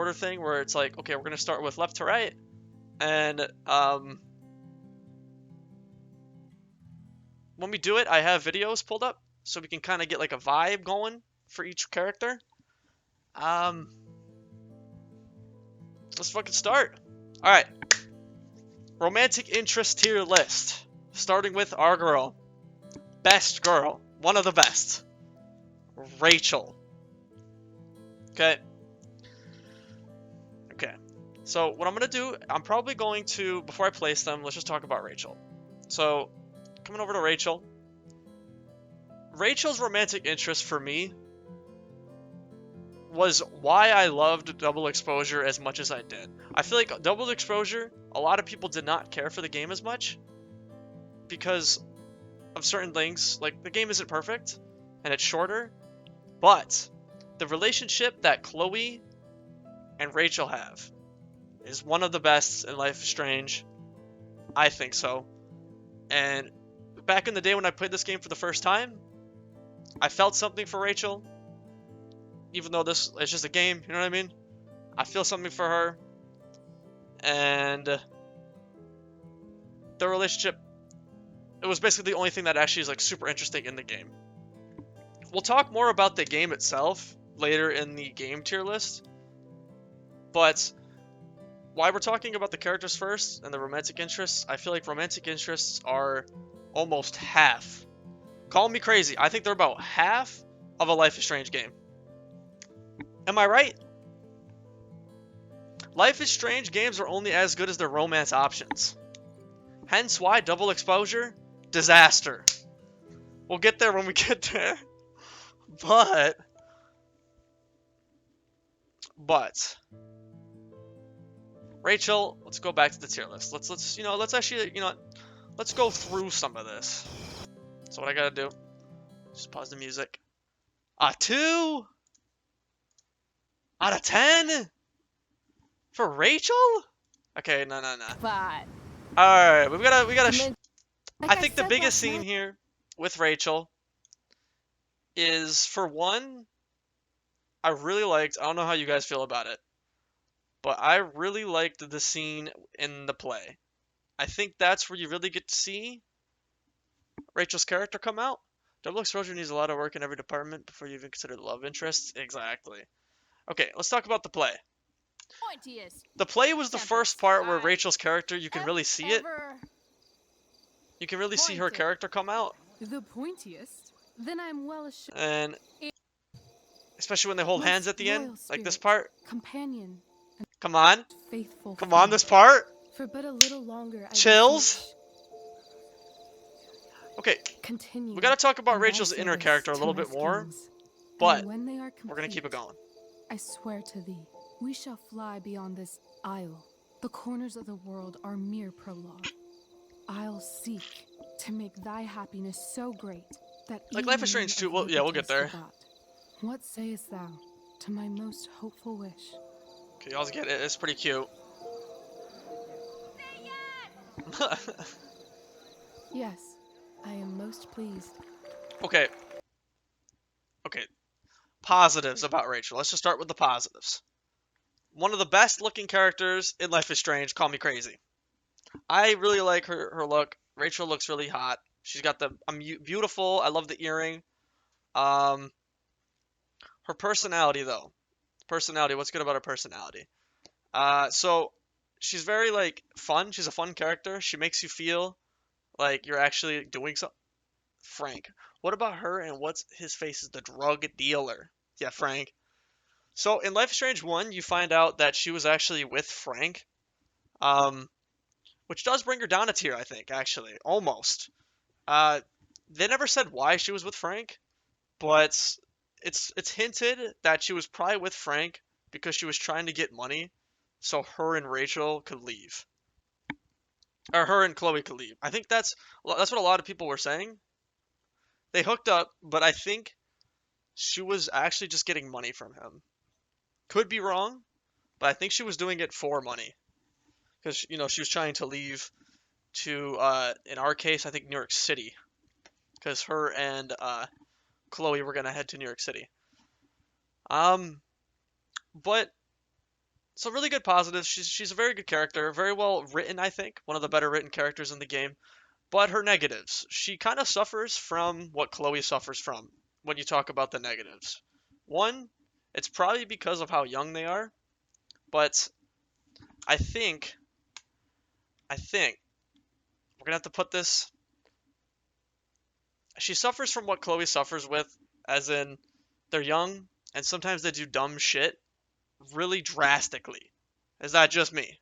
order thing where it's like, okay, we're gonna start with left to right, and when we do it, I have videos pulled up so we can kind of get like a vibe going for each character. Um, let's fucking start. All right, romantic interest tier list, starting with our girl, best girl, one of the best, Rachel. Okay. Okay. So what I'm gonna do, I'm probably going to, before I place them, let's just talk about Rachel. So coming over to Rachel. Rachel's romantic interest for me was why I loved Double Exposure as much as I did. I feel like Double Exposure, a lot of people did not care for the game as much because of certain things. Like, the game isn't perfect and it's shorter, but the relationship that Chloe and Rachel have is one of the best in Life is Strange. I think so. And back in the day when I played this game for the first time, I felt something for Rachel. Even though this is just a game, you know what I mean? I feel something for her. And the relationship, it was basically the only thing that actually is like super interesting in the game. We'll talk more about the game itself later in the game tier list. But why we're talking about the characters first and the romantic interests, I feel like romantic interests are almost half. Call me crazy. I think they're about half of a Life is Strange game. Am I right? Life is Strange games are only as good as their romance options. Hence why Double Exposure, disaster. We'll get there when we get there. But Rachel, let's go back to the tier list. Let's actually, let's go through some of this. So what I gotta do, just pause the music. 2 out of 10 for Rachel? Okay, no. But All right, we gotta. like I I think the said biggest last scene night, here with Rachel is, for one, I really liked. I don't know how you guys feel about it, but I really liked the scene in the play. I think that's where you really get to see Rachel's character come out. Double Exposure needs a lot of work in every department before you even consider the love interests. Exactly. Okay, let's talk about the play. pointiest The play was the first tempest. part where Rachel's character, you can F really see it. ever You can really see her pointed. character come out. The pointiest? Then I'm well assured. And especially when they hold hands Most at the end, loyal like this spirit, part. companion, Come on. faithful Come on, friend. this part. For but a little longer I Chills. Okay, continue. we gotta talk about in thy Rachel's inner service character a to little my bit more, schemes. but And when they are we're gonna keep it complete, going. I swear to thee, we shall fly beyond this isle. The corners of the world are mere prologue. I'll seek to make thy happiness so great that Like even Life the is name Strange 2, of well, yeah, we'll liberty get is there. forgot. What sayest thou to my most hopeful wish? Okay, y'all get it. It's pretty cute. Yes, I am most pleased. Okay. Okay. Positives about Rachel. Let's just start with the positives. One of the best looking characters in Life is Strange. Call me crazy. I really like her look. Rachel looks really hot. She's got the beautiful. I love the earring. Um, her personality though. Personality. What's good about her personality? So she's very like fun. She's a fun character. She makes you feel like you're actually doing something. Frank. What about her and what's his face is the drug dealer? Yeah, Frank. So in Life is Strange 1, you find out that she was actually with Frank, um, which does bring her down a tier, I think, actually. Almost. Uh, they never said why she was with Frank, but it's hinted that she was probably with Frank because she was trying to get money so her and Rachel could leave. Or her and Chloe could leave. I think that's what a lot of people were saying. They hooked up, but I think she was actually just getting money from him. Could be wrong, but I think she was doing it for money because she was trying to leave to in our case I think New York City because her and Chloe were gonna head to New York City. Um, but So really good positives. She's a very good character, very well written, I think, one of the better written characters in the game. But her negatives, she kind of suffers from what Chloe suffers from when you talk about the negatives. One, it's probably because of how young they are, but I think we're gonna have to put this. She suffers from what Chloe suffers with, as in they're young and sometimes they do dumb shit really drastically. Is that just me?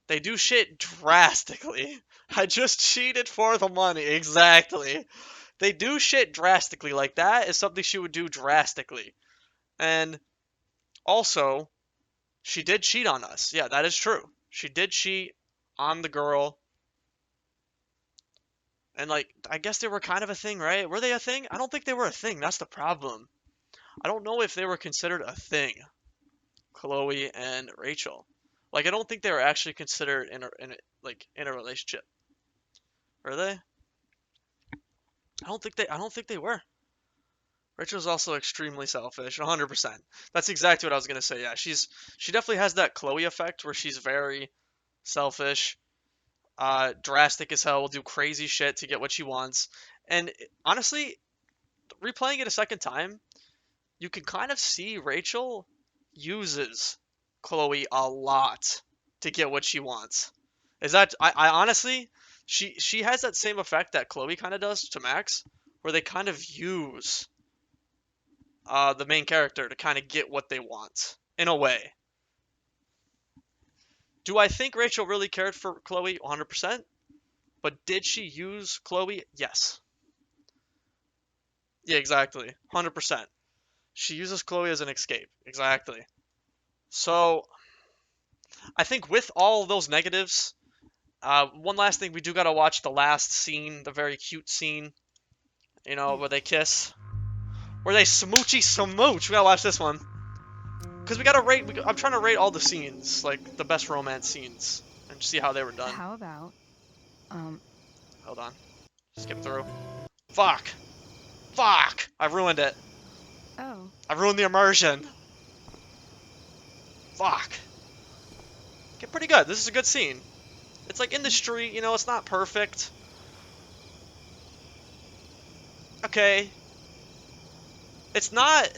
They do shit drastically. I just cheated for the money. Exactly. They do shit drastically. Like that is something she would do drastically. And also, she did cheat on us. Yeah, that is true. She did cheat on the girl. And like, I guess they were kind of a thing, right? Were they a thing? I don't think they were a thing. That's the problem. I don't know if they were considered a thing, Chloe and Rachel. Like, I don't think they were actually considered in a relationship. Were they? I don't think they were. Rachel's also extremely selfish, 100%. That's exactly what I was gonna say. Yeah, she definitely has that Chloe effect where she's very selfish, drastic as hell, will do crazy shit to get what she wants. And honestly, replaying it a second time, you can kind of see Rachel uses Chloe a lot to get what she wants. Is that I honestly she has that same effect that Chloe kind of does to Max, where they kind of use the main character to kind of get what they want in a way. Do I think Rachel really cared for Chloe? 100%. But did she use Chloe? Yes. Yeah, exactly. 100%. She uses Chloe as an escape. Exactly. So I think with all those negatives, one last thing, we do gotta watch the last scene, the very cute scene, where they kiss, where they smoochy smooch. We gotta watch this one because we gotta rate. I'm trying to rate all the scenes, like the best romance scenes, and see how they were done. How about, um, Hold on, skip through. Fuck, fuck! I ruined it. oh, I ruined the immersion. Fuck. Okay, pretty good. This is a good scene. It's like in the street, it's not perfect. Okay. It's not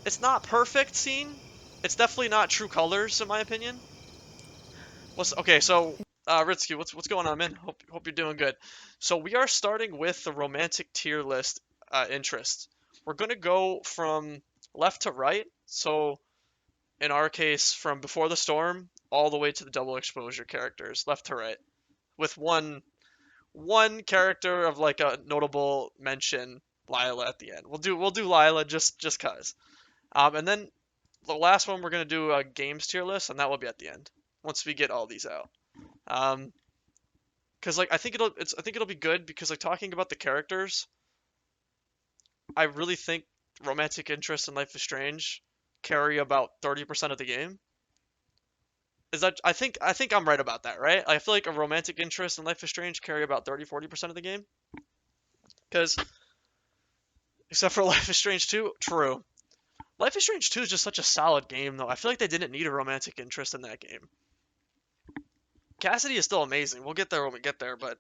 it's not perfect scene. It's definitely not true colors in my opinion. Okay, so Ritsuki, what's going on, man? Hope you're doing good. So we are starting with the romantic tier list interest. We're gonna go from left to right. So in our case, from before the storm all the way to the double exposure characters, left to right, with one character of like a notable mention, Lila at the end. We'll do Lila just cause. And then the last one we're gonna do a games tier list, and that will be at the end once we get all these out. Um, because like I think it'll be good because like talking about the characters, I really think romantic interest in Life is Strange carry about 30% of the game. Is that I think I'm right about that, right? I feel like a romantic interest in Life is Strange carry about 30-40% of the game. Because except for Life is Strange 2, true. Life is Strange 2 is just such a solid game, though. I feel like they didn't need a romantic interest in that game. Cassidy is still amazing. We'll get there when we get there, but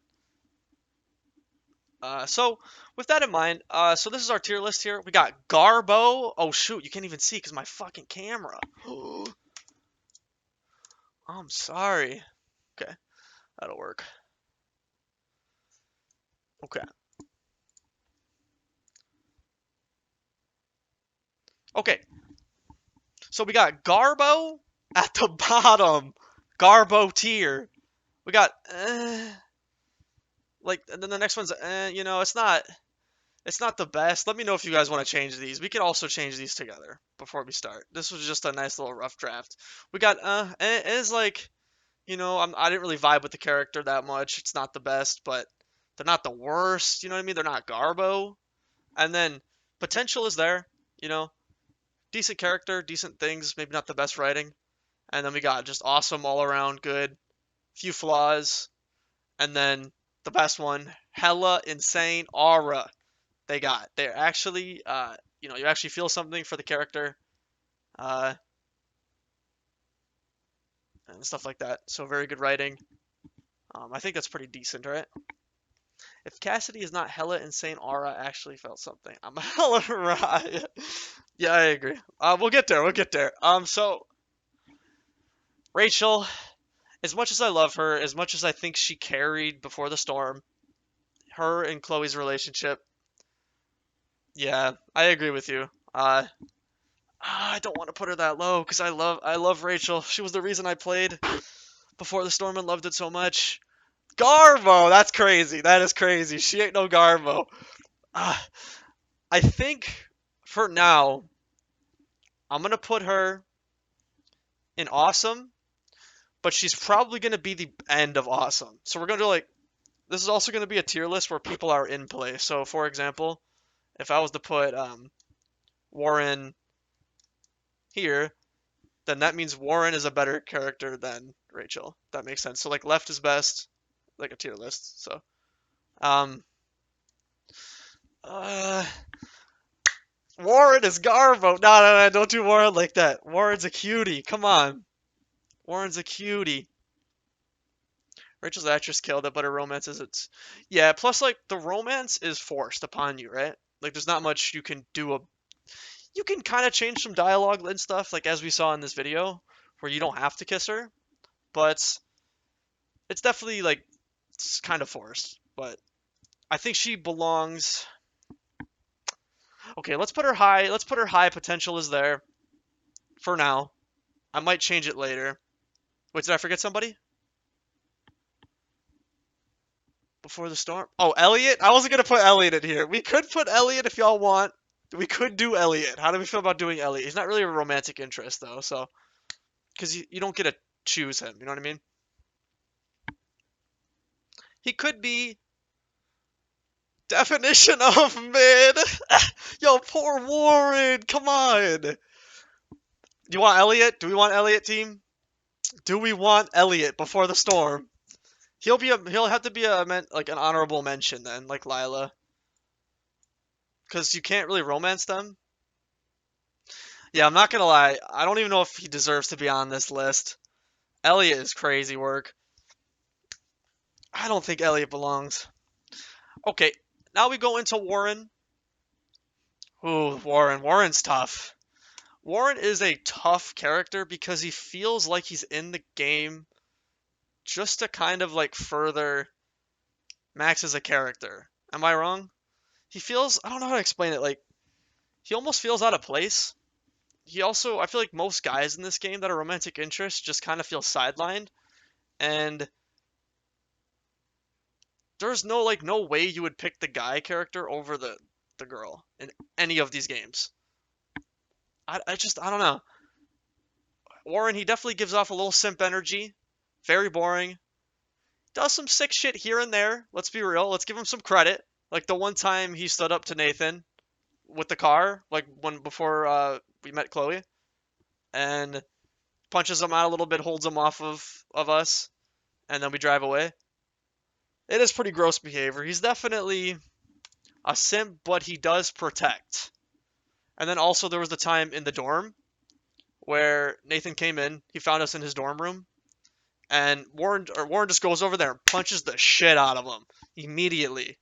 so with that in mind, so this is our tier list here. We got Garbo. Oh shoot, you can't even see because my fucking camera. I'm sorry. Okay, that'll work. Okay. Okay. So we got Garbo at the bottom. Garbo tier. We got and then the next one's it's not the best. Let me know if you guys want to change these. We can also change these together before we start. This was just a nice little rough draft. We got it is like, I didn't really vibe with the character that much. It's not the best, but they're not the worst. You know what I mean? They're not Garbo. And then potential is there. You know, decent character, decent things. Maybe not the best writing. And then we got just awesome all around good. Few flaws. And then the best one, hella insane aura. They're actually you know, you actually feel something for the character, uh, and stuff like that. So very good writing. I think that's pretty decent, right? If Cassidy is not hella insane, Aura actually felt something. I'm hella right. Yeah, I agree. We'll get there. We'll get there. So Rachel, as much as I love her, as much as I think she carried Before the Storm, her and Chloe's relationship, yeah, I agree with you. I don't want to put her that low because I love Rachel. She was the reason I played Before the Storm and loved it so much. Garbo, that's crazy. That is crazy. She ain't no Garbo. Uh, I think for now, I'm gonna put her in awesome, but she's probably gonna be the end of awesome. So we're gonna do like this is also gonna be a tier list where people are in play. So for example, if I was to put Warren here, then that means Warren is a better character than Rachel. That makes sense. So like left is best, like a tier list. So um uh Warren is Garbo. No, don't do Warren like that. Warren's a cutie. Come on. Warren's a cutie. Rachel's actress killed it, but her romance is it's yeah, plus like the romance is forced upon you, right? Like there's not much you can do you can kind of change some dialogue and stuff like as we saw in this video where you don't have to kiss her, but it's definitely like it's kind of forced, but I think she belongs. Okay, let's put her high. Let's put her high. Potential is there for now. I might change it later. Wait, did I forget somebody? Before the Storm? Oh, Elliot? I wasn't gonna put Elliot in here. We could put Elliot if y'all want. We could do Elliot. How do we feel about doing Elliot? He's not really a romantic interest though, so because you don't get to choose him. You know what I mean? He could be definition of mid. Yo, poor Warren. Come on. Do you want Elliot? Do we want Elliot, team? Do we want Elliot before the Storm? He'll have to be like an honorable mention then, like Lila, because you can't really romance them. Yeah, I'm not gonna lie. I don't even know if he deserves to be on this list. Elliot is crazy work. I don't think Elliot belongs. Okay, now we go into Warren. Ooh, Warren. Warren's tough. Warren is a tough character because he feels like he's in the game just to kind of like further Max as a character. Am I wrong? He feels, I don't know how to explain it, like he almost feels out of place. He also, I feel like most guys in this game that are romantic interests just kind of feel sidelined, and there's no way you would pick the guy character over the girl in any of these games. I don't know. Warren, he definitely gives off a little simp energy. Very boring. Does some sick shit here and there. Let's be real. Let's give him some credit. Like the one time he stood up to Nathan with the car, like when before we met Chloe, and punches him out a little bit, holds him off of us, and then we drive away. It is pretty gross behavior. He's definitely a simp, but he does protect. And then also there was the time in the dorm where Nathan came in. He found us in his dorm room, and Warren just goes over there and punches the shit out of him immediately.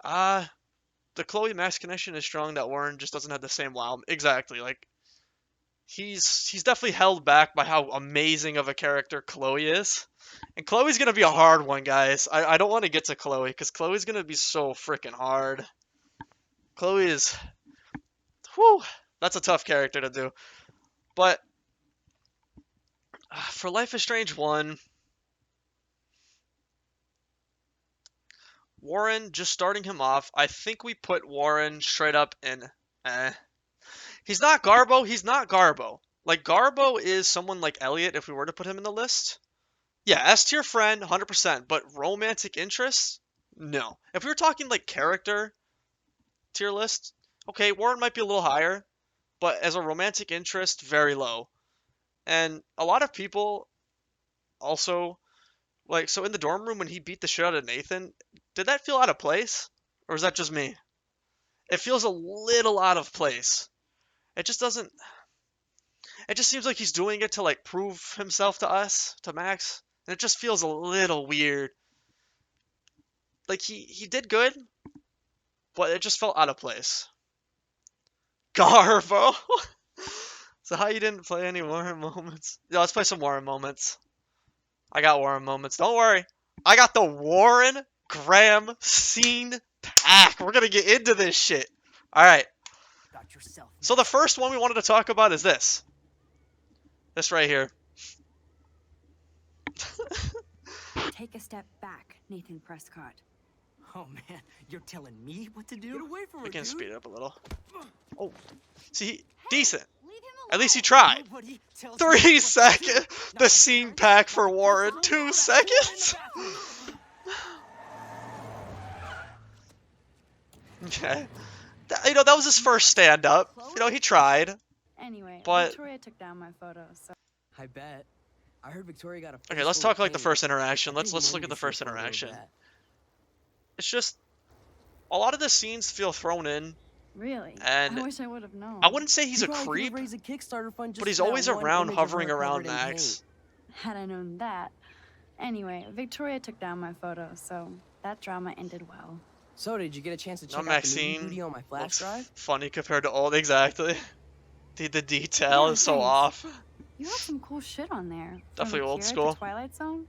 The Chloe Max connection is strong. That Warren just doesn't have the same wow. Exactly, like he's definitely held back by how amazing of a character Chloe is. And Chloe's gonna be a hard one, guys. I don't want to get to Chloe because Chloe's gonna be so freaking hard. Chloe is, whew, that's a tough character to do. But for Life is Strange 1, Warren, just starting him off, I think we put Warren straight up in eh. He's not Garbo. He's not Garbo. Like, Garbo is someone like Elliot if we were to put him in the list. Yeah, S tier friend, 100%. But romantic interest? No. If we were talking like character tier list, okay, Warren might be a little higher. But as a romantic interest, very low. And a lot of people also, like, so in the dorm room when he beat the shit out of Nathan, did that feel out of place? Or is that just me? it feels a little out of place. It just doesn't. It just seems like he's doing it to like prove himself to us, to Max, and it just feels a little weird. Like he did good, but it just felt out of place. Garbo. So how you didn't play any Warren moments? Yeah, let's play some Warren moments. I got Warren moments. Don't worry. I got the Warren Graham scene pack. We're gonna get into this shit. All right. So the first one we wanted to talk about is this. This right here. Take a step back, Nathan Prescott. Oh man, you're telling me what to do? Get away from her, We can dude. speed it up a little. Oh, see, decent. Leave him alone. At least he tried. Nobody tells me 3 what to do. seconds. Not The my scene parents, pack not for my Warren. girls, 2 not my seconds. in the bathroom. Okay. You know, that was his first stand-up. You know, he tried. Anyway, But- Victoria took down my photo, so I bet. I heard Victoria got a Okay, let's face full talk of like the paint. first interaction. I Let's think look Mom at the needs to first see a photo of interaction. that. It's just a lot of the scenes feel thrown in. really, And I wish I would have known. I wouldn't say he's You a probably could've creep, raised a Kickstarter fund just but he's for that always one around, image of hovering her around covered in Max. Had I known that. Anyway, Victoria took down my photo, so that drama ended well. paint. So did you get a chance to check Now out the Maxine movie booty on my flash looks drive? funny compared to old. Exactly. The detail Yeah, is so thanks. off. You have some cool shit on there. From Definitely old Akira to school. Twilight Zone,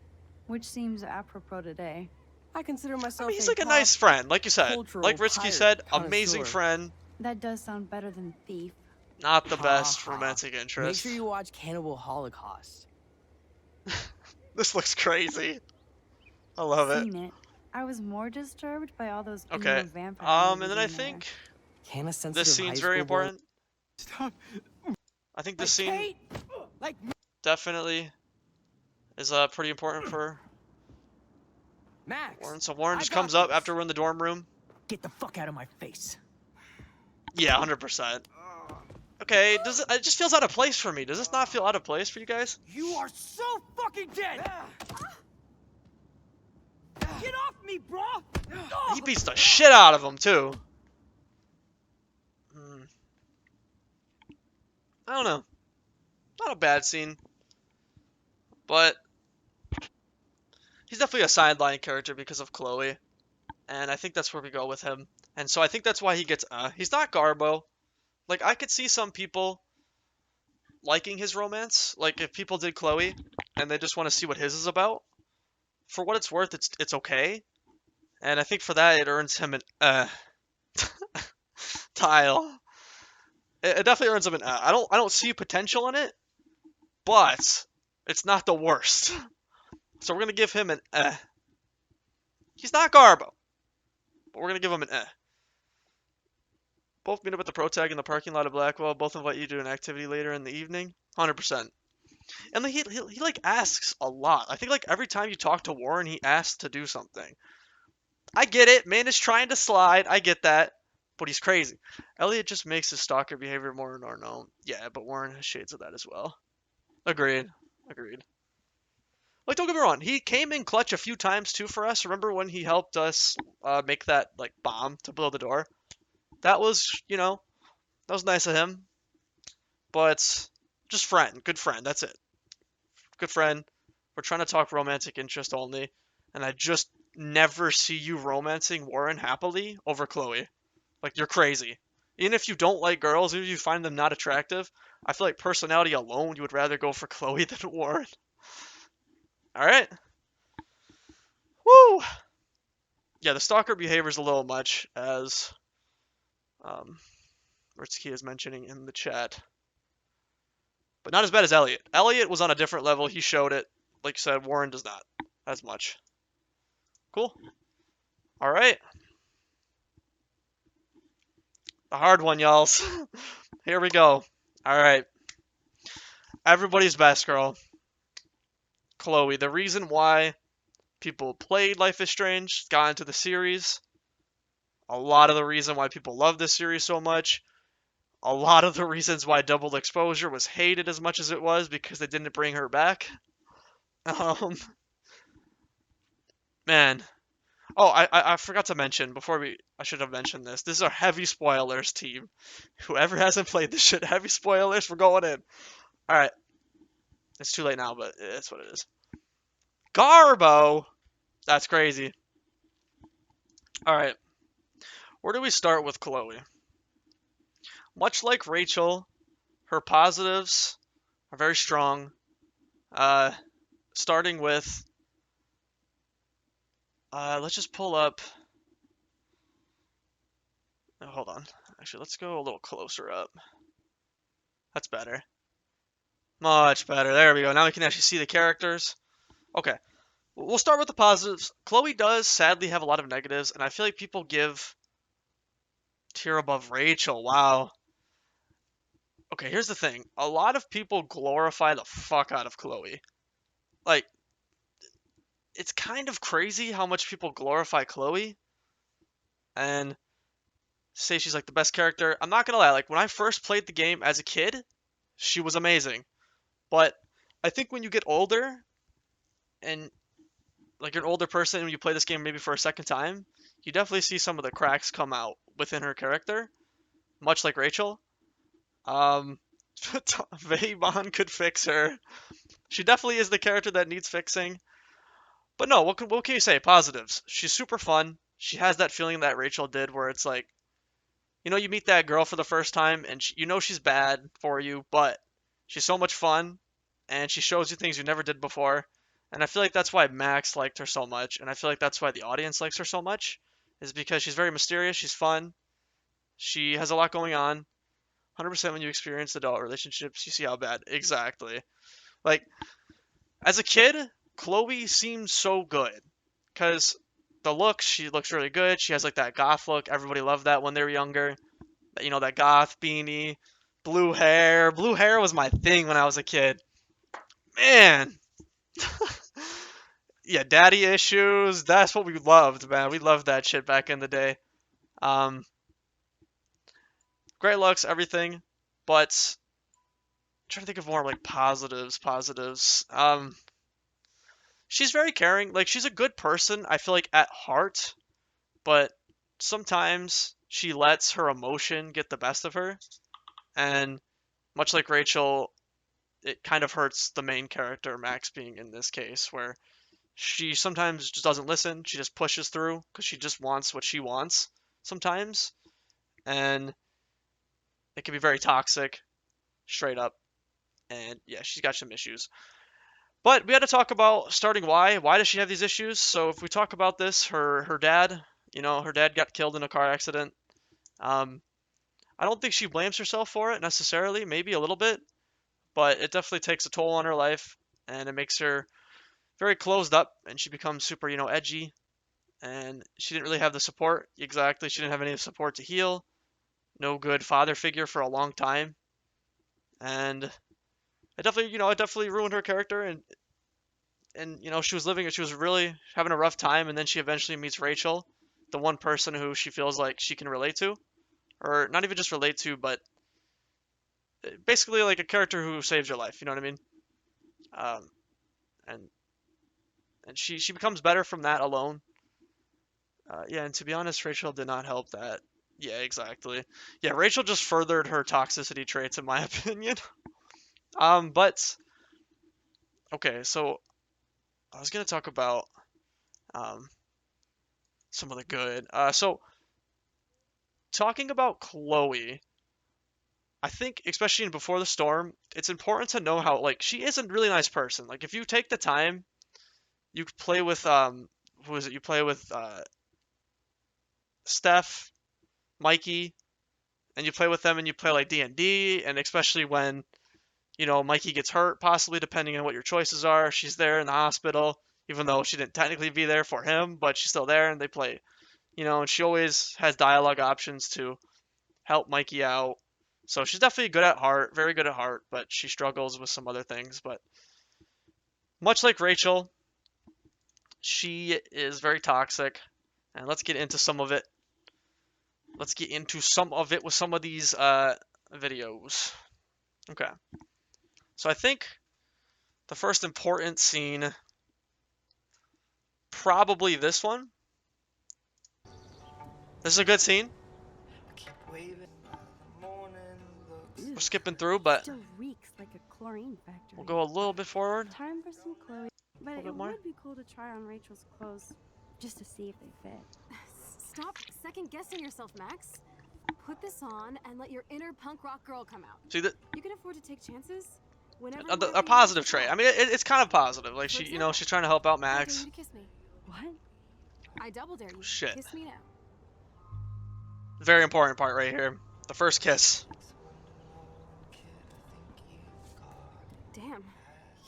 which seems apropos today. I consider I myself mean, he's a like a top nice friend, like you said. cultural Like Ritsky pirate said, amazing connoisseur. friend, That does sound better than thief. not the Ha best ha. romantic Make interest. sure you watch Cannibal Holocaust. This looks crazy. I love it. Seen it. I was more disturbed by all those Okay. emo vampire And then I movies in think Can a sensitive this high scene's very school boy- important. Stop. I think this Like scene Kate! Like definitely is pretty important for Max. Warren. So Warren I just got comes up this. after we're in the dorm room. Get the fuck out of my face. Yeah, 100%. Okay, it just feels out of place for me. Does this not feel out of place for you guys? You are so fucking dead. Get off me, bro. He beats the shit out of him too. I don't know. Not a bad scene, but he's definitely a sideline character because of Chloe, and I think that's where we go with him. And so I think that's why he gets. He's not Garbo. Like I could see some people liking his romance. Like if people did Chloe and they just want to see what his is about. For what it's worth, it's okay. And I think for that it earns him an tile. It definitely earns him an I don't see potential in it, but it's not the worst. So we're gonna give him an He's not Garbo, but we're gonna give him an Both meet up at the Pro Tag in the parking lot of Blackwell. Both invite you to an activity later in the evening. 100%. And like, he like asks a lot. I think like every time you talk to Warren, he asks to do something. I get it. Man is trying to slide. I get that. But he's crazy. Elliot just makes his stalker behavior more and more known. Yeah, but Warren has shades of that as well. Agreed. Like, don't get me wrong. He came in clutch a few times too for us. Remember when he helped us make that like bomb to blow the door? That was, that was nice of him. But just friend, good friend. That's it. Good friend. We're trying to talk romantic interest only, and I just never see you romancing Warren happily over Chloe. Like, you're crazy. Even if you don't like girls, even if you find them not attractive, I feel like personality alone, you would rather go for Chloe than Warren. Alright. Woo! Yeah, the stalker behavior is a little much, as Ritsky is mentioning in the chat. But not as bad as Elliot. Elliot was on a different level. He showed it. Like I said, Warren does not as much. Cool. Alright. A hard one, y'all. Here we go. Alright. Everybody's best girl. Chloe. The reason why people played Life is Strange, got into the series, a lot of the reason why people love this series so much, a lot of the reasons why Double Exposure was hated as much as it was because they didn't bring her back. Man, Oh, I forgot to mention I should have mentioned this. This is our heavy spoilers team. Whoever hasn't played this shit, heavy spoilers, we're going in. All right, it's too late now, but it's what it is. Garbo, that's crazy. All right, where do we start with Chloe? Much like Rachel, her positives are very strong. Uh, starting with, let's just pull up. Oh, hold on. Actually, let's go a little closer up. That's better. Much better. There we go. Now we can actually see the characters. Okay. We'll start with the positives. Chloe does sadly have a lot of negatives, and I feel like people give tier above Rachel. Wow. Okay, here's the thing. A lot of people glorify the fuck out of Chloe. Like, it's kind of crazy how much people glorify Chloe and say she's like the best character. I'm not gonna lie, like when I first played the game as a kid, she was amazing. But I think when you get older and like you're an older person and you play this game maybe for a second time, you definitely see some of the cracks come out within her character, much like Rachel. Um, Vaybon could fix her. She definitely is the character that needs fixing. But no, what can you say? Positives. She's super fun. She has that feeling that Rachel did, where it's like, you meet that girl for the first time, and she's bad for you, but she's so much fun, and she shows you things you never did before. And I feel like that's why Max liked her so much, and I feel like that's why the audience likes her so much, is because she's very mysterious, she's fun, she has a lot going on. 100% when you experience adult relationships, you see how bad. Exactly. Like, as a kid, Chloe seems so good, because she looks really good. She has like that goth look. Everybody loved that when they were younger. That goth beanie, blue hair. Blue hair was my thing when I was a kid. Man. Yeah, daddy issues. That's what we loved, man. We loved that shit back in the day. Um, Great looks, everything, but I'm trying to think of more like positives. Positives. She's very caring. Like she's a good person. I feel like at heart, but sometimes she lets her emotion get the best of her, and much like Rachel, it kind of hurts the main character, Max, being in this case, where she sometimes just doesn't listen. She just pushes through because she just wants what she wants sometimes, and it can be very toxic, straight up. And yeah, she's got some issues. But we had to talk about starting why. Why does she have these issues? So if we talk about this, her dad, her dad got killed in a car accident. Um, I don't think she blames herself for it necessarily, maybe a little bit, but it definitely takes a toll on her life, and it makes her very closed up, and she becomes super, edgy, and she didn't really have the support. Exactly, she didn't have any support to heal. No good father figure for a long time, and it definitely ruined her character, and she was really having a rough time, and then she eventually meets Rachel, the one person who she feels like she can relate to, or not even just relate to, but basically like a character who saves your life. You know what I mean? Um, and she becomes better from that alone. Yeah, and to be honest, Rachel did not help that. Yeah, exactly. Yeah, Rachel just furthered her toxicity traits, in my opinion. But okay, so I was gonna talk about um some of the good. So talking about Chloe, I think especially in Before the Storm, it's important to know how like she is a really nice person. Like if you take the time, you play with who is it? You play with Steph, Mikey, and you play with them and you play like D&D, and especially when Mikey gets hurt, possibly depending on what your choices are. She's there in the hospital, even though she didn't technically be there for him, but she's still there and they play, and she always has dialogue options to help Mikey out. So she's definitely good at heart, very good at heart, but she struggles with some other things. But much like Rachel, she is very toxic, and let's get into some of it. Let's get into some of it with some of these videos. Okay. So I think the first important scene, probably this one. This is a good scene. We're skipping through, but Still reeks like a chlorine factory. we'll go a little bit forward. Time for some Chloe. But bit it more. would be cool to try on Rachel's clothes just to see if they fit. Stop second guessing yourself, Max. Put this on and let your inner punk rock girl come out. See that You can afford to take chances. Whenever, a wherever you positive want to trait. go. I mean, it's kind of positive. Like For she, example, she's trying to help out I dare Max. you to kiss me. What? I double dare you. Shit. Kiss me now. Very important part right here. The first kiss. Damn,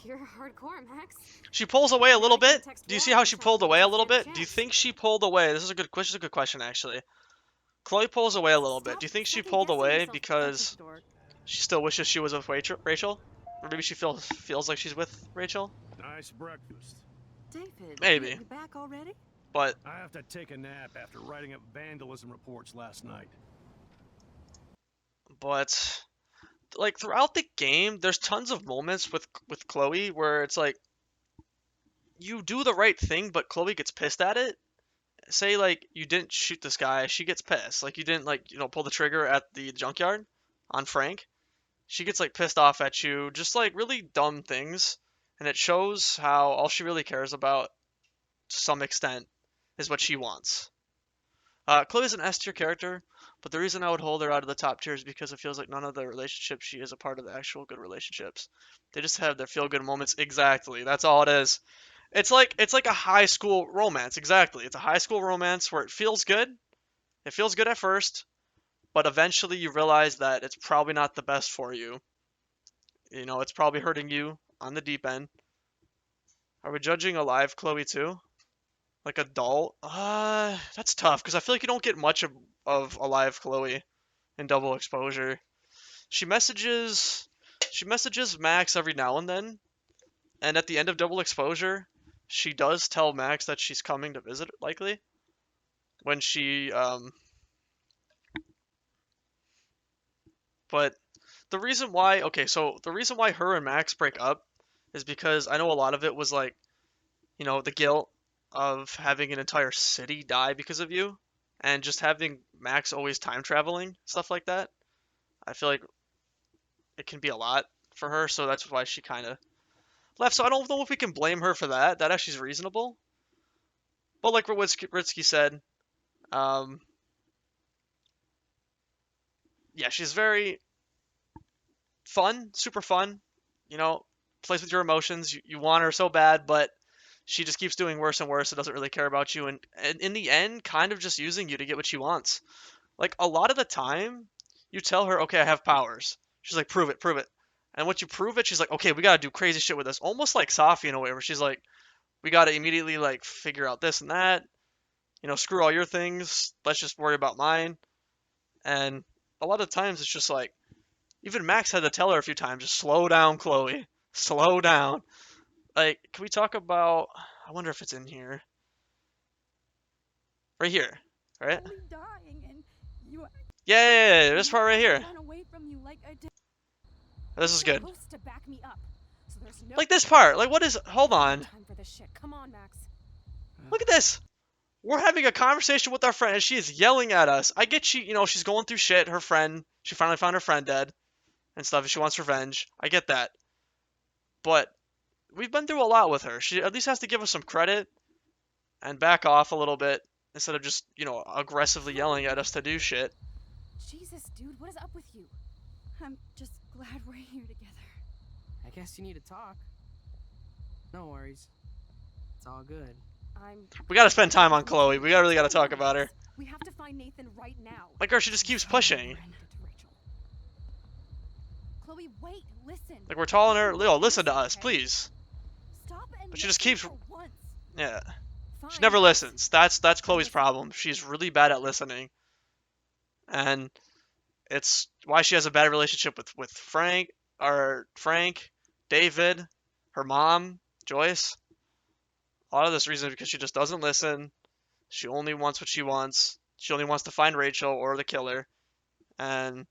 you're hardcore, Max. She pulls away a little I can bit. text Do you see Laura how and she tell pulled her away a to little stand a bit? Do you chance. think she pulled away? This is a good question actually. Chloe pulls away a little bit. Do you think she Stop pulled second-guessing away yourself, because fucking dork. she still wishes she was with Rachel? Or maybe she feels like she's with Rachel? Nice breakfast. David, Maybe. you back already? But I have to take a nap after writing up vandalism reports last night. like throughout the game, there's tons of moments with Chloe where it's like you do the right thing, but Chloe gets pissed at it. Say like you didn't shoot this guy, she gets pissed. Like you didn't pull the trigger at the junkyard on Frank. She gets like pissed off at you, just like really dumb things, and it shows how all she really cares about to some extent is what she wants. Chloe's an S tier character, but the reason I would hold her out of the top tier is because it feels like none of the relationships she is a part of the actual good relationships. They just have their feel good moments. Exactly. That's all it is. It's like a high school romance. Exactly. It's a high school romance where it feels good. It feels good at first, but eventually you realize that it's probably not the best for you. It's probably hurting you on the deep end. Are we judging Alive Chloe too? Like adult? That's tough because I feel like you don't get much of Alive Chloe in Double Exposure. She messages Max every now and then, and at the end of Double Exposure, she does tell Max that she's coming to visit, likely. When she but the reason why her and Max break up is because I know a lot of it was like, the guilt of having an entire city die because of you, and just having Max always time traveling, stuff like that. I feel like it can be a lot for her, so that's why she kind of left. So I don't know if we can blame her for that. That actually is reasonable. But like Ritsky said, yeah, she's very fun, super fun. Plays with your emotions. You want her so bad, but she just keeps doing worse and worse and doesn't really care about you. And in the end, kind of just using you to get what she wants. Like a lot of the time, you tell her, okay, I have powers. She's like, prove it, prove it. And once you prove it, she's like, okay, we gotta do crazy shit with this. Almost like Safi in a way, where she's like, we gotta immediately like figure out this and that. Screw all your things. Let's just worry about mine. And a lot of times it's just like, even Max had to tell her a few times, just slow down, Chloe. Slow down. Like, can we talk about, I wonder if it's in here. Right here, right? Only dying and you Yeah, this part right here. run away from you like I did. This is good. Supposed to back me up. So there's no Like this part. Like, what is, hold on. time for this shit. Come on, Max. Look at this. We're having a conversation with our friend and she is yelling at us. I get she's going through shit. Her friend, she finally found her friend dead and stuff. And she wants revenge. I get that. But we've been through a lot with her. She at least has to give us some credit and back off a little bit instead of just, aggressively yelling at us to do shit. Jesus, dude, what is up with you? I'm just glad we're here together. I guess you need to talk. No worries. It's all good. We gotta spend time on Chloe. We really gotta talk about her. We have to find Nathan right now. Like her, she just keeps pushing. Get to Rachel. Chloe, wait, listen. Like we're telling her, listen to us, please. Stop and But she just listen keeps, for once. yeah. She Fine. never listens. That's Chloe's problem. She's really bad at listening. And it's why she has a bad relationship with Frank, David, her mom, Joyce. A lot of this reason is because she just doesn't listen. She only wants what she wants. She only wants to find Rachel or the killer and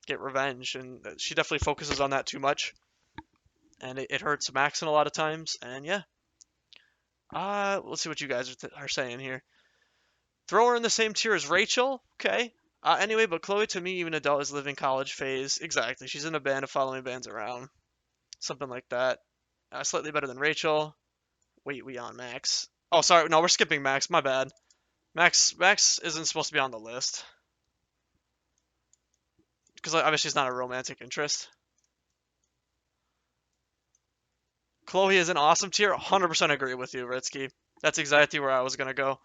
get revenge. And she definitely focuses on that too much. And it hurts Maxon a lot of times. And yeah. Let's see what you guys are saying here. Throw her in the same tier as Rachel. Okay. Anyway, but Chloe to me, even adult, is living college phase. Exactly. She's in a band of following bands around. Something like that. Slightly better than Rachel. Wait, we on Max? Oh, sorry. No, we're skipping Max. My bad. Max isn't supposed to be on the list. Because obviously she's not a romantic interest. Chloe is an awesome tier. 100% agree with you, Ritsky. That's exactly where I was going to go.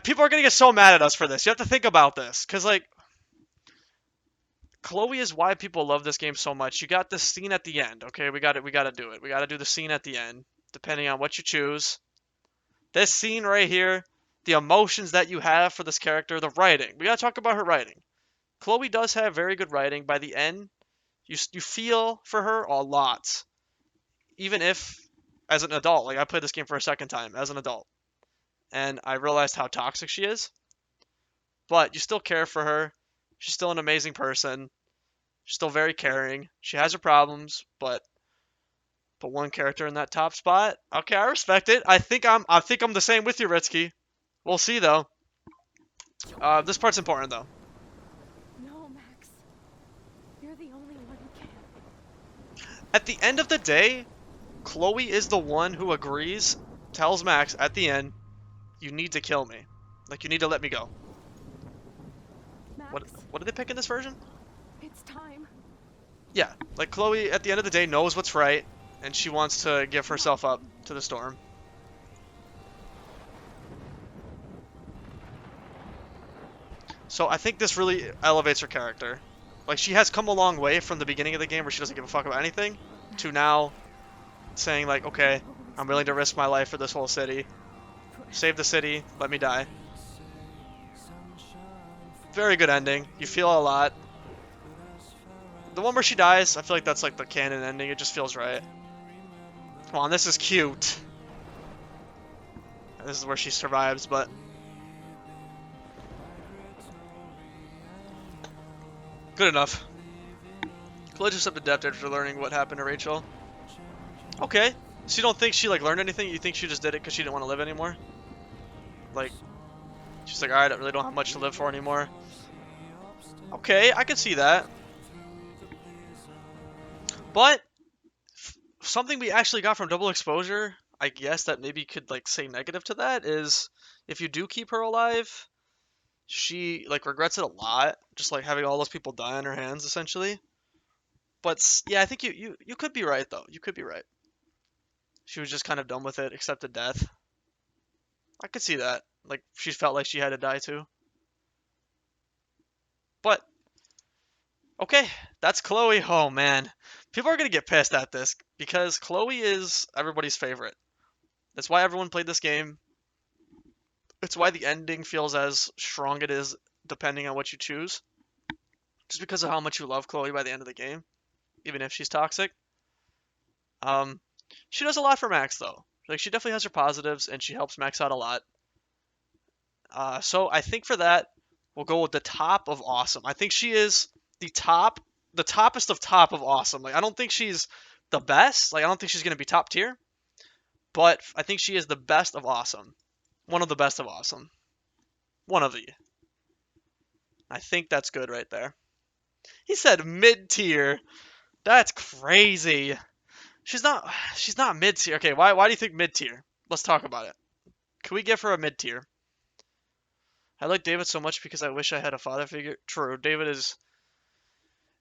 People are going to get so mad at us for this. You have to think about this. Because, like, Chloe is why people love this game so much. You got this scene at the end, okay? We got to do it. We got to do the scene at the end, depending on what you choose. This scene right here, the emotions that you have for this character, the writing. We got to talk about her writing. Chloe does have very good writing. By the end, you feel for her a lot. Even if, as an adult, like I played this game for a second time as an adult, and I realized how toxic she is. But you still care for her. She's still an amazing person. She's still very caring. She has her problems, but one character in that top spot. Okay, I respect it. I think I'm the same with you, Ritsky. We'll see though. This part's important though. No, Max. You're the only one who can. At the end of the day, Chloe is the one who agrees, tells Max at the end, you need to kill me. Like, you need to let me go. Max, What did they pick in this version? it's time. Yeah, like Chloe at the end of the day knows what's right, and she wants to give herself up to the storm. So I think this really elevates her character. Like, she has come a long way from the beginning of the game where she doesn't give a fuck about anything, to now saying like, okay, I'm willing to risk my life for this whole city. Save the city, let me die. Very good ending. You feel a lot. The one where she dies, I feel like that's like the canon ending. It just feels right. Come on, this is cute. This is where she survives, but good enough. Chloe just up to depth after learning what happened to Rachel. Okay. So you don't think she like learned anything? You think she just did it because she didn't want to live anymore? Like, she's like, alright, I really don't have much to live for anymore. Okay, I can see that. But something we actually got from Double Exposure, I guess that maybe could like say negative to that, is if you do keep her alive, she like regrets it a lot, just like having all those people die on her hands essentially. But yeah, I think you could be right though. You could be right. She was just kind of done with it, accepted death. I could see that. Like, she felt like she had to die too. But okay, that's Chloe. Oh man, people are gonna get pissed at this because Chloe is everybody's favorite. That's why everyone played this game. It's why the ending feels as strong it is depending on what you choose. Just because of how much you love Chloe by the end of the game, even if she's toxic. She does a lot for Max though. Like, she definitely has her positives and she helps Max out a lot. So I think for that, we'll go with the top of awesome. I think she is the toppest of top of awesome. Like, I don't think she's the best. Like, I don't think she's gonna be top tier. But I think she is the best of awesome. One of the best of awesome. One of the. I think that's good right there. He said mid-tier. That's crazy. She's not mid-tier. Okay, why do you think mid-tier? Let's talk about it. Can we give her a mid-tier? I like David so much because I wish I had a father figure. True, David is.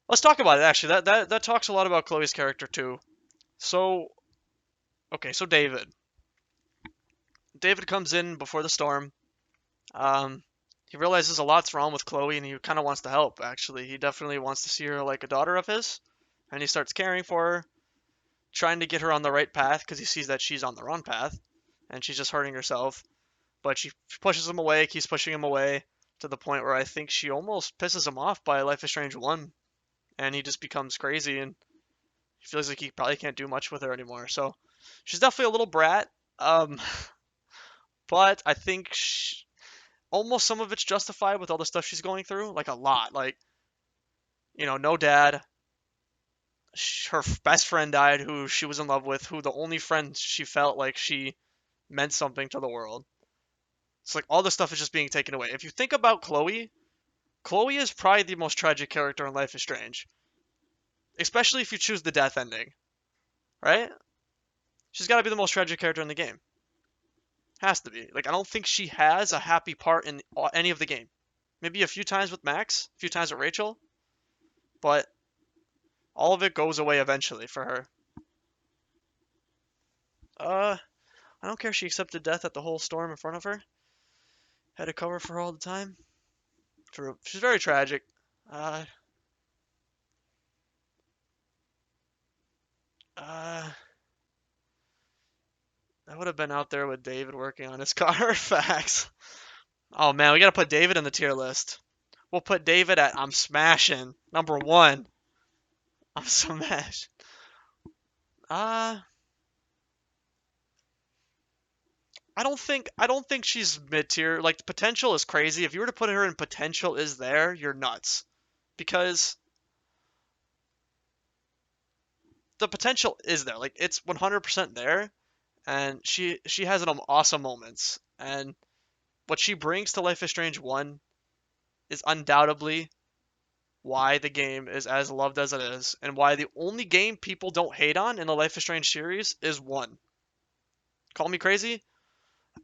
Let's talk about it actually. That talks a lot about Chloe's character too. So, okay, so David. David comes in before the storm. He realizes a lot's wrong with Chloe and he kind of wants to help, actually. He definitely wants to see her like a daughter of his. And he starts caring for her, trying to get her on the right path because he sees that she's on the wrong path and she's just hurting herself. But she pushes him away, keeps pushing him away to the point where I think she almost pisses him off by Life is Strange 1. And he just becomes crazy and he feels like he probably can't do much with her anymore. So she's definitely a little brat. But I think almost some of it's justified with all the stuff she's going through. Like, a lot. Like, you know, no dad. Her best friend died, who she was in love with, who the only friend she felt like she meant something to the world. It's like all this stuff is just being taken away. If you think about Chloe, Chloe is probably the most tragic character in Life is Strange. Especially if you choose the death ending. Right? She's got to be the most tragic character in the game. Has to be. Like, I don't think she has a happy part in any of the game. Maybe a few times with Max, a few times with Rachel, but all of it goes away eventually for her. I don't care if she accepted death at the whole storm in front of her. Had to cover for her all the time. True. She's very tragic. I would have been out there with David working on his car. Facts. Oh man, we gotta put David in the tier list. We'll put David at I'm smashing. Number 1. I'm smash. I don't think she's mid tier. Like the potential is crazy. If you were to put her in potential is there, you're nuts. Because the potential is there. Like it's 100% there, and she has an awesome moments. And what she brings to Life is Strange 1 is undoubtedly why the game is as loved as it is, and why the only game people don't hate on in the Life is Strange series is 1. Call me crazy?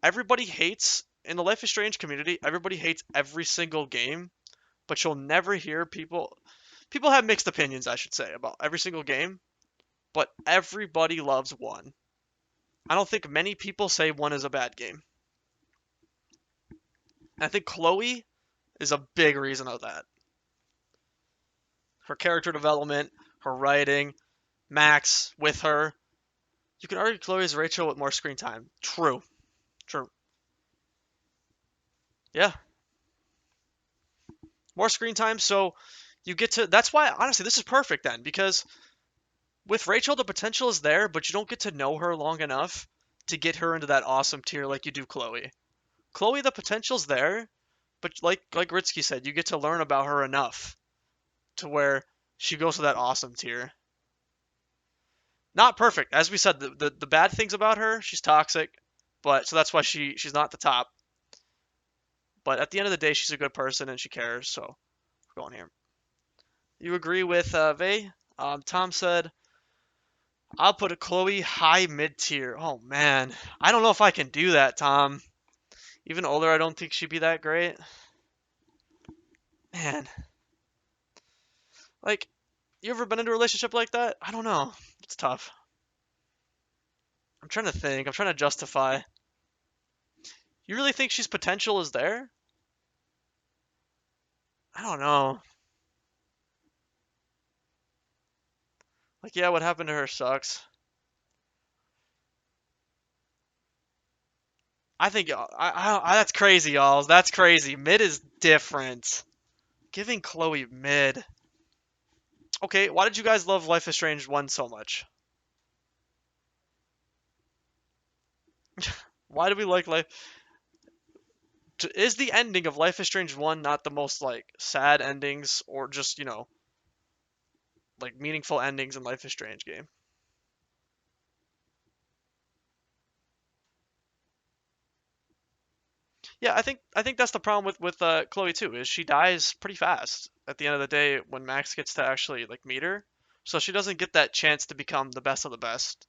Everybody hates, in the Life is Strange community, everybody hates every single game, but you'll never hear people have mixed opinions, I should say, about every single game, but everybody loves 1. I don't think many people say 1 is a bad game. I think Chloe is a big reason of that. Her character development, her writing, Max with her. You can argue Chloe is Rachel with more screen time. True. Yeah. More screen time, so you get to... That's why, honestly, this is perfect then, because with Rachel, the potential is there, but you don't get to know her long enough to get her into that awesome tier like you do Chloe. Chloe, the potential's there, but like Ritsky said, you get to learn about her enough to where she goes to that awesome tier. Not perfect. As we said, the bad things about her, she's toxic, but so that's why she's not the top. But at the end of the day, she's a good person and she cares, so we're going here. You agree with Vey? Tom said, I'll put a Chloe high mid tier. Oh man, I don't know if I can do that, Tom. Even older, I don't think she'd be that great. Man. Like, you ever been into a relationship like that? I don't know. It's tough. I'm trying to think. I'm trying to justify. You really think she's potential is there? I don't know. Like, yeah, what happened to her sucks. I think that's crazy, y'all. That's crazy. Mid is different. Giving Chloe mid. Okay, why did you guys love Life is Strange 1 so much? Why do we like Life... Is the ending of Life is Strange 1 not the most, like, sad endings or just, you know, like, meaningful endings in Life is Strange game? Yeah, I think that's the problem with Chloe too, is she dies pretty fast at the end of the day when Max gets to actually, like, meet her. So she doesn't get that chance to become the best of the best.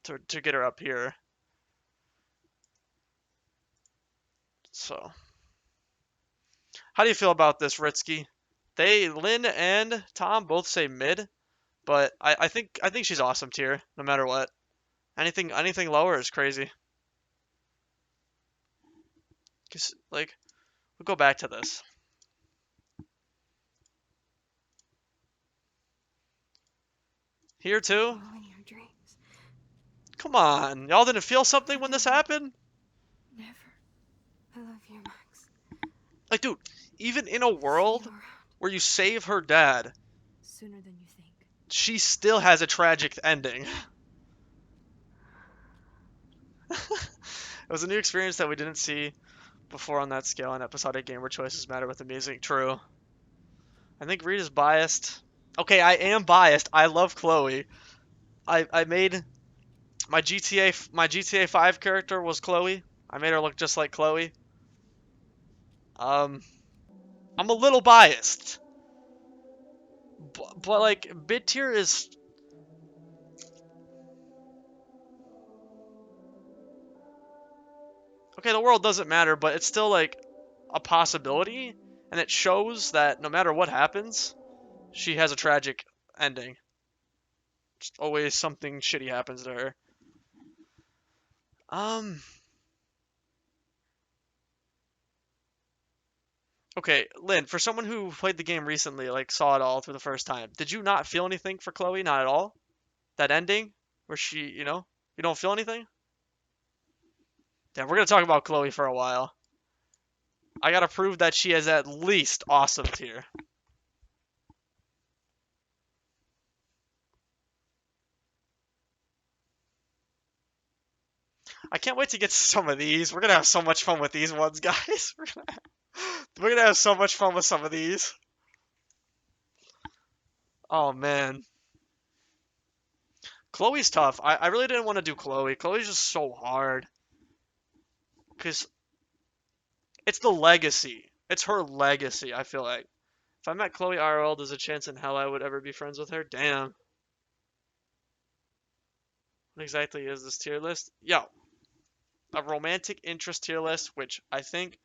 To get her up here. So, how do you feel about this, Ritsky? Lynn and Tom both say mid, but I think she's awesome tier, no matter what. Anything lower is crazy. 'Cause, like, we'll go back to this. Here too? Following your dreams. Come on, y'all didn't feel something when this happened? Never. I love you, Max. Like, dude, even in a world See you around where you save her dad, sooner than you think. she still has a tragic ending. It was a new experience that we didn't see before on that scale, and episodic gamer choices matter with the music. True. I think Reed is biased. Okay, I am biased. I love Chloe. I made my GTA 5 character was Chloe. I made her look just like Chloe. Um, I'm a little biased, but like mid tier is okay. The world doesn't matter, but it's still like a possibility, and it shows that no matter what happens, she has a tragic ending. Just always something shitty happens to her. Um, okay, Lynn, for someone who played the game recently, like saw it all through the first time, did you not feel anything for Chloe? Not at all? That ending where she, you don't feel anything? Yeah, we're gonna talk about Chloe for a while. I gotta prove that she is at least awesome tier. I can't wait to get to some of these. We're gonna have so much fun with these ones, guys. We're gonna have so much fun with some of these. Oh man. Chloe's tough. I really didn't want to do Chloe. Chloe's just so hard. Because it's the legacy. It's her legacy, I feel like. If I met Chloe IRL, there's a chance in hell I would ever be friends with her. Damn. What exactly is this tier list? Yo, a romantic interest tier list, which I think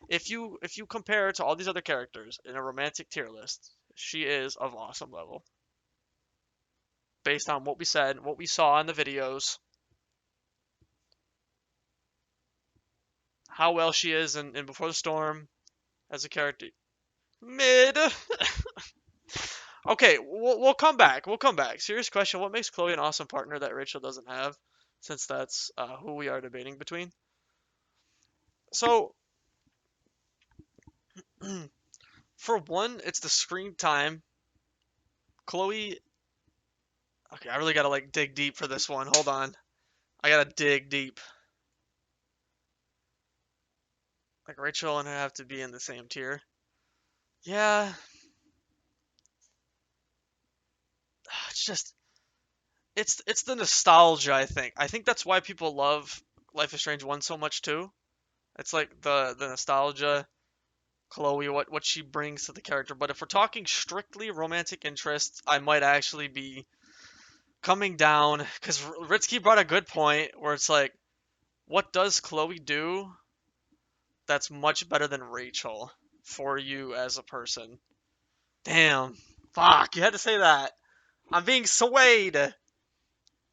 if you compare her to all these other characters in a romantic tier list, she is of awesome level. Based on what we said, what we saw in the videos, how well she is in Before the Storm as a character. Mid. Okay, we'll come back. We'll come back. Serious question: what makes Chloe an awesome partner that Rachel doesn't have? Since that's who we are debating between. So, for one, it's the screen time. Chloe. Okay, I really gotta like dig deep for this one. Hold on, I gotta dig deep. Like Rachel and her have to be in the same tier. Yeah, it's just it's the nostalgia. I think that's why people love Life is Strange 1 so much too. It's like the nostalgia, Chloe, what she brings to the character. But if we're talking strictly romantic interests, I might actually be coming down because Ritsky brought a good point where it's like, what does Chloe do that's much better than Rachel for you as a person? Damn, fuck, you had to say that. I'm being swayed.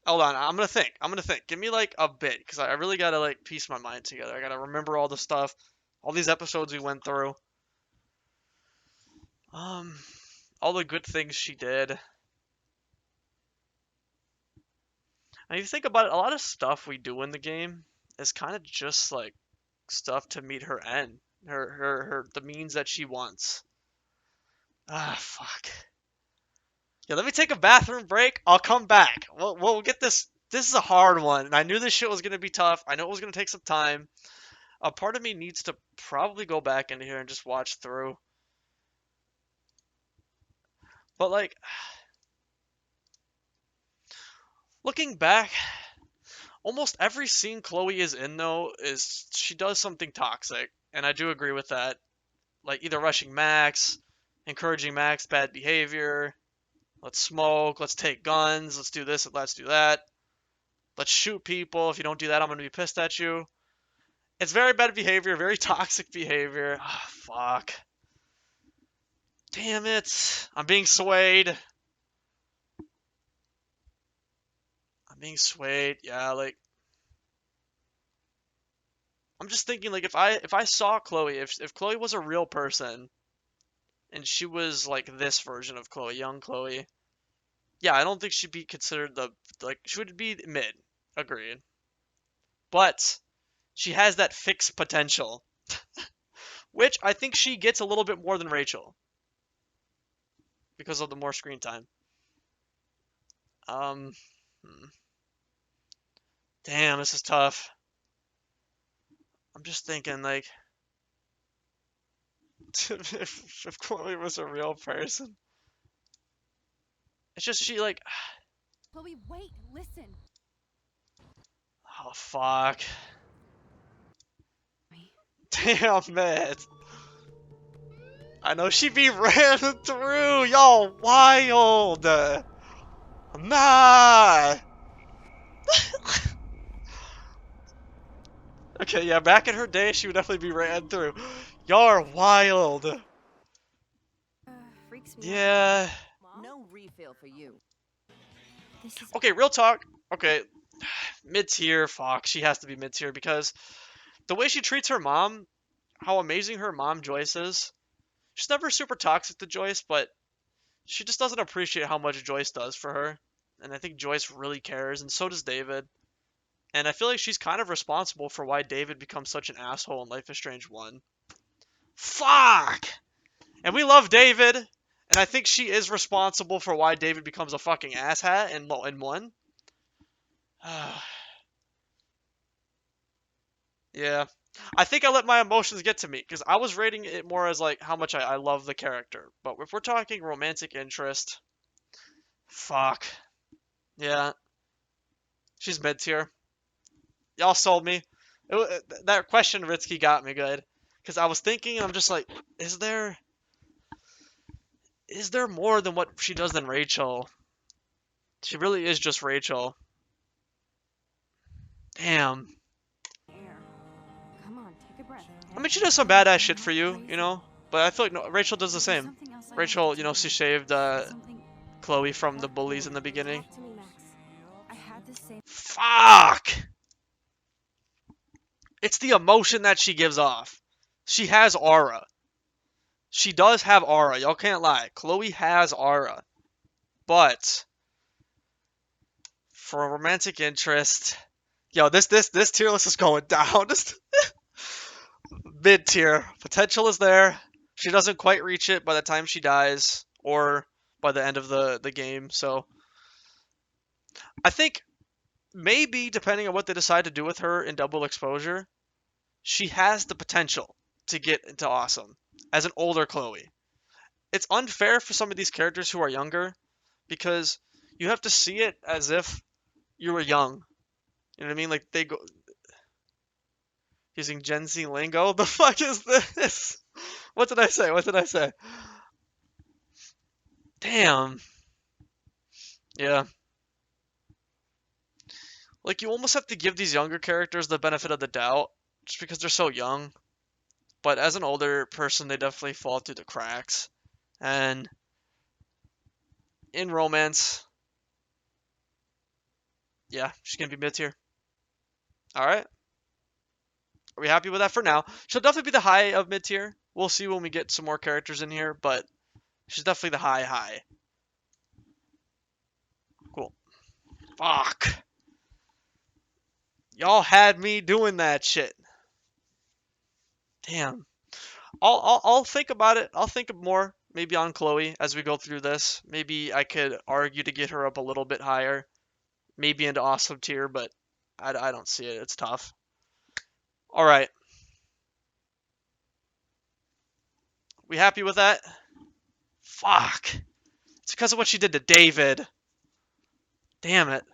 Hold on, I'm gonna think. I'm gonna think. Give me like a bit, because I really gotta like piece my mind together. I gotta remember all the stuff, all these episodes we went through. Um, all the good things she did. And if you think about it, a lot of stuff we do in the game is kind of just like stuff to meet her end, the means that she wants. Ah, fuck. Yeah, let me take a bathroom break. I'll come back. We'll get this. This is a hard one, and I knew this shit was gonna be tough. I know it was gonna take some time. A part of me needs to probably go back into here and just watch through. But like, looking back, almost every scene Chloe is in though is she does something toxic, and I do agree with that. Like either rushing Max, encouraging Max bad behavior. Let's smoke. Let's take guns. Let's do this. Let's do that. Let's shoot people. If you don't do that, I'm gonna be pissed at you. It's very bad behavior, very toxic behavior. Ah, fuck. Damn it. I'm being swayed. I'm being swayed. Yeah, like I'm just thinking like if I saw Chloe, if Chloe was a real person and she was like this version of Chloe, young Chloe, yeah, I don't think she'd be considered the like she would be mid. Agreed. But she has that fixed potential, which I think she gets a little bit more than Rachel because of the more screen time. Um, hmm. Damn, this is tough. I'm just thinking like if Chloe was a real person, it's just she like Chloe, wait, listen. Oh, fuck. Me. Damn it. I know she be ran through. Y'all wild. Nah. Okay, yeah, back in her day, she would definitely be ran through. Y'all are wild. Freaks me out. Yeah. Mom? No refill for you. This is Okay, real talk. Okay, mid-tier, fuck. She has to be mid-tier because the way she treats her mom, how amazing her mom Joyce is. She's never super toxic to Joyce, but she just doesn't appreciate how much Joyce does for her. And I think Joyce really cares, and so does David. And I feel like she's kind of responsible for why David becomes such an asshole in Life is Strange 1. Fuck! And we love David, and I think she is responsible for why David becomes a fucking asshat in 1. Yeah. I think I let my emotions get to me, because I was rating it more as like how much I love the character. But if we're talking romantic interest, fuck. Yeah. She's mid-tier. Y'all sold me. That question, Ritsky, got me good. Because I was thinking, and I'm just like, is there more than what she does than Rachel? She really is just Rachel. Damn. air. Come on, take a breath. I mean, she does some badass shit for you, you know? But I feel like no, Rachel does the There's same. something else I have Rachel, to you know, tell she saved Something Chloe from the bullies in the beginning. Talk to me, Max. I had the same. Fuck! It's the emotion that she gives off. She has aura. She does have aura. Y'all can't lie. Chloe has aura. But for a romantic interest, yo, this tier list is going down. Mid tier. Potential is there. She doesn't quite reach it by the time she dies or by the end of the game. So I think maybe depending on what they decide to do with her in double exposure, she has the potential to get into awesome as an older Chloe. It's unfair for some of these characters who are younger because you have to see it as if you were young. You know what I mean? Like they go using Gen Z lingo. The fuck is this? What did I say? What did I say? Damn. Yeah. Like you almost have to give these younger characters the benefit of the doubt just because they're so young. But as an older person, they definitely fall through the cracks. And in romance, yeah, she's gonna be mid tier. All right. Are we happy with that for now? She'll definitely be the high of mid tier. We'll see when we get some more characters in here, but she's definitely the high. Cool. Fuck. Y'all had me doing that shit. Damn. I'll think about it. I'll think more maybe on Chloe as we go through this. Maybe I could argue to get her up a little bit higher. Maybe into awesome tier, but I don't see it. It's tough. All right. We happy with that? Fuck. It's because of what she did to David. Damn it.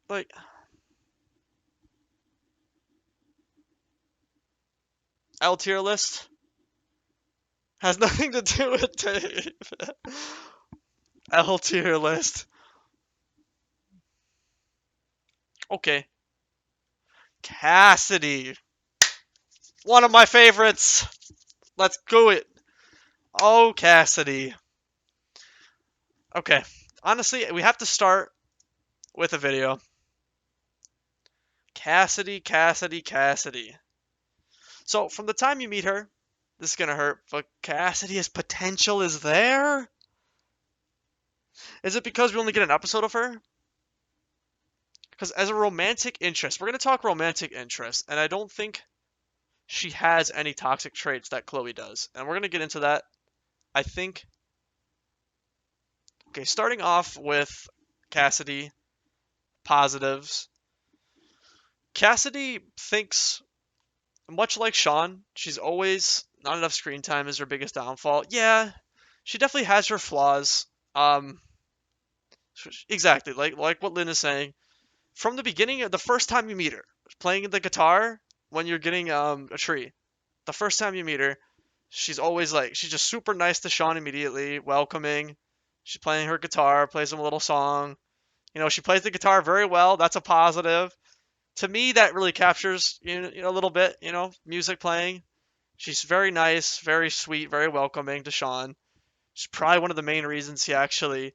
Like, L tier list has nothing to do with Dave. L tier list. Okay. Cassidy. One of my favorites. Let's go it. Oh, Cassidy. Okay. Honestly, we have to start with a video. Cassidy. So, from the time you meet her, this is going to hurt, but Cassidy's potential is there? Is it because we only get an episode of her? Because as a romantic interest, we're going to talk romantic interest, and I don't think she has any toxic traits that Chloe does. And we're going to get into that. I think... Okay, starting off with Cassidy, positives. Cassidy thinks, much like Sean, she's always... Not enough screen time is her biggest downfall. Yeah, she definitely has her flaws. Exactly, like what Lynn is saying. From the beginning, the first time you meet her, playing the guitar when you're getting a tree. The first time you meet her, she's always like, she's just super nice to Sean immediately, welcoming. She's playing her guitar, plays him a little song. You know, she plays the guitar very well. That's a positive. To me, that really captures a little bit. Music playing. She's very nice, very sweet, very welcoming to Sean. She's probably one of the main reasons he actually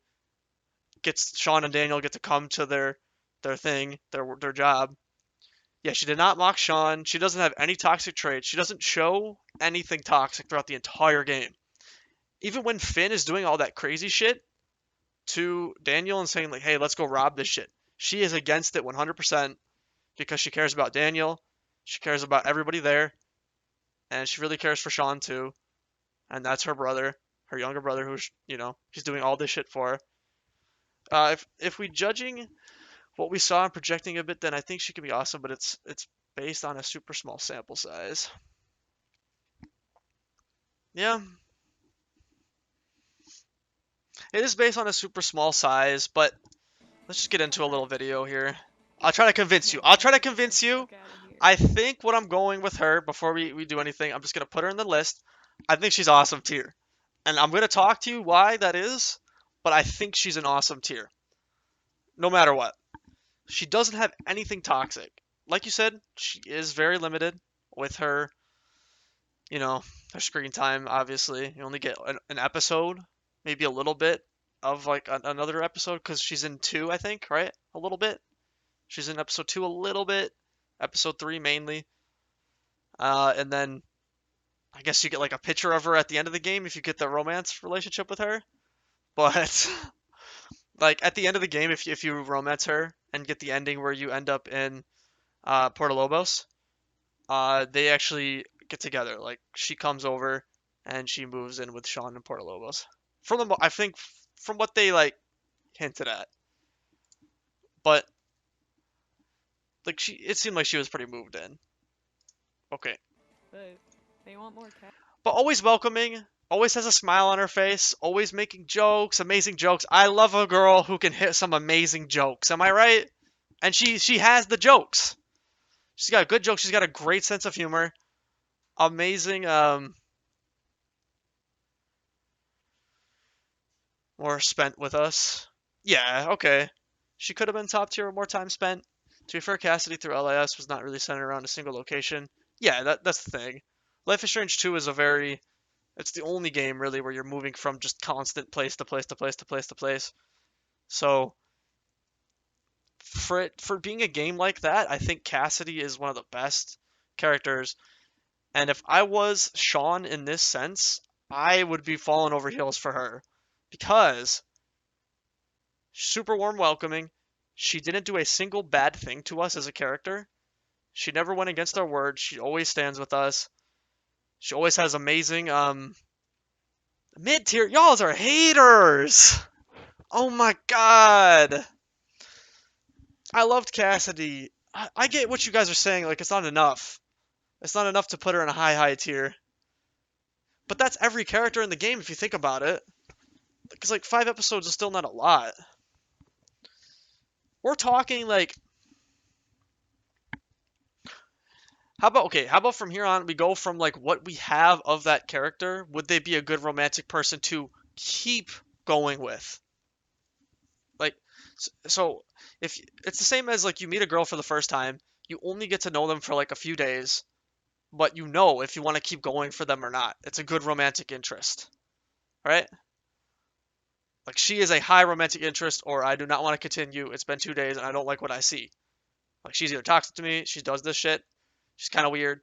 gets Sean and Daniel get to come to their thing, their job. Yeah, she did not mock Sean. She doesn't have any toxic traits. She doesn't show anything toxic throughout the entire game. Even when Finn is doing all that crazy shit to Daniel and saying like, "Hey, let's go rob this shit," she is against it 100% because she cares about Daniel. She cares about everybody there, and she really cares for Sean too. And that's her brother, her younger brother, who's he's doing all this shit for her. If we judging what we saw and projecting a bit, then I think she could be awesome, but it's based on a super small sample size. Yeah. It is based on a super small size, but let's just get into a little video here. I'll try to convince you. I think what I'm going with her, before we do anything, I'm just going to put her in the list. I think she's awesome tier. And I'm going to talk to you why that is, but I think she's an awesome tier. No matter what. She doesn't have anything toxic. Like you said, she is very limited with her, her screen time, obviously. You only get an episode, maybe a little bit of like another episode, because she's in 2, I think, right? A little bit. She's in episode 2 a little bit. Episode 3 mainly. And then I guess you get like a picture of her at the end of the game if you get the romance relationship with her. But like at the end of the game, if you romance her and get the ending where you end up in Porto Lobos, they actually get together. Like she comes over and she moves in with Sean in Porto Lobos. I think from what they like hinted at, but like it seemed like she was pretty moved in. Okay. But they want more cat. But always welcoming, always has a smile on her face, always making jokes, amazing jokes. I love a girl who can hit some amazing jokes. Am I right? And she has the jokes. She's got good jokes. She's got a great sense of humor. Amazing. More spent with us. Yeah, okay. She could have been top tier with more time spent. To be fair, Cassidy through LAS was not really centered around a single location. Yeah, that's the thing. Life is Strange 2 is it's the only game really where you're moving from just constant place to place to place to place to place. So for being a game like that, I think Cassidy is one of the best characters. And if I was Sean in this sense, I would be falling over heels for her because super warm welcoming. She didn't do a single bad thing to us as a character. She never went against our word. She always stands with us. She always has amazing mid-tier. Y'all are haters. Oh my god. I loved Cassidy. I get what you guys are saying. Like, it's not enough. It's not enough to put her in a high tier. But that's every character in the game if you think about it. Because, like, 5 episodes is still not a lot. We're talking, like... How about from here on we go from, like, what we have of that character? Would they be a good romantic person to keep going with? Like, so, if it's the same as, like, you meet a girl for the first time, you only get to know them for, like, a few days, but you know if you want to keep going for them or not. It's a good romantic interest, right? Like, she is a high romantic interest, or I do not want to continue. It's been 2 days, and I don't like what I see. Like, she's either toxic to me, she does this shit, she's kind of weird.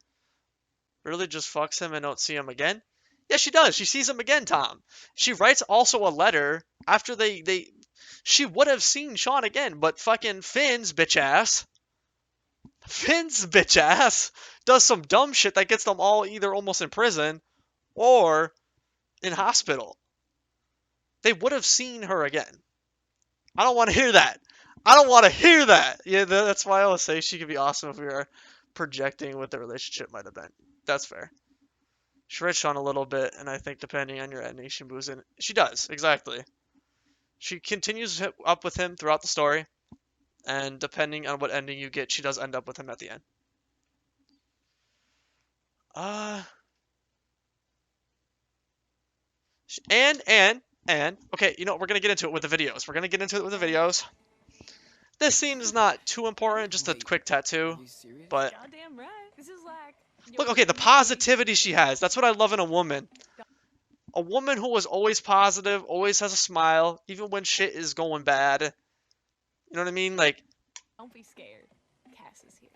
Really just fucks him and don't see him again? Yeah, she does. She sees him again, Tom. She writes also a letter after she would have seen Sean again, but fucking Finn's bitch ass does some dumb shit that gets them all either almost in prison or in hospital. They would have seen her again. I don't want to hear that. Yeah, that's why I always say she could be awesome if we were projecting what the relationship might have been. That's fair. She read Sean a little bit, and I think depending on your ending, she moves in. She does, exactly. She continues up with him throughout the story, and depending on what ending you get, she does end up with him at the end. And okay, you know, we're gonna get into it with the videos. We're gonna get into it with the videos. This scene is not too important, just a Wait, quick tattoo. Are you serious? But Goddamn right. This is like. look, okay, the positivity she has. That's what I love in a woman. A woman who is always positive, always has a smile, even when shit is going bad. You know what I mean? Like, Don't be scared. Cass is here.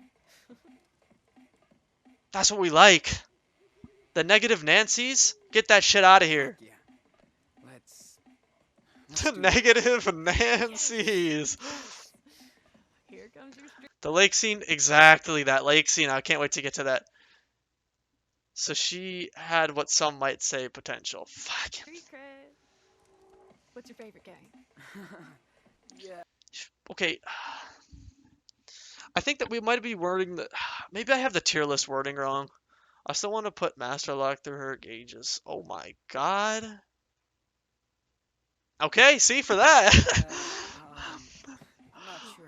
that's what we like. The negative Nancys, get that shit out of here. Yeah. Let's The do it. negative Nancys. Here comes your street The lake scene, exactly that lake scene. I can't wait to get to that. So she had what some might say potential. Fuck. cred. What's your favorite gang? Yeah. Okay. I think that we might be wording the. Maybe I have the tier list wording wrong. I still want to put Master Lock through her gauges. Oh my god. Okay, see for that. I'm not sure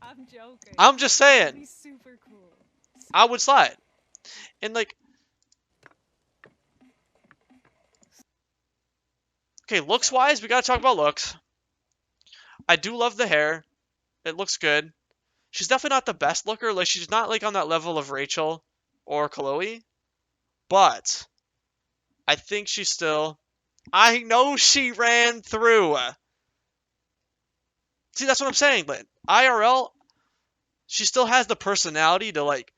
I'm joking. I'm just That'd saying. be super cool. I would slide. And like. Okay, looks wise, we gotta talk about looks. I do love the hair. It looks good. She's definitely not the best looker. Like, she's not like on that level of Rachel or Chloe. But I think she's still. I know she ran through. See, that's what I'm saying, Lynn. IRL, she still has the personality to like.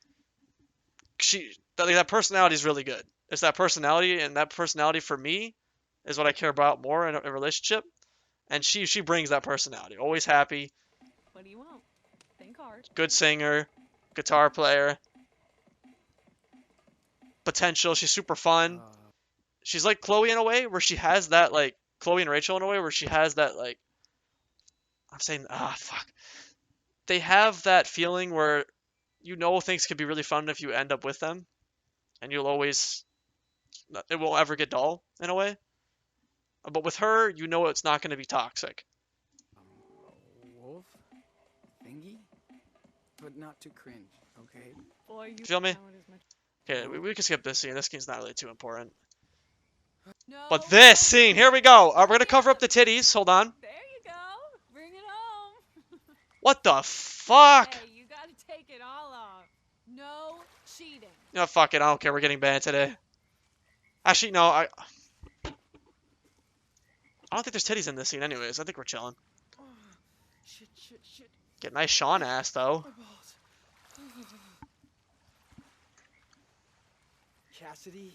That personality is really good. It's that personality, and that personality for me is what I care about more in a relationship. And she brings that personality. Always happy, What do you want? Think hard. good singer, guitar player, potential. She's super fun. She's like Chloe in a way where she has that like Chloe and Rachel in a way where she has that like. I'm saying fuck. They have that feeling where you know things could be really fun if you end up with them, and you'll always. It won't ever get dull in a way. But with her, you know it's not going to be toxic. wolf thingy, but not too cringe. Okay. Boy, you Feel me? know it as much- Okay, we can skip this scene. This scene's not really too important. No. But this scene, here we go. We're going to cover up the titties. Hold on. There you go. Bring it home. What the fuck? Hey, you gotta take it all off. No cheating. No, fuck it. I don't care. We're getting banned today. Actually, no. I don't think there's titties in this scene anyways. I think we're chilling. Shit. Get nice Sean ass, though. My balls. Cassidy,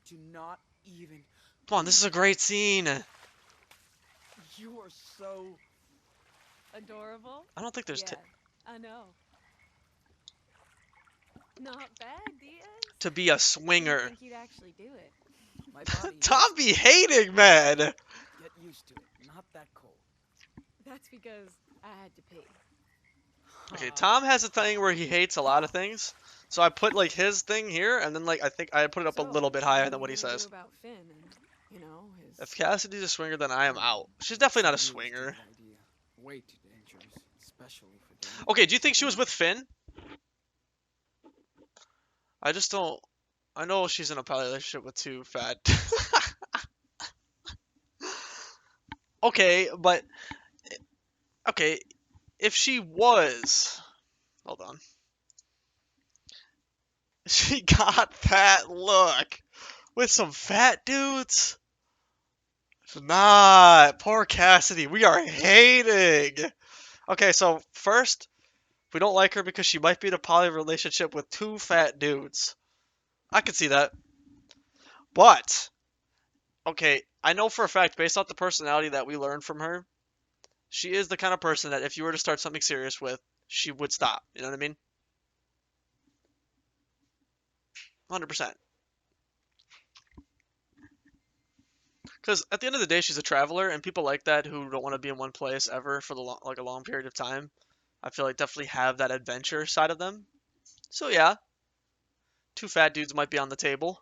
do not even. Come on, this is a great scene. You are so. Adorable. I don't think there's Yeah, I know. Not bad, Diaz. to be a I swinger. didn't think you'd actually do it. My body. Tom be hating, man. Get used to it. Not that cold. That's because I had to pee. Okay, Tom has a thing where he hates a lot of things. So I put like his thing here, and then like I think I put it up a So, little bit higher than are what he you gonna says. do about Finn and, you know, his... If Cassidy's a swinger, then I am out. She's definitely not a It's really swinger. stupid idea. Way too dangerous, especially for them. Okay, do you think she was with Finn? I just don't. I know she's in a poly relationship with two fat. Okay, but okay, if she was, hold on. She got that look with some fat dudes. It's not. Poor Cassidy. We are hating. Okay, so first, we don't like her because she might be in a poly relationship with two fat dudes. I can see that. But, okay, I know for a fact, based off the personality that we learned from her, she is the kind of person that if you were to start something serious with, she would stop. You know what I mean? 100%. Because at the end of the day, she's a traveler, and people like that who don't want to be in one place ever for like a long period of time, I feel like definitely have that adventure side of them. So yeah, two fat dudes might be on the table.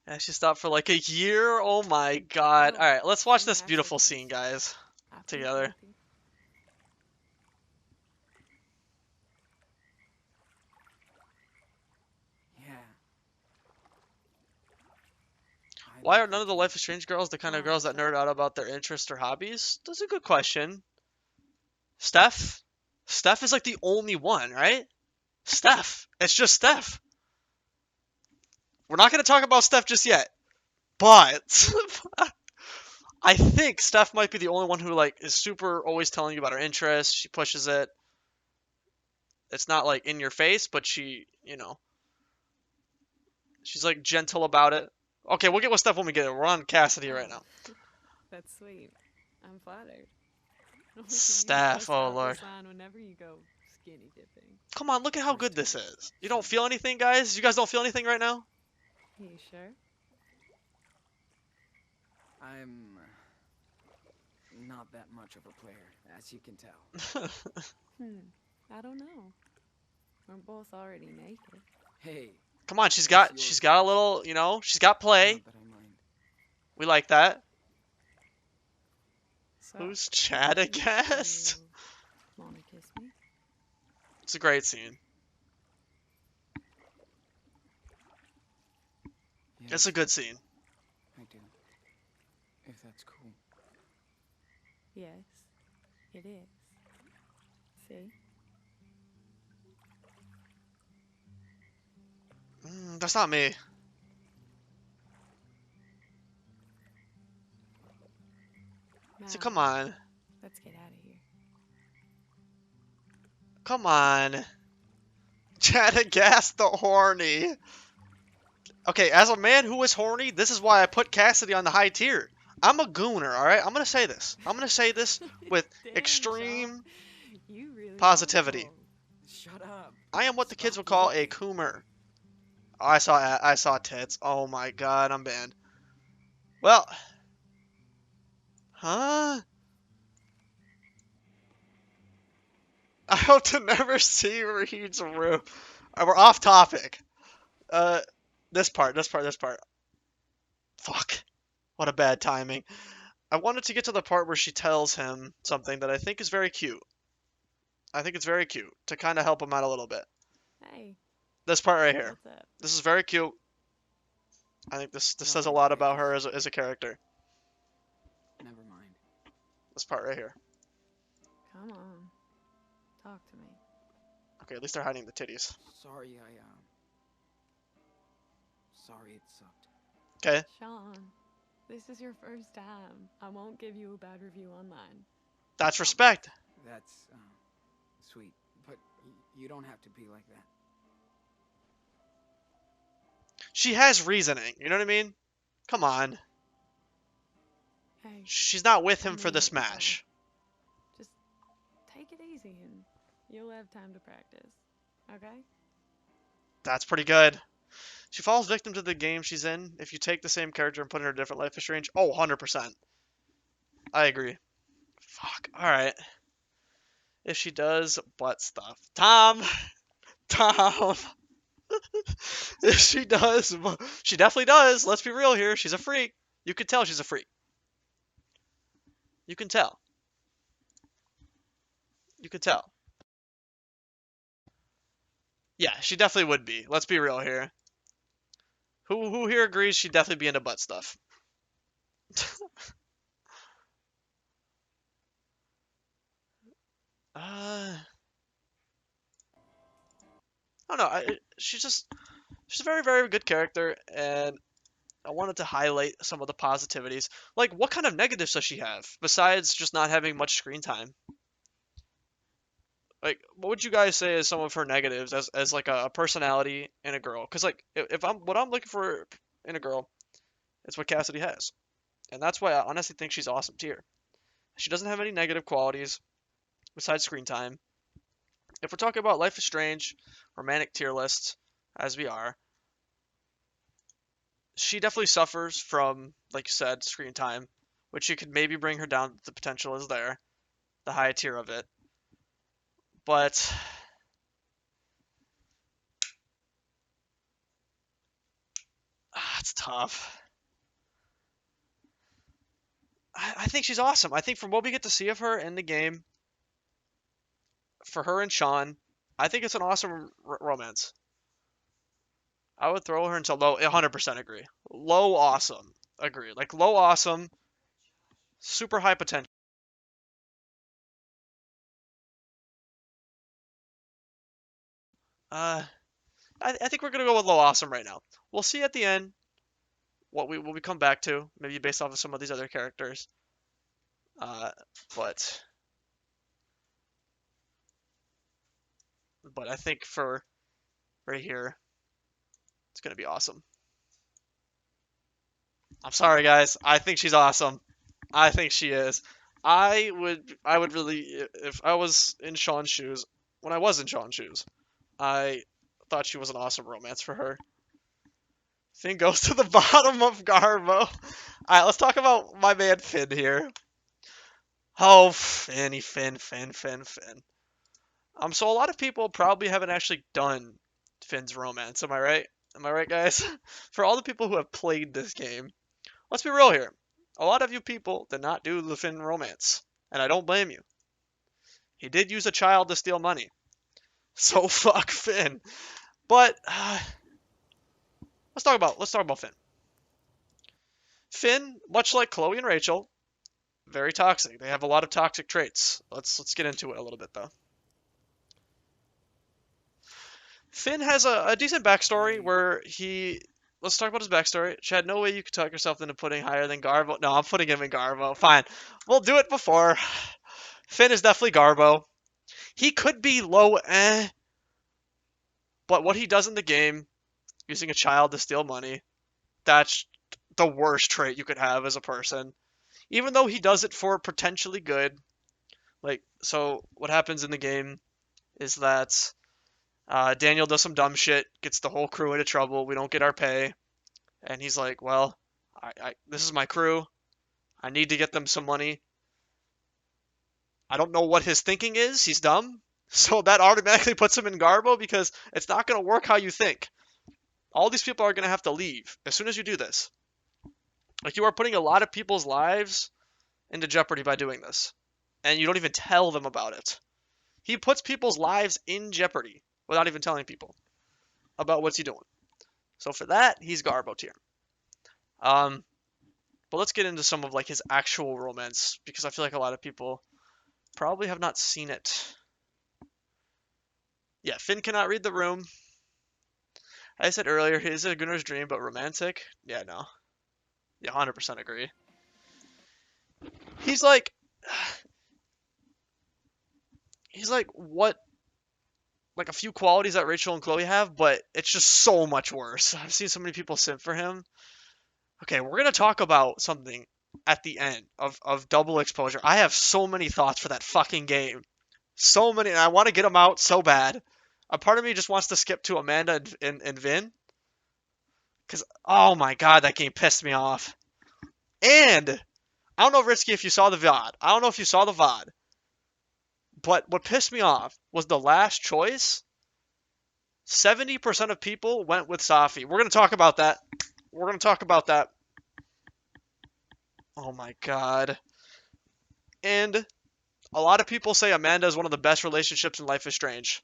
Yeah, she stopped for like a year. Oh my god. No, All right, let's watch I'm this actually beautiful just scene, guys, happy, together. happy. Yeah. Why are none of the Life is Strange girls the kind of girls that nerd out about their interests or hobbies? That's a good question. Steph? Steph is like the only one, right? Steph. It's just Steph. We're not going to talk about Steph just yet, but I think Steph might be the only one who like is super always telling you about her interests. She pushes it. It's not like in your face, but she, she's like gentle about it. Okay, we'll get with Steph when we get it. We're on Cassidy right now. That's sweet. I'm flattered. You Steph, bust oh out lord. this line whenever you go skinny dipping. Come on, look at how good this is. You don't feel anything, guys? You guys don't feel anything right now? You sure? I'm not that much of a player, as you can tell. I don't know. We're both already naked. Hey, Come on, she's got a little, she's got play. not that I mind. We like that. So, Who's Chad a guest? you wanna kiss me? It's a great scene. Yes, It's a good scene. I do. If that's cool. Yes, it is. See? That's not me. So Now, come on. let's get out of here. Come on. Chad Agast the horny. Okay, as a man who is horny, this is why I put Cassidy on the high tier. I'm a gooner, alright? I'm gonna say this. I'm gonna say this with Damn, extreme Sean. You really positivity. are. Shut up. I am what the kids Stop would call a looking. coomer. Oh, I saw tits. Oh my god, I'm banned. Well, huh? I hope to never see Reed's room. We're off topic. This part. Fuck. What a bad timing. I wanted to get to the part where she tells him something that I think is very cute. I think it's very cute to kind of help him out a little bit. Hey, This part right here. what's up? This is very cute. I think this No, says a I'm lot okay, about her just- as a character. Never mind. This part right here. Come on. Talk to me. Okay, at least they're hiding the titties. Sorry, Sorry it sucked. Okay. Sean, this is your first time. I won't give you a bad review online. That's respect. That's, sweet. But you don't have to be like that. She has reasoning. You know what I mean? Come on. Hey, She's not with I him for mean the it, smash. just take it easy and you'll have time to practice. Okay? That's pretty good. She falls victim to the game she's in. If you take the same character and put her in a different Life is Strange, oh, 100%. I agree. Fuck. Alright. If she does butt stuff. Tom! Tom! If she does, she definitely does. Let's be real here. She's a freak. You can tell she's a freak. You can tell. You can tell. Yeah, she definitely would be. Let's be real here. Who here agrees she'd definitely be into butt stuff? I don't know. She's a very, very good character, and I wanted to highlight some of the positivities. Like, what kind of negatives does she have besides just not having much screen time? Like, what would you guys say is some of her negatives as like a personality in a girl? Because like, if what I'm looking for in a girl, it's what Cassidy has, and that's why I honestly think she's awesome tier. She doesn't have any negative qualities besides screen time. If we're talking about Life is Strange, romantic tier lists, as we are, she definitely suffers from, like you said, screen time, which you could maybe bring her down. The potential is there, the high tier of it. But That's tough. I think she's awesome. I think from what we get to see of her in the game, for her and Sean, I think it's an awesome romance. I would throw her into low. 100% agree. Low awesome. Agree. Like low awesome. Super high potential. I think we're gonna go with low awesome right now. We'll see at the end what we come back to, maybe based off of some of these other characters. Uh, but I think for right here, it's gonna be awesome. I'm sorry, guys. I think she's awesome. I think she is. I would really, if I was in Sean's shoes, when I was in Sean's shoes, I thought she was an awesome romance for her. Finn goes to the bottom of Garbo. Alright, let's talk about my man Finn here. Oh, Finn. So a lot of people probably haven't actually done Finn's romance. Am I right? Am I right, guys? For all the people who have played this game, let's be real here. A lot of you people did not do the Finn romance, and I don't blame you. He did use a child to steal money. So fuck Finn. But let's talk about Finn. Finn, much like Chloe and Rachel, very toxic. They have a lot of toxic traits. Let's get into it a little bit though. Finn has a decent backstory where he. Let's talk about his backstory. Chad, no way you could talk yourself into putting higher than Garbo. No, I'm putting him in Garbo. Fine. We'll do it before. Finn is definitely Garbo. He could be low but what he does in the game, using a child to steal money, that's the worst trait you could have as a person. Even though he does it for potentially good. So what happens in the game is that Daniel does some dumb shit, gets the whole crew into trouble. We don't get our pay. And he's like, well, this is my crew. I need to get them some money. I don't know what his thinking is. He's dumb. So that automatically puts him in Garbo because it's not going to work how you think. All these people are going to have to leave as soon as you do this. Like, you are putting a lot of people's lives into jeopardy by doing this. And you don't even tell them about it. He puts people's lives in jeopardy without even telling people about what's he doing. So for that, he's Garbo tier. But let's get into some of like his actual romance because I feel like a lot of people probably have not seen it. Yeah, Finn cannot read the room. I said earlier, he is a Gunnar's dream, but romantic? Yeah, no. Yeah, 100% agree. He's like what? Like a few qualities that Rachel and Chloe have, but it's just so much worse. I've seen so many people simp for him. Okay, we're going to talk about something at the end of Double Exposure. I have so many thoughts for that fucking game. So many, and I want to get them out so bad. A part of me just wants to skip to Amanda and Vin. Because, oh my god, that game pissed me off. And, I don't know, Risky, if you saw the VOD. But what pissed me off was the last choice. 70% of people went with Safi. We're going to talk about that. Oh my god. And a lot of people say Amanda is one of the best relationships in Life is Strange.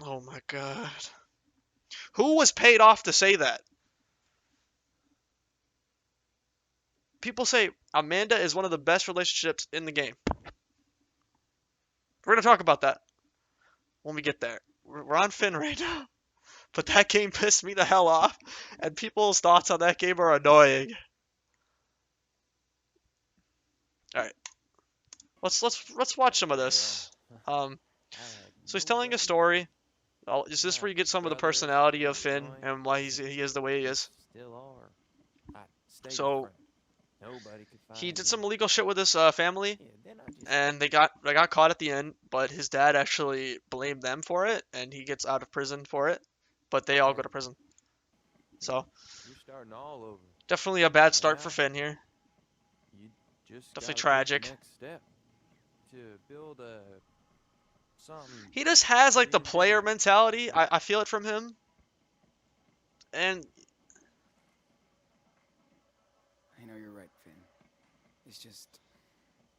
Oh my god. Who was paid off to say that? People say Amanda is one of the best relationships in the game. We're going to talk about that when we get there. We're on Finn right now. But that game pissed me the hell off. And people's thoughts on that game are annoying. Alright. Let's watch some of this. So he's telling a story. Is this where you get some of the personality of Finn and why he is the way he is? So he did some illegal shit with his family, and they got caught at the end. But his dad actually blamed them for it, and he gets out of prison for it. But they all go to prison. So definitely a bad start for Finn here. Definitely tragic. He just has like the player mentality. I feel it from him. And I know you're right, Finn. It's just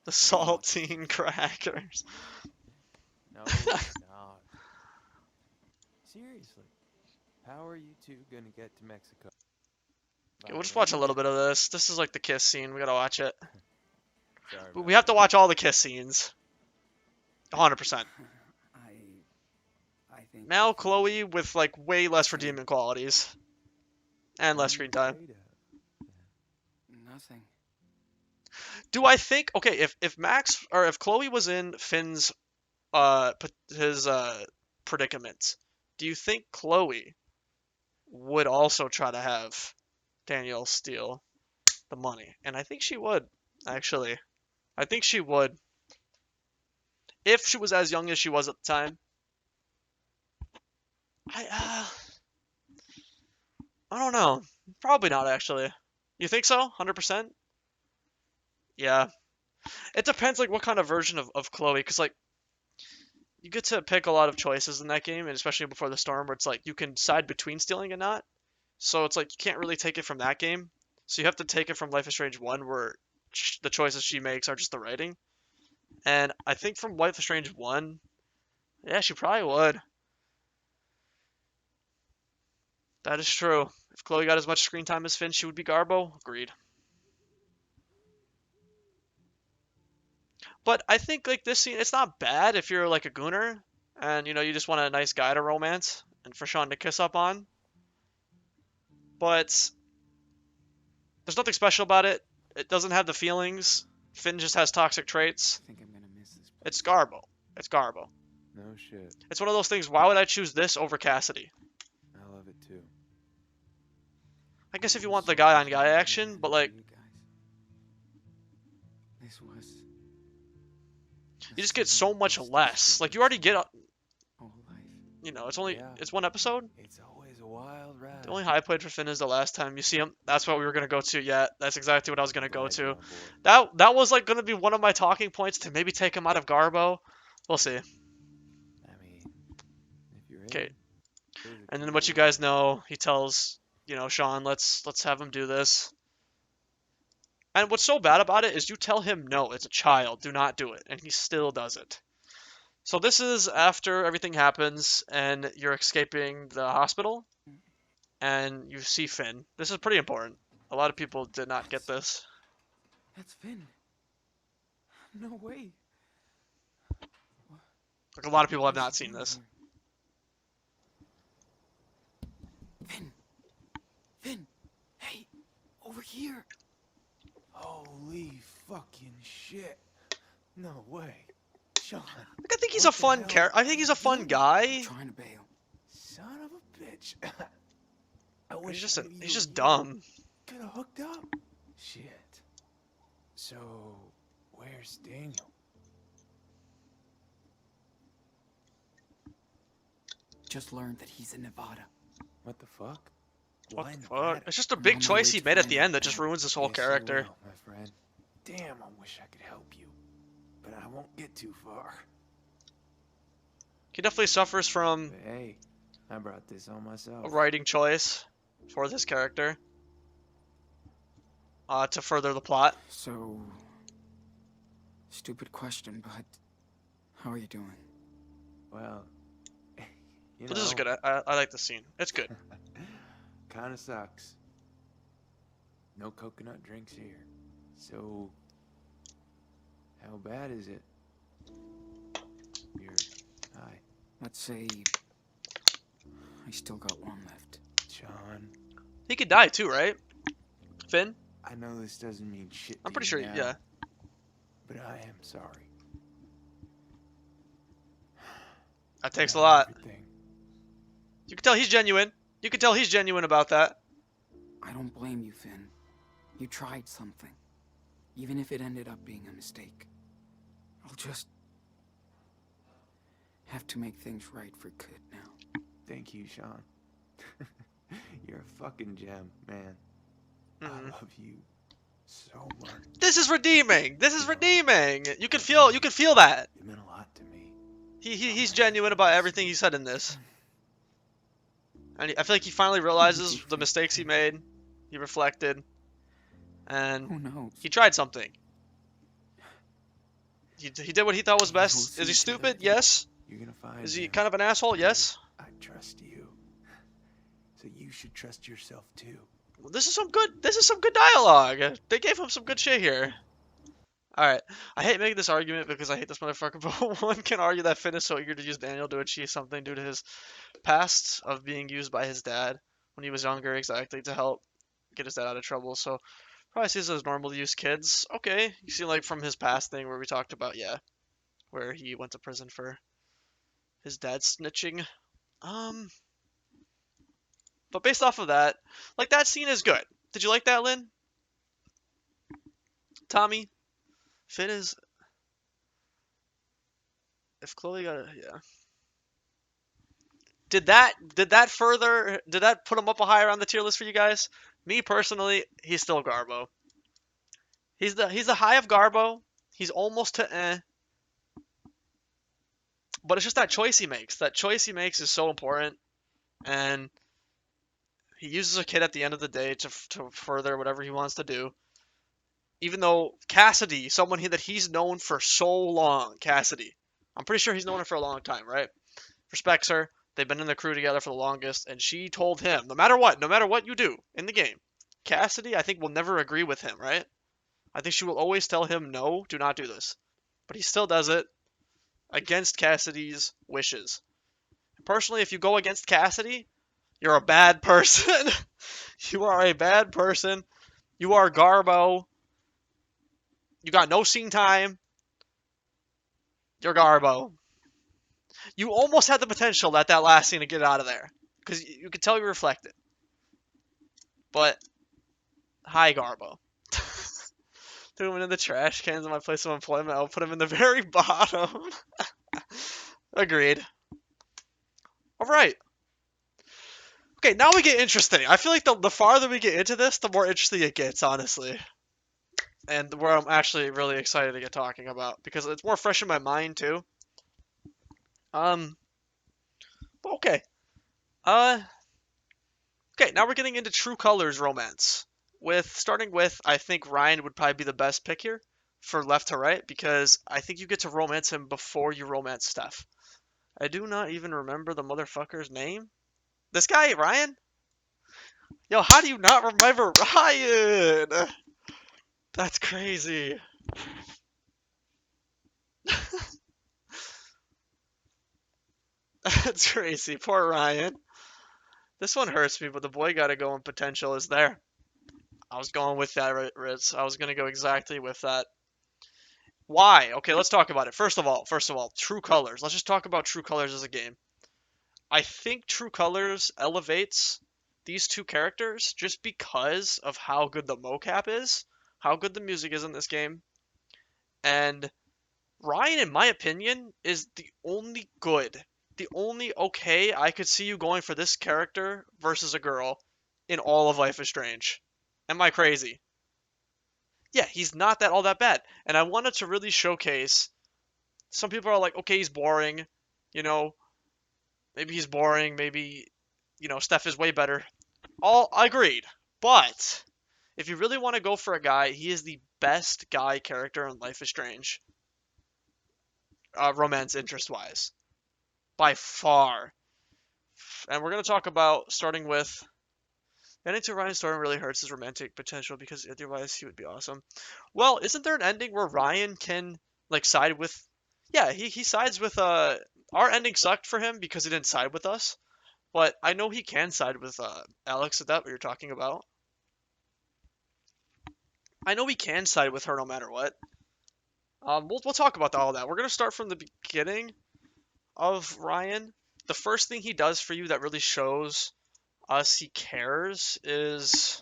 the saltine crackers. No, it's not. Seriously, how are you two gonna get to Mexico? Okay, we'll just watch a little bit of this. This is like the kiss scene. We gotta watch it. Sorry But about we have to that. watch all the kiss scenes. 100%. I think Now Chloe with like way less redeeming qualities and less What are screen you time. afraid of? nothing. Do I think okay if Max or if Chloe was in Finn's his predicament, do you think Chloe would also try to have Daniel steal the money? And I think she would, actually. I think she would. If she was as young as she was at the time. I don't know. Probably not, actually. You think so? 100%? Yeah. It depends, like, what kind of version of Chloe, because, like, you get to pick a lot of choices in that game, and especially before the storm, where it's like you can decide between stealing and not. So it's like you can't really take it from that game. So you have to take it from Life is Strange 1, where the choices she makes are just the writing. And I think from Life is Strange 1, yeah, she probably would. That is true. If Chloe got as much screen time as Finn, she would be Garbo. Agreed. But I think like this scene, it's not bad if you're like a gooner and you just want a nice guy to romance and for Sean to kiss up on. But there's nothing special about it. It doesn't have the feelings. Finn just has toxic traits. I think I'm gonna miss this. It's Garbo. It's Garbo. No shit. It's one of those things. Why would I choose this over Cassidy? I love it too. I guess if you want the guy on guy action, but like This was. you just get so much less. Like you already get, Whole life. it's only Yeah. it's one episode. It's always a wild ride. The only high played for Finn is the last time you see him. That's what we were gonna go to. Yeah, that's exactly what I was gonna go Glad you're to. on board. That was like gonna be one of my talking points to maybe take him out of Garbo. We'll see. I mean, if you're in, Okay. there's a And then good what you deal. guys know, he tells Sean, let's have him do this. And what's so bad about it is you tell him no, it's a child, do not do it, and he still does it. So this is after everything happens and you're escaping the hospital and you see Finn. This is pretty important. A lot of people did not get this. That's Finn. No way. Like a lot of people have What's not he seen doing this. here? Finn. Hey, over here. Holy fucking shit! No way, Sean. Like I think he's What a the fun hell character. I think he's a fun I'm guy. trying to bail. Son of a bitch. I He's wish just I knew you he's were just here. dumb. Could have hooked up. Shit. So, where's Daniel? Just learned that he's in Nevada. What the fuck? What Why the fuck? Nevada? It's just a I'm big on my choice way he to made at find the that end that just man. ruins his whole Yes, I character. will, my friend. Damn, I wish I could help you, but I won't get too far. He definitely suffers from But hey, I brought this on myself. a writing choice for this character to further the plot. So, stupid question, but how are you doing? Well, you But this is good. I like the scene. It's good. Kind of sucks. No coconut drinks here. So, how bad is it? You're high, Let's say I still got one left. Sean. He could die too, right? Finn? I know this doesn't mean shit. I'm to pretty you sure. now, Yeah. but I am sorry. That takes a About lot. everything. You can tell he's genuine. You can tell he's genuine about that. I don't blame you, Finn. You tried something. Even if it ended up being a mistake. I'll just have to make things right for good now. Thank you, Sean. You're a fucking gem, man. I Mhm. love you so much. This is redeeming. This is redeeming. You can feel that. You meant a lot to me. He's genuine about everything he said in this. And I feel like he finally realizes the mistakes he made. He reflected, Who and knows? he tried something. He did what he thought was We'll best. see Is he each other stupid? again. Yes. You're gonna find Is he him. kind of an asshole? Yes. I trust you. So you should trust yourself too. Well, this is some good dialogue. They gave him some good shit here. Alright, I hate making this argument because I hate this motherfucker, but one can argue that Finn is so eager to use Daniel to achieve something due to his past of being used by his dad when he was younger, exactly, to help get his dad out of trouble. So probably sees it as normal to use kids. Okay, you see, like from his past thing where we talked about, yeah, where he went to prison for his dad snitching. But based off of that, like that scene is good. Did you like that, Lynn? Tommy? Finn is. If Chloe got it, yeah. Did that put him up a higher on the tier list for you guys? Me personally, he's still Garbo. He's the high of Garbo. He's almost to eh. But it's just that choice he makes. That choice he makes is so important, and he uses a kid at the end of the day to further whatever he wants to do. Even though Cassidy, someone that he's known for so long, Cassidy, I'm pretty sure he's known her for a long time, right? Respects her. They've been in the crew together for the longest, and she told him, no matter what you do in the game, Cassidy, I think, will never agree with him, right? I think she will always tell him, no, do not do this. But he still does it against Cassidy's wishes. Personally, if you go against Cassidy, you're a bad person. You are a bad person. You are Garbo. You got no scene time. You're Garbo. You almost had the potential at that last scene to get out of there. Because you could tell you reflected. But, hi, Garbo. Threw him in the trash cans in my place of employment. I'll put him in the very bottom. Agreed. Alright. Okay, now we get interesting. I feel like the farther we get into this, the more interesting it gets, honestly. And where I'm actually really excited to get talking about. Because it's more fresh in my mind, too. Okay. Okay, now we're getting into True Colors romance. Starting with, I think Ryan would probably be the best pick here for left to right, because I think you get to romance him before you romance Steph. I do not even remember the motherfucker's name. This guy, Ryan? Yo, how do you not remember Ryan? That's crazy. That's crazy. Poor Ryan. This one hurts me, but the boy gotta go and potential is there. I was going with that, Ritz. I was gonna go exactly with that. Why? Okay, let's talk about it. First of all, True Colors. Let's just talk about True Colors as a game. I think True Colors elevates these two characters just because of how good the mocap is, how good the music is in this game, and Ryan, in my opinion, is the only okay I could see you going for this character versus a girl in all of Life is Strange. Am I crazy? Yeah, he's not all that bad. And I wanted to really showcase, some people are like, okay, he's boring, maybe he's boring, maybe, Steph is way better. All agreed. But if you really want to go for a guy, he is the best guy character in Life is Strange. Romance interest-wise. By far. And we're going to talk about, starting with, getting to Ryan Storm really hurts his romantic potential because otherwise he would be awesome. Well, isn't there an ending where Ryan can, side with... Yeah, he sides with, our ending sucked for him because he didn't side with us. But I know he can side with, Alex. Is that what you're talking about? I know he can side with her no matter what. We'll talk about all that. We're going to start from the beginning of Ryan. The first thing he does for you that really shows us he cares is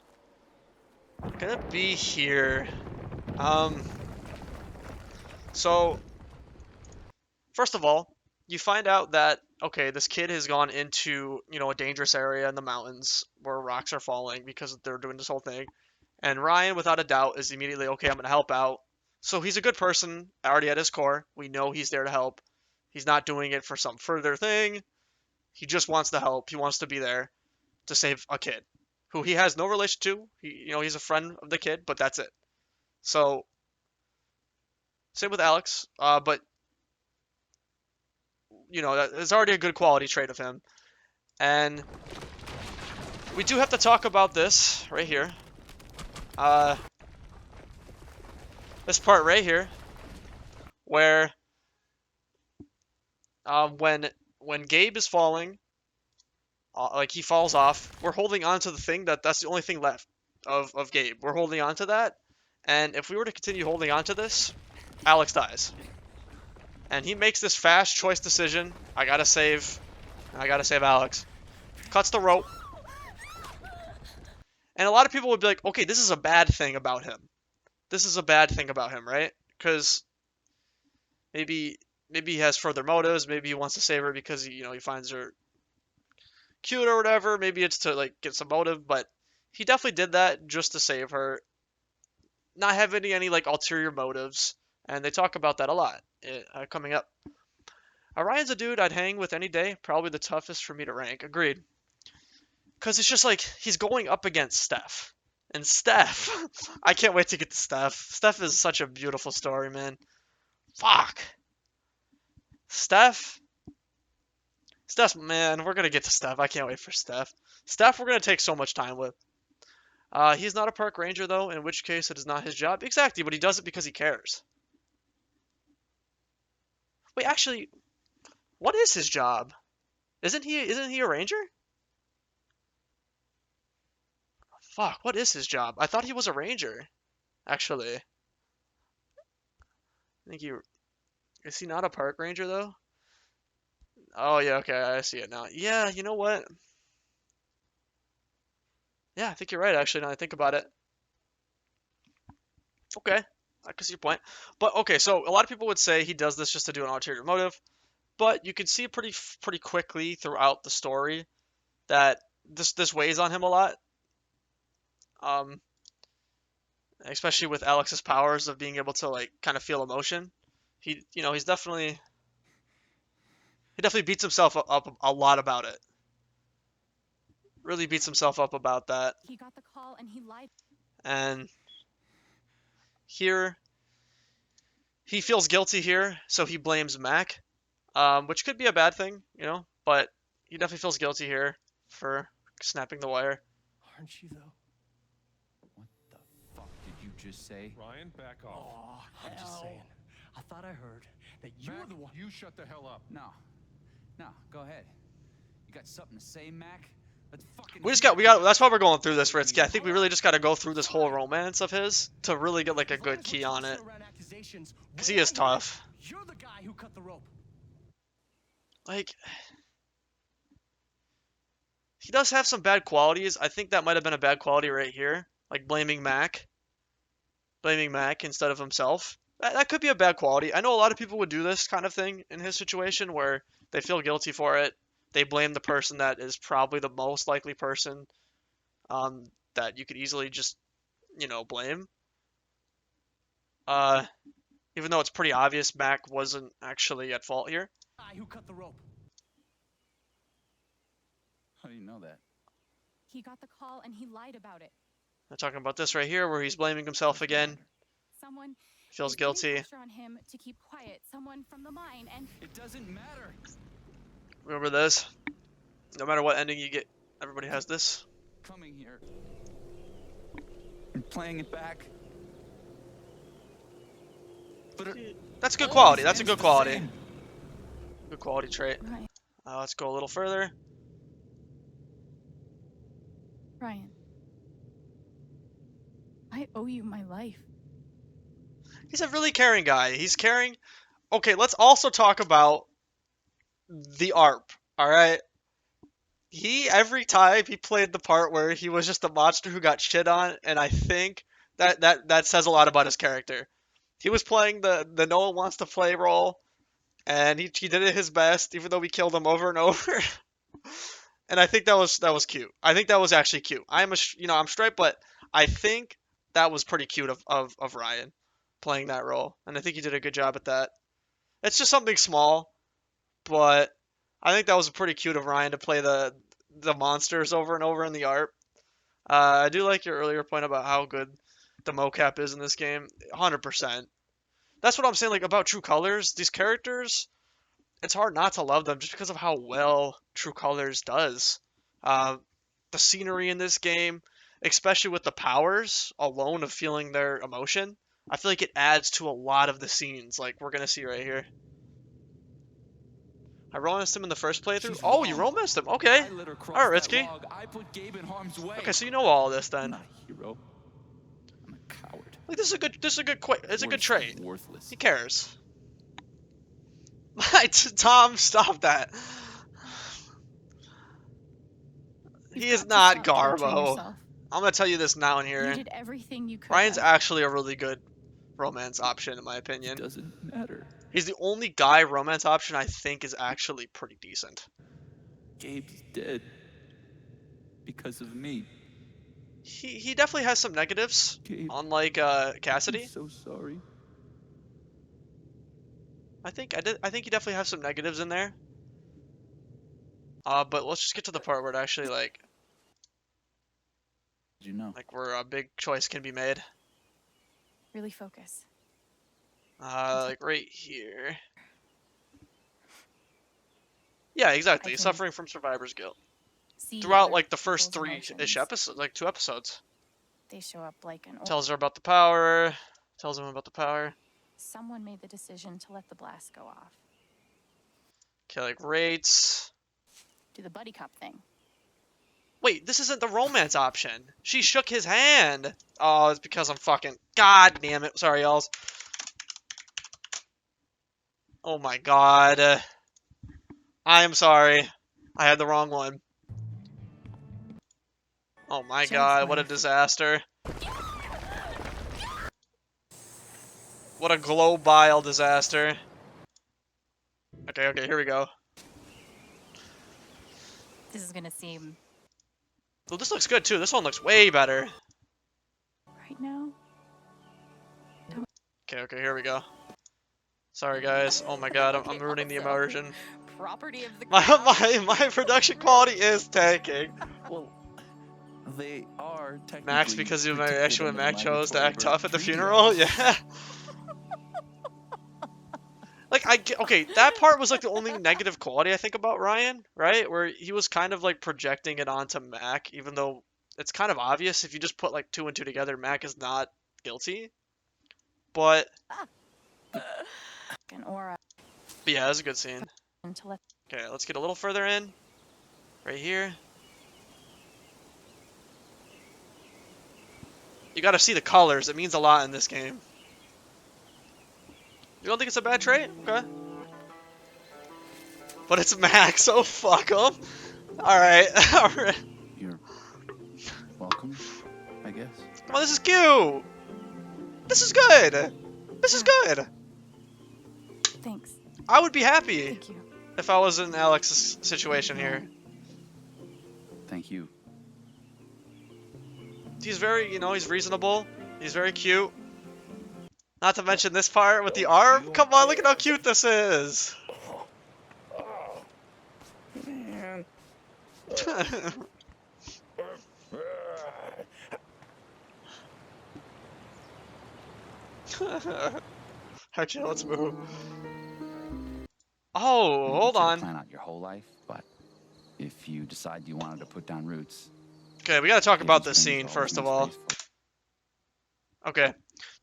gonna be here. So first of all, you find out that, okay, this kid has gone into, a dangerous area in the mountains where rocks are falling because they're doing this whole thing. And Ryan, without a doubt, is immediately, okay, I'm gonna help out. So he's a good person already at his core. We know he's there to help. He's not doing it for some further thing. He just wants to help. He wants to be there. to save a kid who he has no relation to. He's a friend of the kid, but that's it. So same with Alex, but it's already a good quality trait of him. And we do have to talk about this right here. This part right here, where when Gabe is falling, like he falls off, we're holding on to the thing that's the only thing left of Gabe. We're holding on to that, and if we were to continue holding on to this, Alex dies. And he makes this fast choice decision. I gotta save Alex. Cuts the rope. And a lot of people would be like, okay, this is a bad thing about him. This is a bad thing about him, right? Because maybe he has further motives. Maybe he wants to save her because he finds her cute or whatever. Maybe it's to like get some motive, but he definitely did that just to save her. Not having any like ulterior motives, and they talk about that a lot coming up. Ryan's a dude I'd hang with any day. Probably the toughest for me to rank. Agreed. Because it's just like he's going up against Steph. And Steph, I can't wait to get to Steph. Steph is such a beautiful story, man. Fuck. Steph, man, we're going to get to Steph. I can't wait for Steph. Steph, we're going to take so much time with. He's not a park ranger, though, in which case it is not his job. Exactly, but he does it because he cares. Wait, actually, what is his job? Isn't he a ranger? Fuck, what is his job? I thought he was a ranger, actually. Is he not a park ranger, though? Oh, yeah, okay, I see it now. Yeah, you know what? Yeah, I think you're right, actually, now that I think about it. Okay, I can see your point. But, okay, so a lot of people would say he does this just to do an ulterior motive, but you can see pretty quickly throughout the story that this weighs on him a lot. Especially with Alex's powers of being able to like kind of feel emotion. He definitely beats himself up a lot about it. Really beats himself up about that. He got the call and he lied. And here he feels guilty here, so he blames Mac, which could be a bad thing, but he definitely feels guilty here for snapping the wire. Aren't you, though? Just say? Ryan, back off. Oh, I'm just saying. I thought I heard that you Mac, were the one. You shut the hell up. No, go ahead. You got something to say, Mac? Let's fucking. That's why we're going through this, Ritsky. I think we really just got to go through this whole romance of his to really get like a good key on it. Because he is tough. You're the guy who cut the rope. Like, he does have some bad qualities. I think that might have been a bad quality right here. Like blaming Mac instead of himself. That could be a bad quality. I know a lot of people would do this kind of thing in his situation where they feel guilty for it. They blame the person that is probably the most likely person that you could easily just, blame. Even though it's pretty obvious Mac wasn't actually at fault here. Who cut the rope? How do you know that? He got the call and he lied about it. I'm talking about this right here where he's blaming himself again. Someone feels is putting guilty. pressure on him to keep quiet. Someone from the mine, and it doesn't matter. Remember this? No matter what ending you get, everybody has this. Coming here and playing it back. But that's good quality. That's a good quality. Same. Good quality trait. Ryan. Let's go a little further. Ryan, I owe you my life. He's a really caring guy. He's caring. Okay, let's also talk about the ARP. All right. Every time he played the part where he was just a monster who got shit on, and I think that says a lot about his character. He was playing the no one wants to play role, and he did it his best, even though we killed him over and over. And I think that was cute. I think that was actually cute. I'm straight, but I think that was pretty cute of Ryan playing that role, and I think he did a good job at that. It's just something small, but I think that was pretty cute of Ryan to play the the monsters over and over in the art. I do like your earlier point about how good the mocap is in this game. 100%. That's what I'm saying, like, about True Colors. These characters, it's hard not to love them just because of how well True Colors does. The scenery in this game, especially with the powers alone of feeling their emotion, I feel like it adds to a lot of the scenes, like we're gonna see right here. I romanced him in the first playthrough. She's Oh, you wrong. romanced him. Okay. I let her cross All right, that Ritsky. log. I put Gabe in harm's way. Okay, so you know all this I'm then. not a hero. I'm a coward. Like this is a good. This is a good. It's a good Worse trait. than worthless. He cares. Tom, stop that. He is not Garbo. I'm gonna tell you this now and You here. did everything you could. Ryan's have. actually a really good romance option in my opinion. It doesn't matter. He's the only guy romance option I think is actually pretty decent. Gabe's dead. Because of me. He definitely has some negatives, Gabe, unlike Cassidy. I'm so sorry. I think he definitely has some negatives in there. But let's just get to the part where it actually like Did you know? where a big choice can be made. Really focus. Like right here. Yeah, exactly. can- Suffering from survivor's guilt. See Throughout other like the first people's 3-ish emotions. episodes, like 2 episodes. They show up like an. Tells her about the power. Tells him about the power. Someone made the decision to let the blast go off. Okay, like rates. Do the buddy cop thing. Wait, this isn't the romance option. She shook his hand. Oh, it's because I'm fucking. God damn it. Sorry, y'all. Oh my god. I am sorry. I had the wrong one. Oh my god, what a disaster. What a globile disaster. Okay, here we go. This is gonna seem Well, this looks good too. This one looks way better. right now. Okay, here we go. Sorry guys. Oh my god, I'm ruining the immersion. Property of the My production quality is tanking. Well, they are technically Max, because of my protected reaction when under Mac the chose to Migratory act Bird tough at the Treaty funeral. Act. Yeah. Okay, that part was like the only negative quality I think about Ryan, right? Where he was kind of like projecting it onto Mac, even though it's kind of obvious if you just put like 2 and 2 together, Mac is not guilty. But An aura yeah, it was a good scene. to let. Okay, let's get a little further in. Right here. You gotta see the colors. It means a lot in this game. You don't think it's a bad trait? Okay. But it's Max, so fuck him. Alright, alright. You're welcome, I guess. Come on, this is cute! This is good! This is good! Thanks. I would be happy Thank you. if I was in Alex's situation here. Thank you. He's very, he's reasonable. He's very cute. Not to mention this part with the arm. Come on, look at how cute this is. Man. Okay, let's move. Oh, hold on. Plan out your whole life, but if you decide you wanted to put down roots. Okay, we gotta talk about this Gabe's scene been first of makes all. space for- Okay,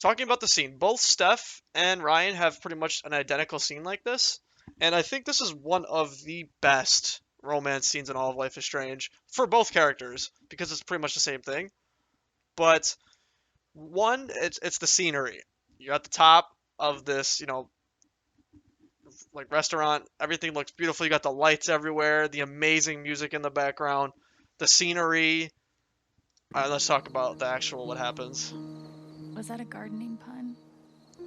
talking about the scene. Both Steph and Ryan have pretty much an identical scene like this, and I think this is one of the best romance scenes in all of Life is Strange for both characters because it's pretty much the same thing. But one, it's the scenery. You're at the top of this, like restaurant. Everything looks beautiful. You got the lights everywhere, the amazing music in the background, the scenery. All right, let's talk about the actual what happens. Was that a gardening pun?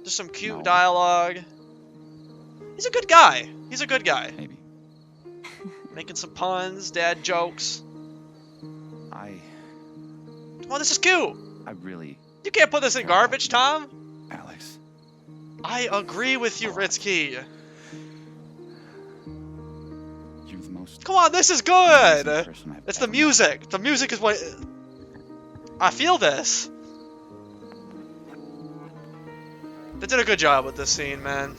Just some cute No. dialogue. He's a good guy. He's a good guy. Maybe. Making some puns, dad jokes. I Oh, this is cute. really, You can't put this in garbage, Tom. Alex. I agree with you, Ritsky. You're the most most Come on, this is amazing good. person I've It's the ever met. music. The music is what I feel this. They did a good job with this scene, man.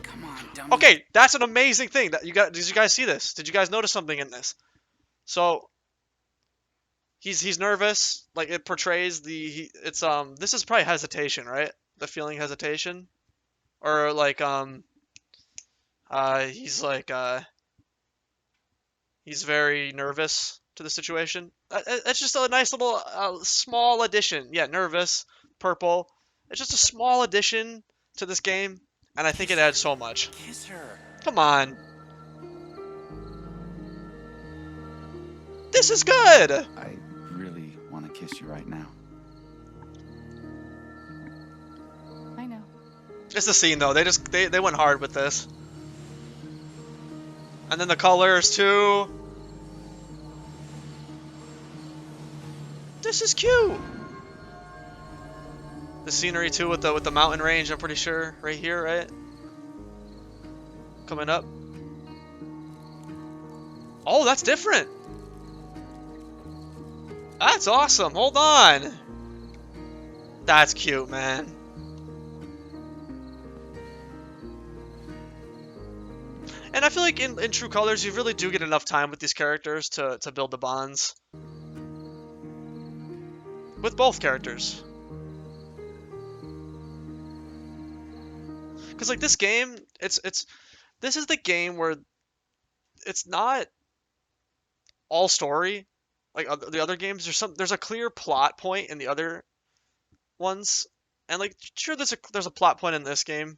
Come on, dummy. Okay, that's an amazing thing. That you got. Did you guys see this? Did you guys notice something in this? So he's nervous. Like it portrays it's this is probably hesitation, right? The feeling hesitation, or like he's like he's very nervous to the situation. It's just a nice little small addition. Yeah, nervous, purple. It's just a small addition to this game, and I think it adds so much. Kiss her. Come on. This is good. I really want to kiss you right now. I know. It's the scene though. They went hard with this. And then the colors too. This is cute. The scenery too with the mountain range, I'm pretty sure. Right here, right? Coming up. Oh, that's different. That's awesome. Hold on. That's cute, man. And I feel like in True Colors, you really do get enough time with these characters to build the bonds. With both characters. Because like this game, this is the game where it's not all story like the other games. There's a clear plot point in the other ones, and like sure there's a plot point in this game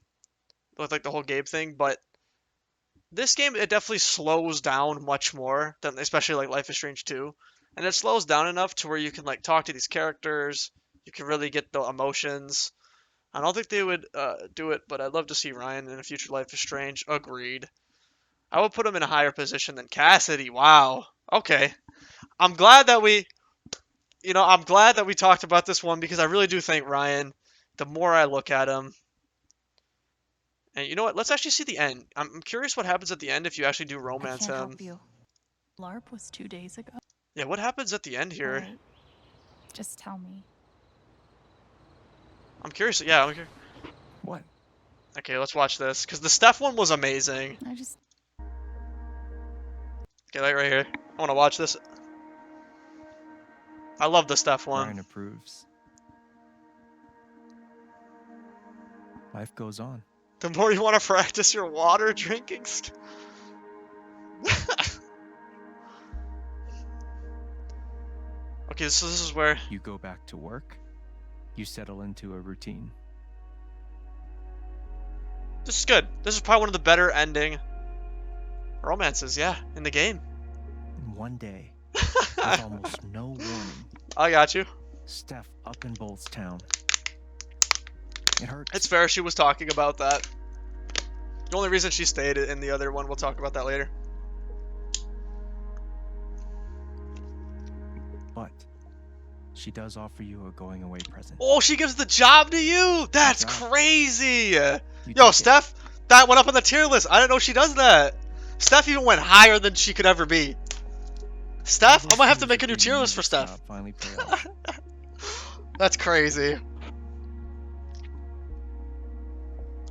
with like the whole Gabe thing, but this game it definitely slows down much more than especially like Life is Strange 2, and it slows down enough to where you can like talk to these characters, you can really get the emotions. I don't think they would do it, but I'd love to see Ryan in a future Life is Strange. Agreed. I would put him in a higher position than Cassidy. Wow. Okay. I'm glad that we talked about this one because I really do think Ryan, the more I look at him, and you know what? Let's actually see the end. I'm curious what happens at the end if you actually do romance him. Help you. LARP was 2 days ago. Yeah, what happens at the end here? Right. Just tell me. I'm curious. Yeah, I'm curious. What? Okay, let's watch this because the Steph one was amazing. Okay, like right here. I want to watch this. I love the Steph one. Ryan approves. Life goes on. The more you want to practice your water drinking. Okay, so this is where you go back to work. You settle into a routine. This is good. This is probably one of the better ending romances, yeah, in the game. And one day, with almost no warning, I got you. Steph up in Boltstown. It hurts. It's fair. She was talking about that. The only reason she stayed in the other one, we'll talk about that later. But she does offer you a going away present. Oh, she gives the job to you. That's job. crazy. Yo, take Steph, that went up on the tier list. I didn't know she does that. Steph even went higher than she could ever be. Steph, I might have to make a new tier list for Steph. Finally pay off. That's crazy.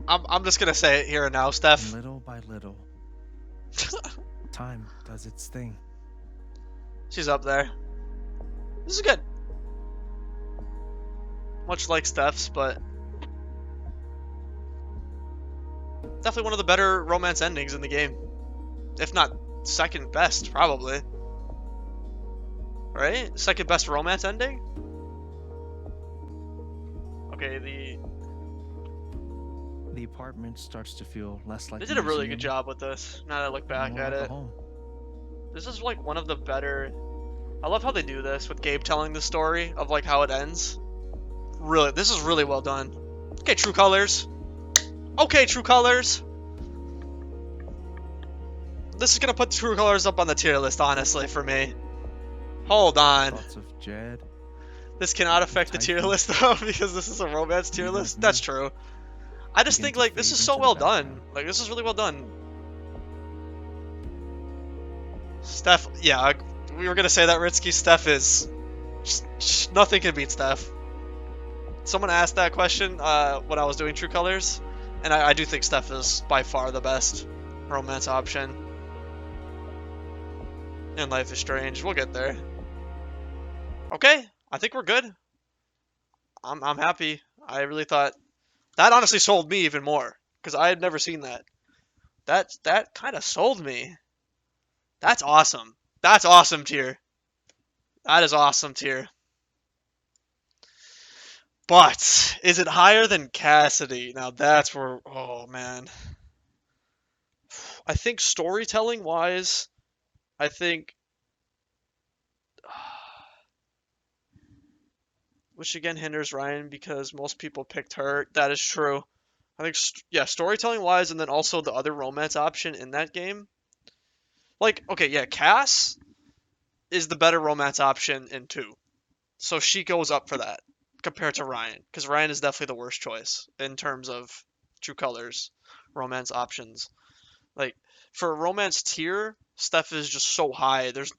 I'm just gonna say it here and now, Steph. Little by little, time does its thing. She's up there. This is good. Much like Steph's, but definitely one of the better romance endings in the game. If not second best, probably. Right? Second best romance ending? Okay, The apartment starts to feel less like they a did a really museum, good job with this, now that I look back more at like a it. home. This is like one of the better... I love how they do this with Gabe telling the story of like how it ends. Really, this is really well done. Okay, True Colors. Okay, True Colors. This is gonna put True Colors up on the tier list, honestly, for me. Hold on. Thoughts of Jed. This cannot affect the tier list though, because this is a romance tier list. That's true. I just think like this is so well done. Like this is really well done. Steph, yeah, we were gonna say that, Ritsky. Steph is... nothing can beat Steph. Someone asked that question when I was doing True Colors, and I do think Steph is by far the best romance option in Life is Strange. We'll get there. Okay, I think we're good. I'm happy. I really thought... that honestly sold me even more, because I had never seen that. That kind of sold me. That's awesome. That's awesome tier. That is awesome tier. But is it higher than Cassidy? Now that's where, oh man. I think storytelling wise, I think, which again hinders Ryan because most people picked her. That is true. I think, yeah, storytelling wise, and then also the other romance option in that game. Like, okay, yeah, Cass is the better romance option in 2. So she goes up for that compared to Ryan, because Ryan is definitely the worst choice in terms of True Colors romance options. Like, for a romance tier, Steph is just so high, there's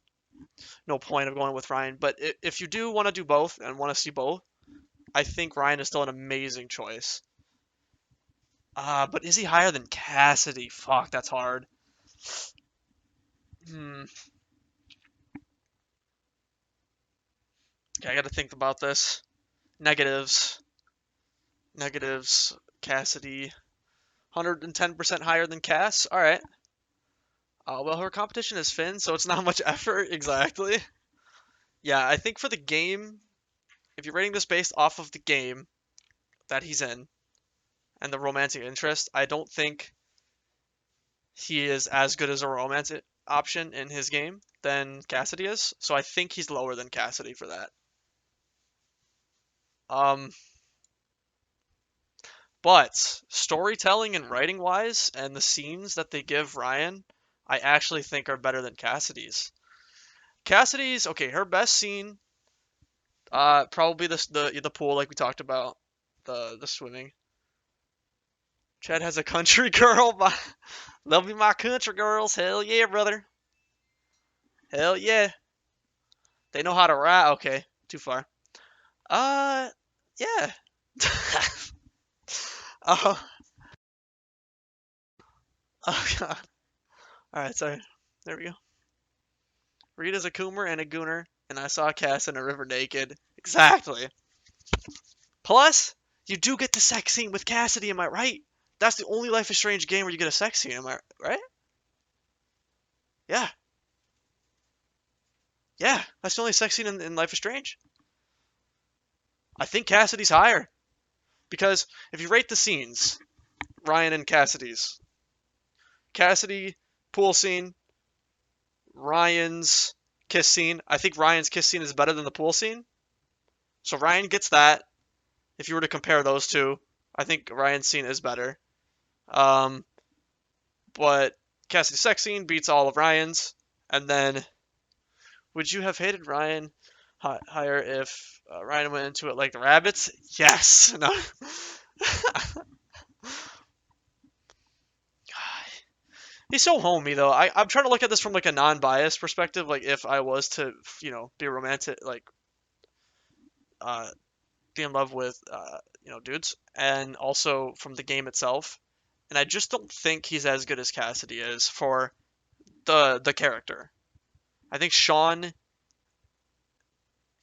no point of going with Ryan. But if you do want to do both and want to see both, I think Ryan is still an amazing choice. But is he higher than Cassidy? Fuck, that's hard. Okay, I gotta think about this. Negatives. Cassidy. 110% higher than Cass? Alright. Well, her competition is Finn, so it's not much effort, exactly. Yeah, I think for the game, if you're rating this based off of the game that he's in, and the romantic interest, I don't think he is as good as a romance option in his game than Cassidy is, so I think he's lower than Cassidy for that. But storytelling and writing wise, and the scenes that they give Ryan, I actually think are better than Cassidy's. Cassidy's, okay, her best scene, probably the pool, like we talked about, the swimming. Chad has a country girl. Love me my country girls. Hell yeah, brother. Hell yeah. They know how to ride. Okay, too far. Yeah. Oh. Oh god. Alright, sorry. There we go. Rita's a coomer and a gooner, and I saw Cass in a river naked. Exactly. Plus, you do get the sex scene with Cassidy, am I right? That's the only Life is Strange game where you get a sex scene, am I right? Yeah. Yeah, that's the only sex scene in Life is Strange. I think Cassidy's higher. Because if you rate the scenes, Ryan and Cassidy's. Cassidy, pool scene, Ryan's kiss scene. I think Ryan's kiss scene is better than the pool scene. So Ryan gets that. If you were to compare those two, I think Ryan's scene is better. But Cassidy's sex scene beats all of Ryan's. And then, would you have hated Ryan higher if Ryan went into it like the rabbits? Yes. No. He's so homey though. I'm trying to look at this from like a non-biased perspective. Like if I was to, be romantic, like, be in love with, dudes, and also from the game itself. And I just don't think he's as good as Cassidy is for the character. I think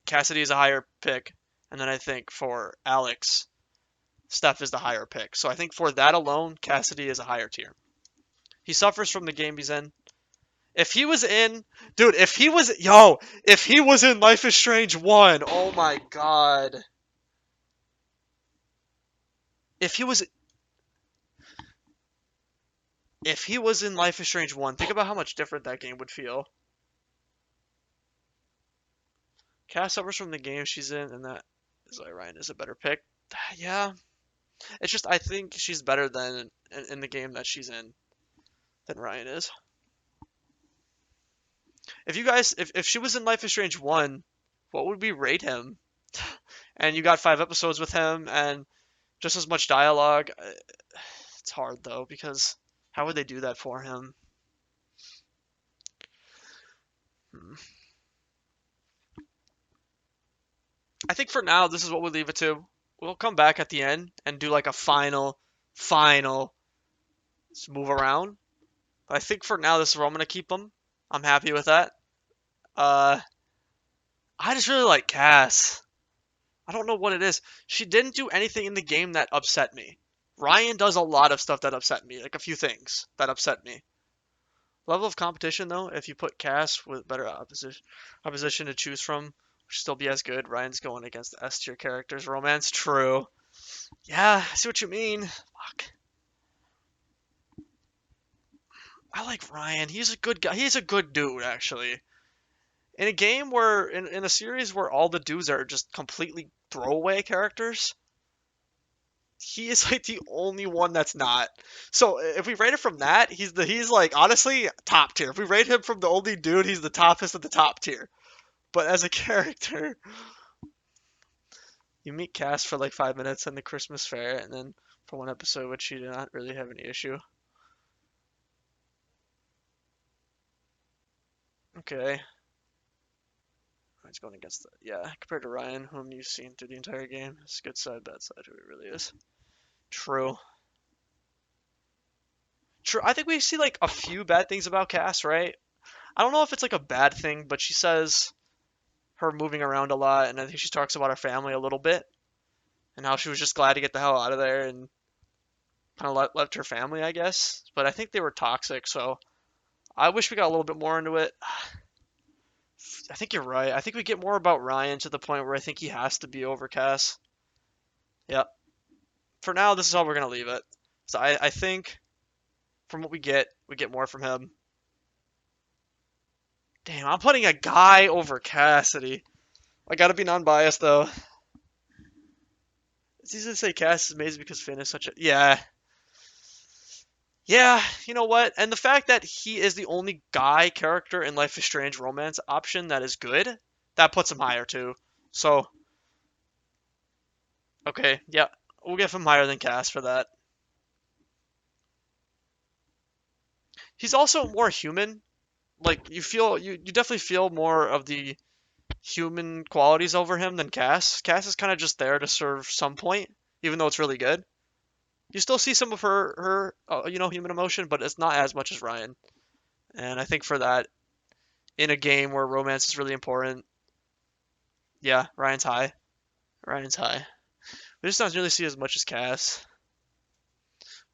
Cassidy is a higher pick, and then I think for Alex, Steph is the higher pick. So I think for that alone, Cassidy is a higher tier. He suffers from the game he's in. If he was in, dude, if he was in Life is Strange 1, oh my god. If he was in Life is Strange 1, think about how much different that game would feel. Cass suffers from the game she's in, and that is why Ryan is a better pick. Yeah. It's just, I think she's better than in the game that she's in than Ryan is. If you guys, if she was in Life is Strange 1, what would we rate him? And you got 5 episodes with him and just as much dialogue. It's hard though, because how would they do that for him? I think for now, this is what we'll leave it to. We'll come back at the end and do like a final move around. But I think for now, this is where I'm going to keep them. I'm happy with that. I just really like Cass. I don't know what it is. She didn't do anything in the game that upset me. Ryan does a lot of stuff that upset me, like a few things that upset me. Level of competition, though, if you put Cass with better opposition to choose from, would still be as good. Ryan's going against the S tier characters. Romance, true. Yeah, I see what you mean. Fuck. I like Ryan. He's a good guy. He's a good dude, actually. In a game where, in a series where all the dudes are just completely throwaway characters, he is like the only one that's not. So if we rate it from that, he's like honestly top tier. If we rate him from the only dude, he's the toppest of the top tier. But as a character, you meet Cass for like 5 minutes in the Christmas fair, and then for one episode, which you do not really have any issue. Okay. Ryan's going against the, yeah, compared to Ryan, whom you've seen through the entire game. It's good side, bad side, who it really is. True. True. I think we see like a few bad things about Cass, right? I don't know if it's like a bad thing, but she says her moving around a lot, and I think she talks about her family a little bit, and how she was just glad to get the hell out of there and kind of left her family, I guess. But I think they were toxic, so I wish we got a little bit more into it. I think you're right. I think we get more about Ryan to the point where I think he has to be over Cass. Yep. For now, this is how we're going to leave it. So I think from what we get more from him. Damn, I'm putting a guy over Cassidy. I gotta be non-biased, though. It's easy to say Cass is amazing because Finn is such a... Yeah. Yeah, you know what? And the fact that he is the only guy character in Life is Strange romance option that is good, that puts him higher, too. So... Okay, yeah. We'll give him higher than Cass for that. He's also more human. Like, you definitely feel more of the human qualities over him than Cass. Cass is kind of just there to serve some point, even though it's really good. You still see some of her human emotion, but it's not as much as Ryan. And I think for that, in a game where romance is really important, yeah, Ryan's high. Ryan's high. We just don't really see as much as Cass.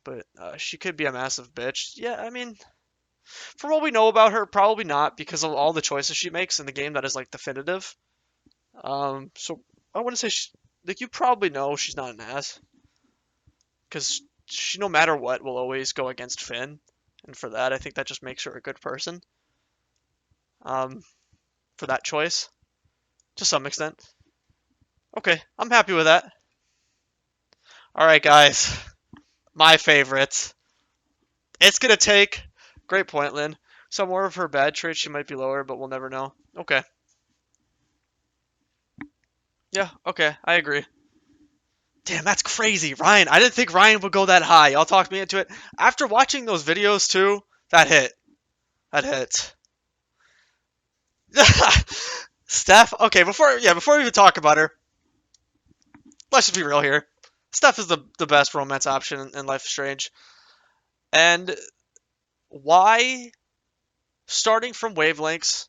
But she could be a massive bitch. Yeah, I mean, from what we know about her, probably not, because of all the choices she makes in the game that is, like, definitive. So, I wouldn't say like, you probably know she's not an ass. Because she, no matter what, will always go against Finn. And for that, I think that just makes her a good person. For that choice. To some extent. Okay, I'm happy with that. Alright, guys. My favorites. It's gonna take... Great point, Lynn. Some more of her bad traits, she might be lower, but we'll never know. Okay. Yeah, okay, I agree. Damn, that's crazy. Ryan, I didn't think Ryan would go that high. Y'all talked me into it. After watching those videos, too, that hit. That hit. Steph, okay, before we even talk about her, let's just be real here. Steph is the best romance option in Life is Strange. And why, starting from Wavelengths,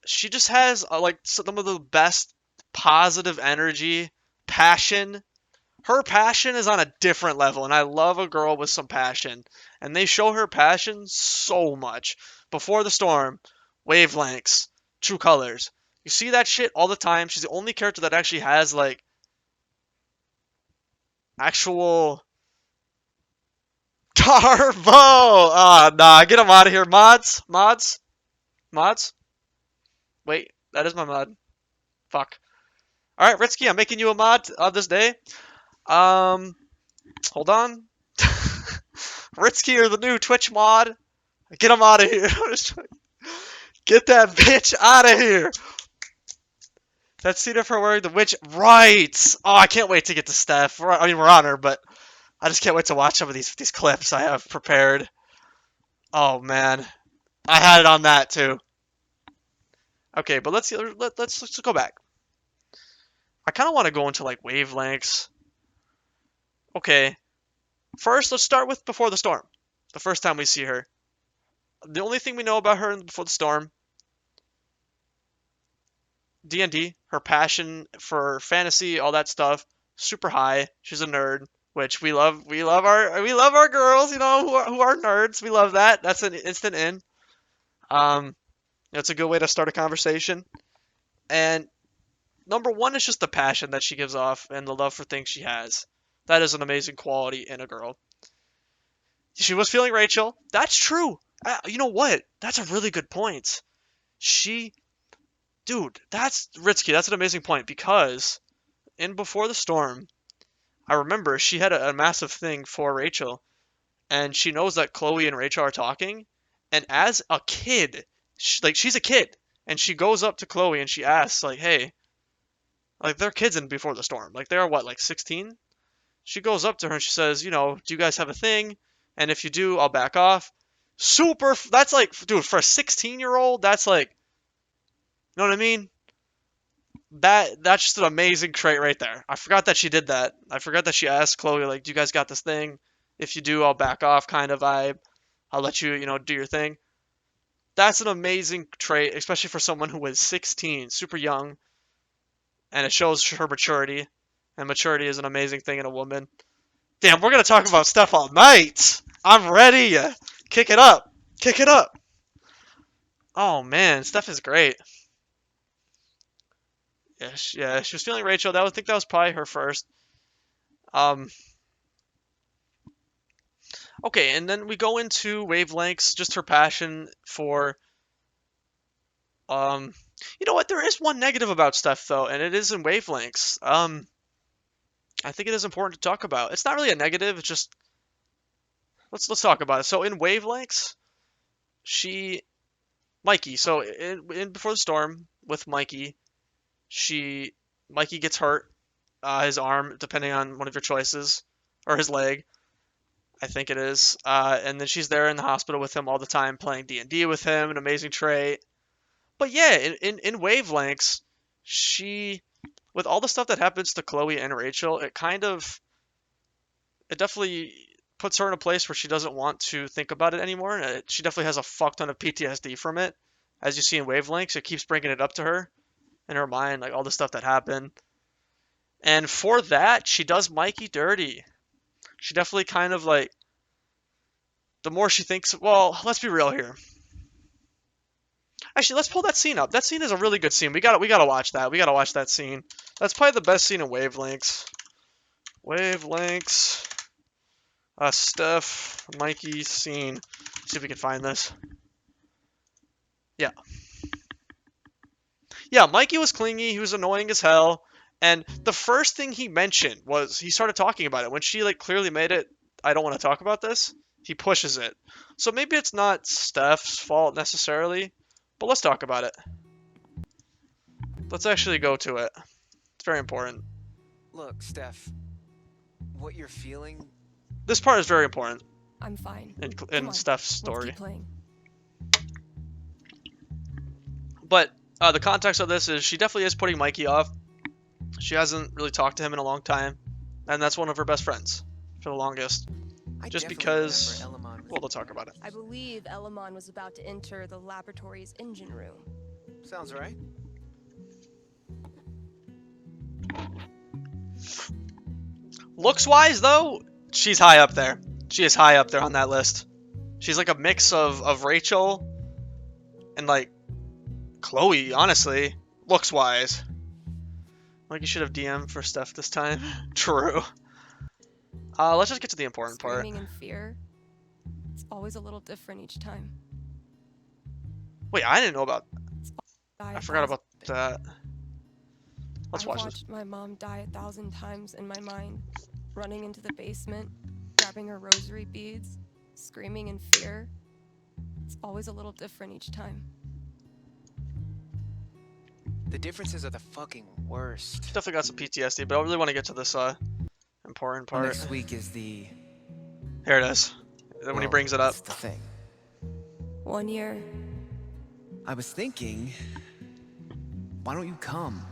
she just has like some of the best positive energy, passion. Her passion is on a different level, and I love a girl with some passion. And they show her passion so much. Before the Storm, Wavelengths, True Colors. You see that shit all the time. She's the only character that actually has, like, actual... Garbo! Ah, nah, get him out of here. Mods? Mods? Mods? Wait, that is my mod. Fuck. Alright, Ritsky, I'm making you a mod this day. Hold on. Ritsky or the new Twitch mod. Get him out of here. Get that bitch out of here. That scene of her wearing the witch. Right. Oh, I can't wait to get to Steph. I mean, we're on her, but I just can't wait to watch some of these clips I have prepared. Oh, man. I had it on that, too. Okay, but let's go back. I kind of want to go into like wavelengths. Okay, first let's start with Before the Storm. The first time we see her. The only thing we know about her in Before the Storm, D&D, her passion for fantasy, all that stuff, super high. She's a nerd, which we love. We love our girls, you know, who are nerds. We love that. That's an instant in. It's a good way to start a conversation. And number one is just the passion that she gives off and the love for things she has. That is an amazing quality in a girl. She was feeling Rachel. That's true. You know what? That's a really good point. Dude, that's Ritsky. That's an amazing point because in Before the Storm, I remember she had a massive thing for Rachel, and she knows that Chloe and Rachel are talking. And as a kid, she's a kid, and she goes up to Chloe and she asks, like, "Hey, like they're kids in Before the Storm. Like they're what, like 16?" She goes up to her and she says, "You know, do you guys have a thing? And if you do, I'll back off." That's like, dude, for a 16-year-old, that's like, you know what I mean? That's just an amazing trait right there. I forgot that she did that. I forgot that she asked Chloe, like, "Do you guys got this thing? If you do, I'll back off," kind of vibe. I'll let you, you know, do your thing. That's an amazing trait, especially for someone who was 16, super young, and it shows her maturity. And maturity is an amazing thing in a woman. Damn, we're gonna talk about stuff all night. I'm ready. Kick it up. Kick it up. Oh man, Steph is great. Yeah, she was feeling Rachel. I think that was probably her first. Okay, and then we go into wavelengths, just her passion for. You know what? There is one negative about Steph though, and it is in wavelengths. I think it is important to talk about. It's not really a negative. It's just let's talk about it. So in wavelengths, Mikey. So in Before the Storm with Mikey, Mikey gets hurt, his arm, depending on one of your choices, or his leg, I think it is. And then she's there in the hospital with him all the time, playing D&D with him, an amazing trait. But yeah, in wavelengths, with all the stuff that happens to Chloe and Rachel, it definitely puts her in a place where she doesn't want to think about it anymore. She definitely has a fuck ton of PTSD from it. As you see in wavelengths, it keeps bringing it up to her in her mind, like all the stuff that happened. And for that, she does Mikey dirty. She definitely kind of like, the more she thinks, well, let's be real here. Actually, let's pull that scene up. That scene is a really good scene. We gotta watch that. We gotta watch that scene. That's probably the best scene in wavelengths. Wavelengths. Steph, Mikey scene. See if we can find this. Yeah. Yeah, Mikey was clingy. He was annoying as hell. And the first thing he mentioned was he started talking about it. When she like clearly made it, "I don't want to talk about this," he pushes it. So maybe it's not Steph's fault necessarily, but let's talk about it. Let's actually go to it. It's very important. Look, Steph, what you're feeling... This part is very important. I'm fine. In Steph's story. Let's keep playing. But the context of this is she definitely is putting Mikey off. She hasn't really talked to him in a long time, and that's one of her best friends for the longest. Just because, well, we'll talk about it. I believe Elamon was about to enter the laboratory's engine room. Sounds right. Looks-wise, though, she's high up there. She is high up there on that list. She's like a mix of Rachel and like Chloe, honestly, looks-wise. Like you should have DM for Steph this time. True. Let's just get to the important part. Screaming in fear. It's always a little different each time. Wait, I didn't know about. I forgot about that. Let's watch this. I've watched my mom die 1,000 times in my mind, running into the basement, grabbing her rosary beads, screaming in fear. It's always a little different each time. The differences are the fucking worst. Definitely got some PTSD, but I really want to get to this important part. Next week is the... Here it is. When he brings it up. That's the thing. 1 year. I was thinking Why don't you come?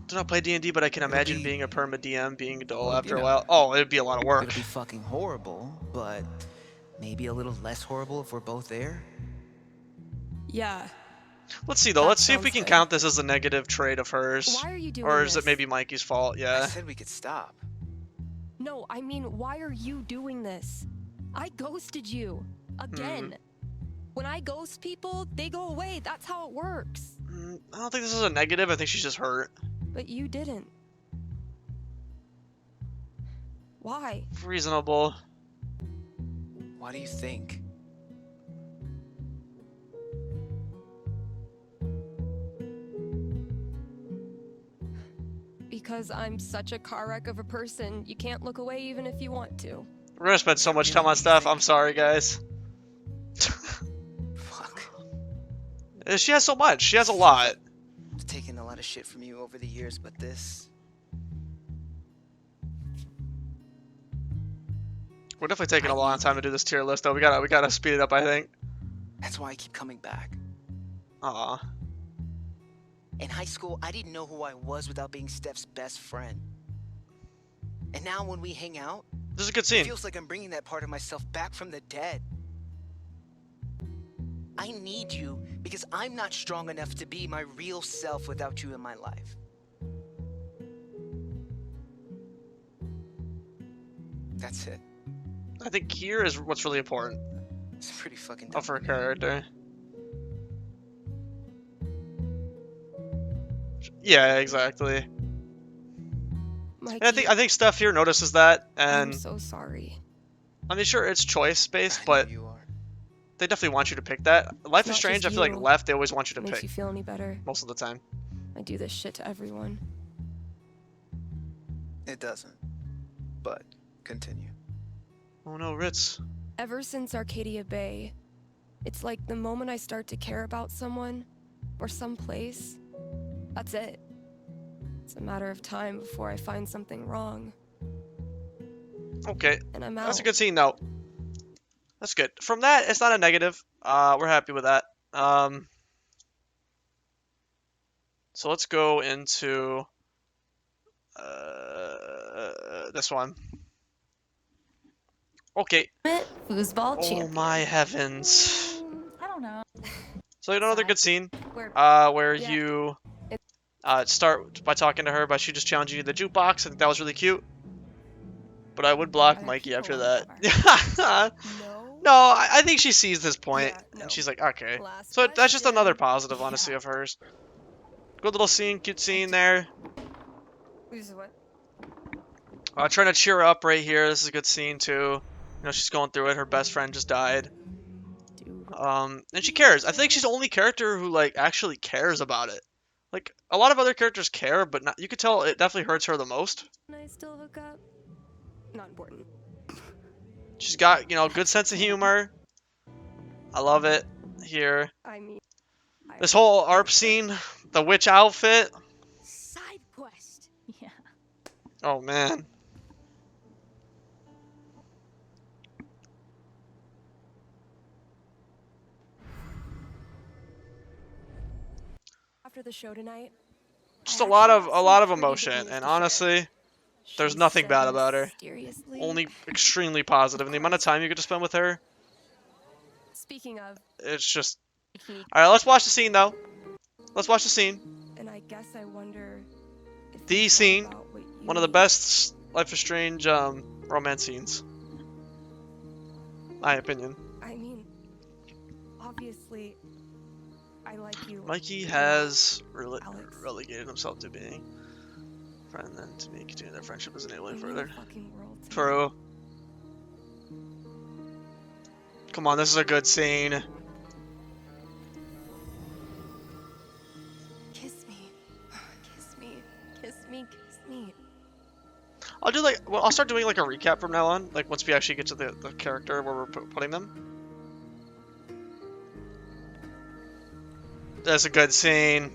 Do not play D&D, but I can It'll imagine be- being a perma DM being dull well, after you a know, while. Oh, it'd be a lot of work. It'll be fucking horrible, but maybe a little less horrible if we're both there. Yeah. Let's see though. That Let's see if we sounds can good. count this as a negative trait of hers. Why are you doing Or is this? it maybe Mikey's fault? I Yeah. said we could stop. No, I mean, why are you doing this? I ghosted you. Again. When I ghost people, they go away. That's how it works. I don't think this is a negative. I think she's just hurt. But you didn't. Why? Reasonable. Why do you think? Because I'm such a car wreck of a person, you can't look away even if you want to. We're gonna spend so much time on stuff. I'm sorry, guys. Fuck. She has so much. She has a lot. I've taken a lot of shit from you over the years, but this... We're definitely taking a long time to do this tier list, though. We gotta speed it up, I think. That's why I keep coming back. Aw. In high school, I didn't know who I was without being Steph's best friend. And now when we hang out, This is a good it scene. feels like I'm bringing that part of myself back from the dead. I need you because I'm not strong enough to be my real self without you in my life. That's it. I think here is what's really important It's pretty fucking of her character. Yeah, exactly. Mikey, And I think Steph here notices that, I'm and so sorry. I mean, sure, it's choice based, but they definitely want you to pick that. Life is not Strange. I just feel like you. left, they always want you to Makes pick you feel any better? most of the time. I do this shit to everyone. It doesn't. But continue. Oh no, Ritz. Ever since Arcadia Bay, it's like the moment I start to care about someone or some place, that's it. It's a matter of time before I find something wrong. Okay, And I'm out. that's a good scene though. That's good. From that, it's not a negative. We're happy with that. So let's go into this one. Okay. Foosball Oh champion. my heavens. I don't know. So another good scene, Where- where yeah. you start by talking to her, but she just challenging you to the jukebox. I think that was really cute. But I would block Mikey after that. No, I think she sees this point, and she's like, okay. So that's just another positive, honestly, of hers. Good little scene, cute scene there. Who's what? Trying to cheer her up right here. This is a good scene too. You know, she's going through it. Her best friend just died. And she cares. I think she's the only character who like actually cares about it. Like a lot of other characters care, but not, you could tell it definitely hurts her the most. Can I still hook up? Not important. She's got, you know, a good sense of humor. I love it here. I mean, This whole ARP scene, the witch outfit. Side quest. Yeah. Oh man. after the show tonight, Just a lot of emotion, and honestly, there's nothing bad about her. mysteriously. Only extremely positive. And the amount of time you get to spend with her, Speaking of, it's just. All right, let's watch the scene though. Let's watch the scene. and I guess I wonder if The you thought scene, about what you one of the best Life is Strange romance scenes. My opinion. I mean, obviously, I like you. Mikey has relegated himself to being a friend, then to me continue their friendship is enabling further. True. Come on, this is a good scene. Kiss me, kiss me, kiss me, kiss me. I'll do like, well, I'll start doing like a recap from now on, like once we actually get to the character where we're putting them. That's a good scene.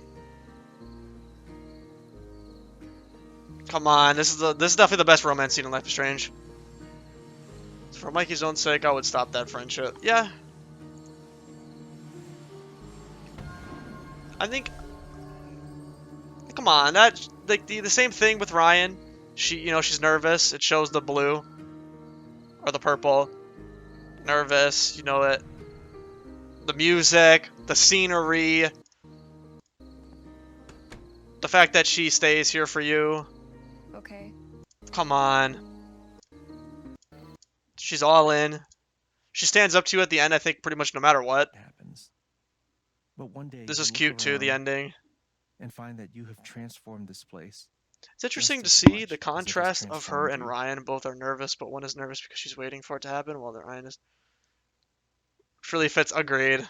Come on, this is definitely the best romance scene in Life is Strange. For Mikey's own sake, I would stop that friendship. Yeah. I think Come on, that like the same thing with Ryan. She's nervous. It shows the blue or the purple. Nervous, you know it. The music, the scenery, the fact that she stays here for you. Okay. Come on. She's all in. She stands up to you at the end, I think, pretty much no matter what. Happens. But one day This you is look cute too, the around ending. and find that you have transformed this place. It's interesting to Just as see much the as it has contrast of her transformed and you. Ryan. Both are nervous, but one is nervous because she's waiting for it to happen, while the Ryan is... Which really fits. Agreed.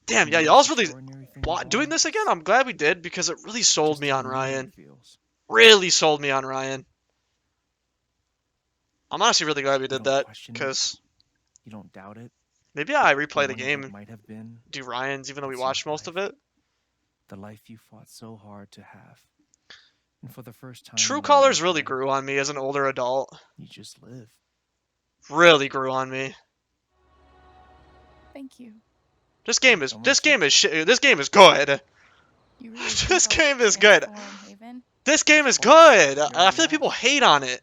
Damn, yeah, The y'all's most really... extraordinary thing of Doing all, this again? I'm glad we did, because it really sold just me how on real Ryan. it feels. Really sold me on Ryan. I'm honestly really glad we You did don't that, question it. because You don't doubt it. maybe I The replay the wonder game, that might have been. do Ryan's, even though we It's not watched most of life. it. The life you fought so hard to have. And for the first time True in your Colors life, really Red, grew on me as an older adult. you just live. Really grew on me. Thank you. This game is Don't this rush game is this game is good. You really This think I'll game is good. transform Haven? This game is Of course, good. you I already feel like people have. hate on it,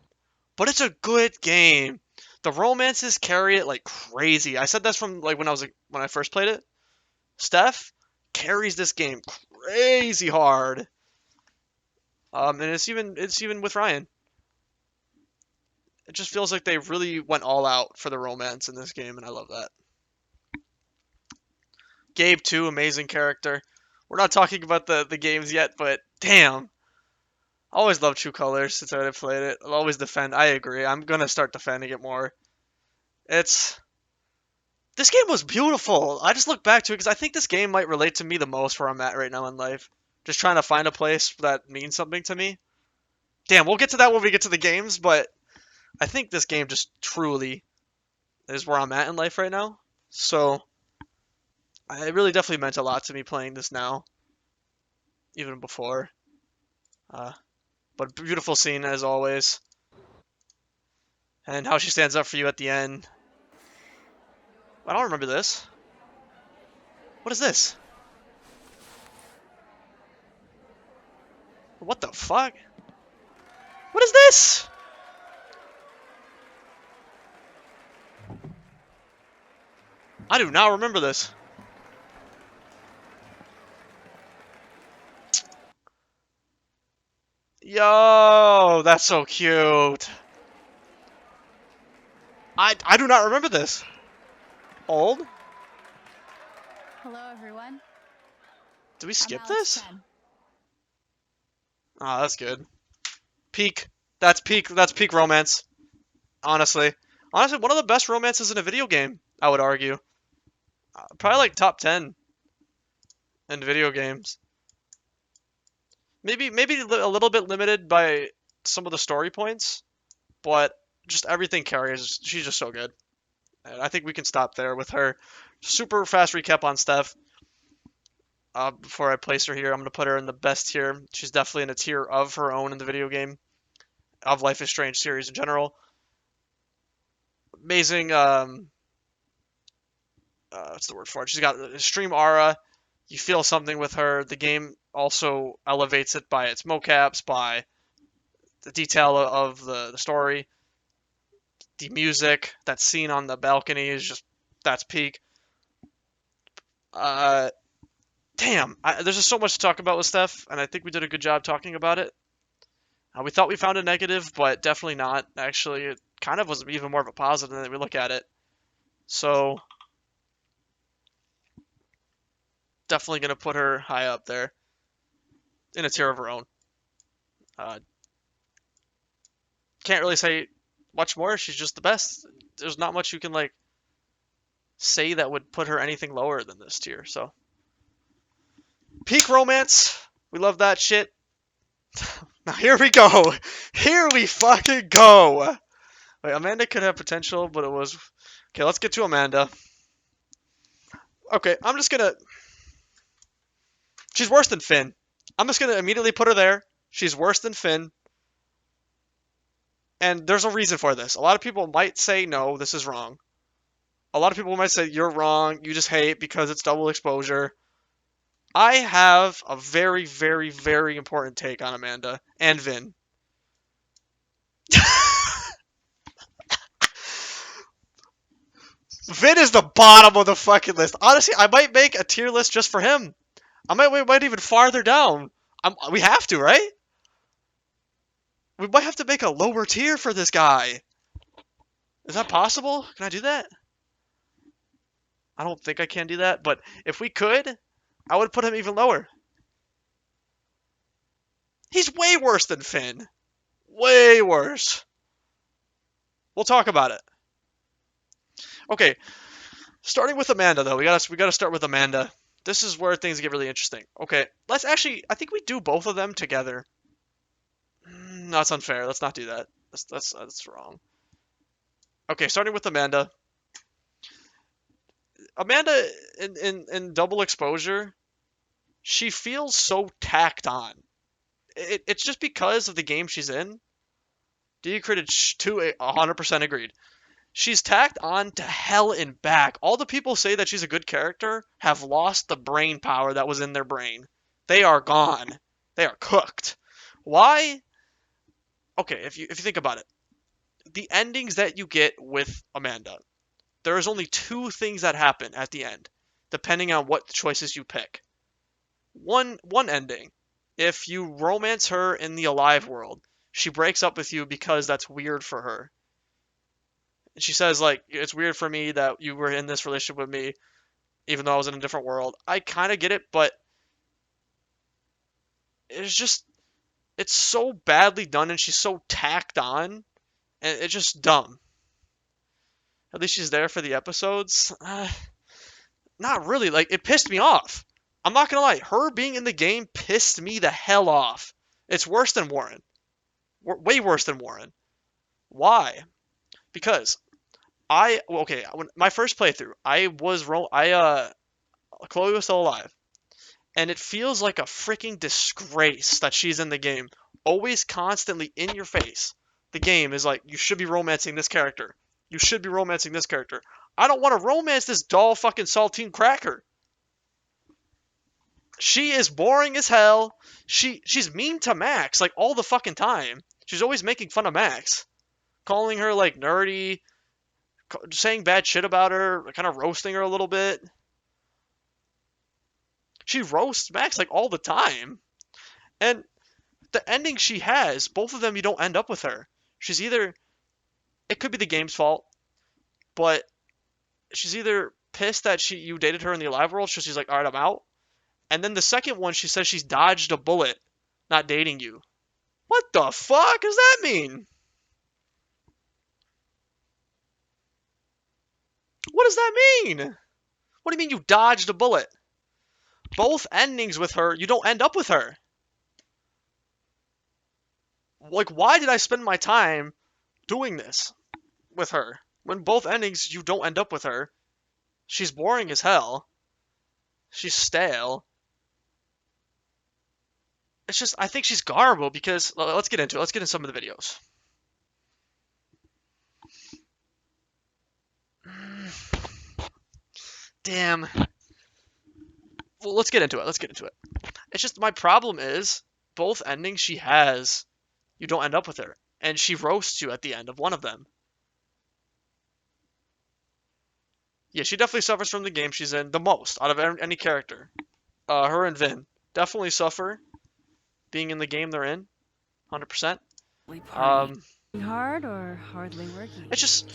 but it's a good game. The romances carry it like crazy. I said that's from like when I first played it. Steph carries this game crazy hard. And it's even with Ryan. It just feels like they really went all out for the romance in this game, and I love that. Gabe too, amazing character. We're not talking about the games yet, but damn. I always loved True Colors since I played it. I'll always defend. I agree. I'm gonna start defending it more. This game was beautiful. I just look back to it because I think this game might relate to me the most where I'm at right now in life. Just trying to find a place that means something to me. Damn, we'll get to that when we get to the games, but I think this game just truly is where I'm at in life right now. So, it really definitely meant a lot to me playing this now, even before. But beautiful scene as always. And how she stands up for you at the end. I don't remember this. What is this? What the fuck? What is this? I do not remember this. Yo, that's so cute. I do not remember this. Old? Hello, everyone. Did we skip I'm Alex this? Chen. Oh, that's good. Peak. That's peak romance. Honestly, one of the best romances in a video game, I would argue. Probably like top 10 in video games. Maybe a little bit limited by some of the story points, but just everything carries. She's just so good. And I think we can stop there with her. Super fast recap on Steph. Before I place her here, I'm going to put her in the best tier. She's definitely in a tier of her own in the video game, of Life is Strange series in general. Amazing, what's the word for it? She's got extreme aura. You feel something with her. The game also elevates it by its mocaps, by the detail of the story. The music, that scene on the balcony is just, that's peak. Damn, there's just so much to talk about with Steph, and I think we did a good job talking about it. We thought we found a negative, but definitely not. Actually, it kind of was even more of a positive than we look at it. So, definitely going to put her high up there in a tier of her own. Can't really say much more. She's just the best. There's not much you can like say that would put her anything lower than this tier. So, peak romance. We love that shit. Now here we go. Here we fucking go. Wait, Amanda could have potential, but it was... Okay, let's get to Amanda. Okay, I'm just gonna... She's worse than Finn. I'm just gonna immediately put her there. She's worse than Finn. And there's a reason for this. A lot of people might say, no, this is wrong. A lot of people might say, you're wrong. You just hate because it's double exposure. I have a very, very, very important take on Amanda and Vin. Vin is the bottom of the fucking list. Honestly, I might make a tier list just for him. I might even farther down. We have to, right? We might have to make a lower tier for this guy. Is that possible? Can I do that? I don't think I can do that, but if we could, I would put him even lower. He's way worse than Finn. Way worse. We'll talk about it. Okay, starting with Amanda though. We gotta start with Amanda. This is where things get really interesting. Okay, let's actually. I think we do both of them together. No, that's unfair. Let's not do that. That's wrong. Okay, starting with Amanda. Amanda in Double Exposure, she feels so tacked on. It's just because of the game she's in. Decritted 100% agreed. She's tacked on to hell and back. All the people say that she's a good character have lost the brain power that was in their brain. They are gone. They are cooked. Why? Okay, if you think about it, the endings that you get with Amanda, there is only 2 things that happen at the end, depending on what choices you pick. One ending, if you romance her in the alive world, she breaks up with you because that's weird for her. She says, like, it's weird for me that you were in this relationship with me, even though I was in a different world. I kind of get it, but it's so badly done, and she's so tacked on, and it's just dumb. At least she's there for the episodes. Not really. Like, it pissed me off. I'm not gonna lie. Her being in the game pissed me the hell off. It's worse than Warren. Way worse than Warren. Why? Because when my first playthrough, Chloe was still alive, and it feels like a freaking disgrace that she's in the game, always constantly in your face. The game is like, you should be romancing this character. You should be romancing this character. I don't want to romance this dull fucking saltine cracker. She is boring as hell. She's mean to Max like all the fucking time. She's always making fun of Max, calling her like nerdy, saying bad shit about her, kind of roasting her a little bit. She roasts Max like all the time. And the ending she has, both of them, you don't end up with her. She's either, it could be the game's fault, but she's either pissed that you dated her in the alive world, so she's like, alright, I'm out. And then the second one, she says she's dodged a bullet, not dating you. What the fuck does that mean? What does that mean? What do you mean you dodged a bullet? Both endings with her, you don't end up with her. Like, why did I spend my time doing this with her? When both endings, you don't end up with her. She's boring as hell. She's stale. It's just, I think she's garbled because, let's get into it. Let's get into some of the videos. Damn. Well, let's get into it. It's just, my problem is, both endings she has, you don't end up with her. And she roasts you at the end of one of them. Yeah, she definitely suffers from the game she's in the most out of any character. Her and Vin definitely suffer being in the game they're in, 100%. Hard or hardly working? It's just,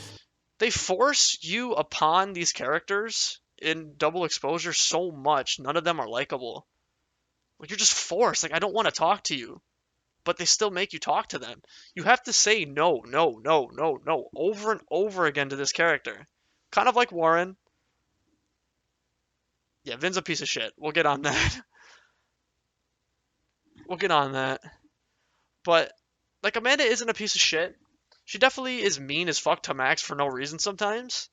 they force you upon these characters in Double Exposure so much. None of them are likable. Like, you're just forced. Like, I don't want to talk to you, but they still make you talk to them. You have to say no, no, no, no, no, over and over again to this character. Kind of like Warren. Yeah, Vin's a piece of shit. We'll get on that. But, like, Amanda isn't a piece of shit. She definitely is mean as fuck to Max for no reason sometimes.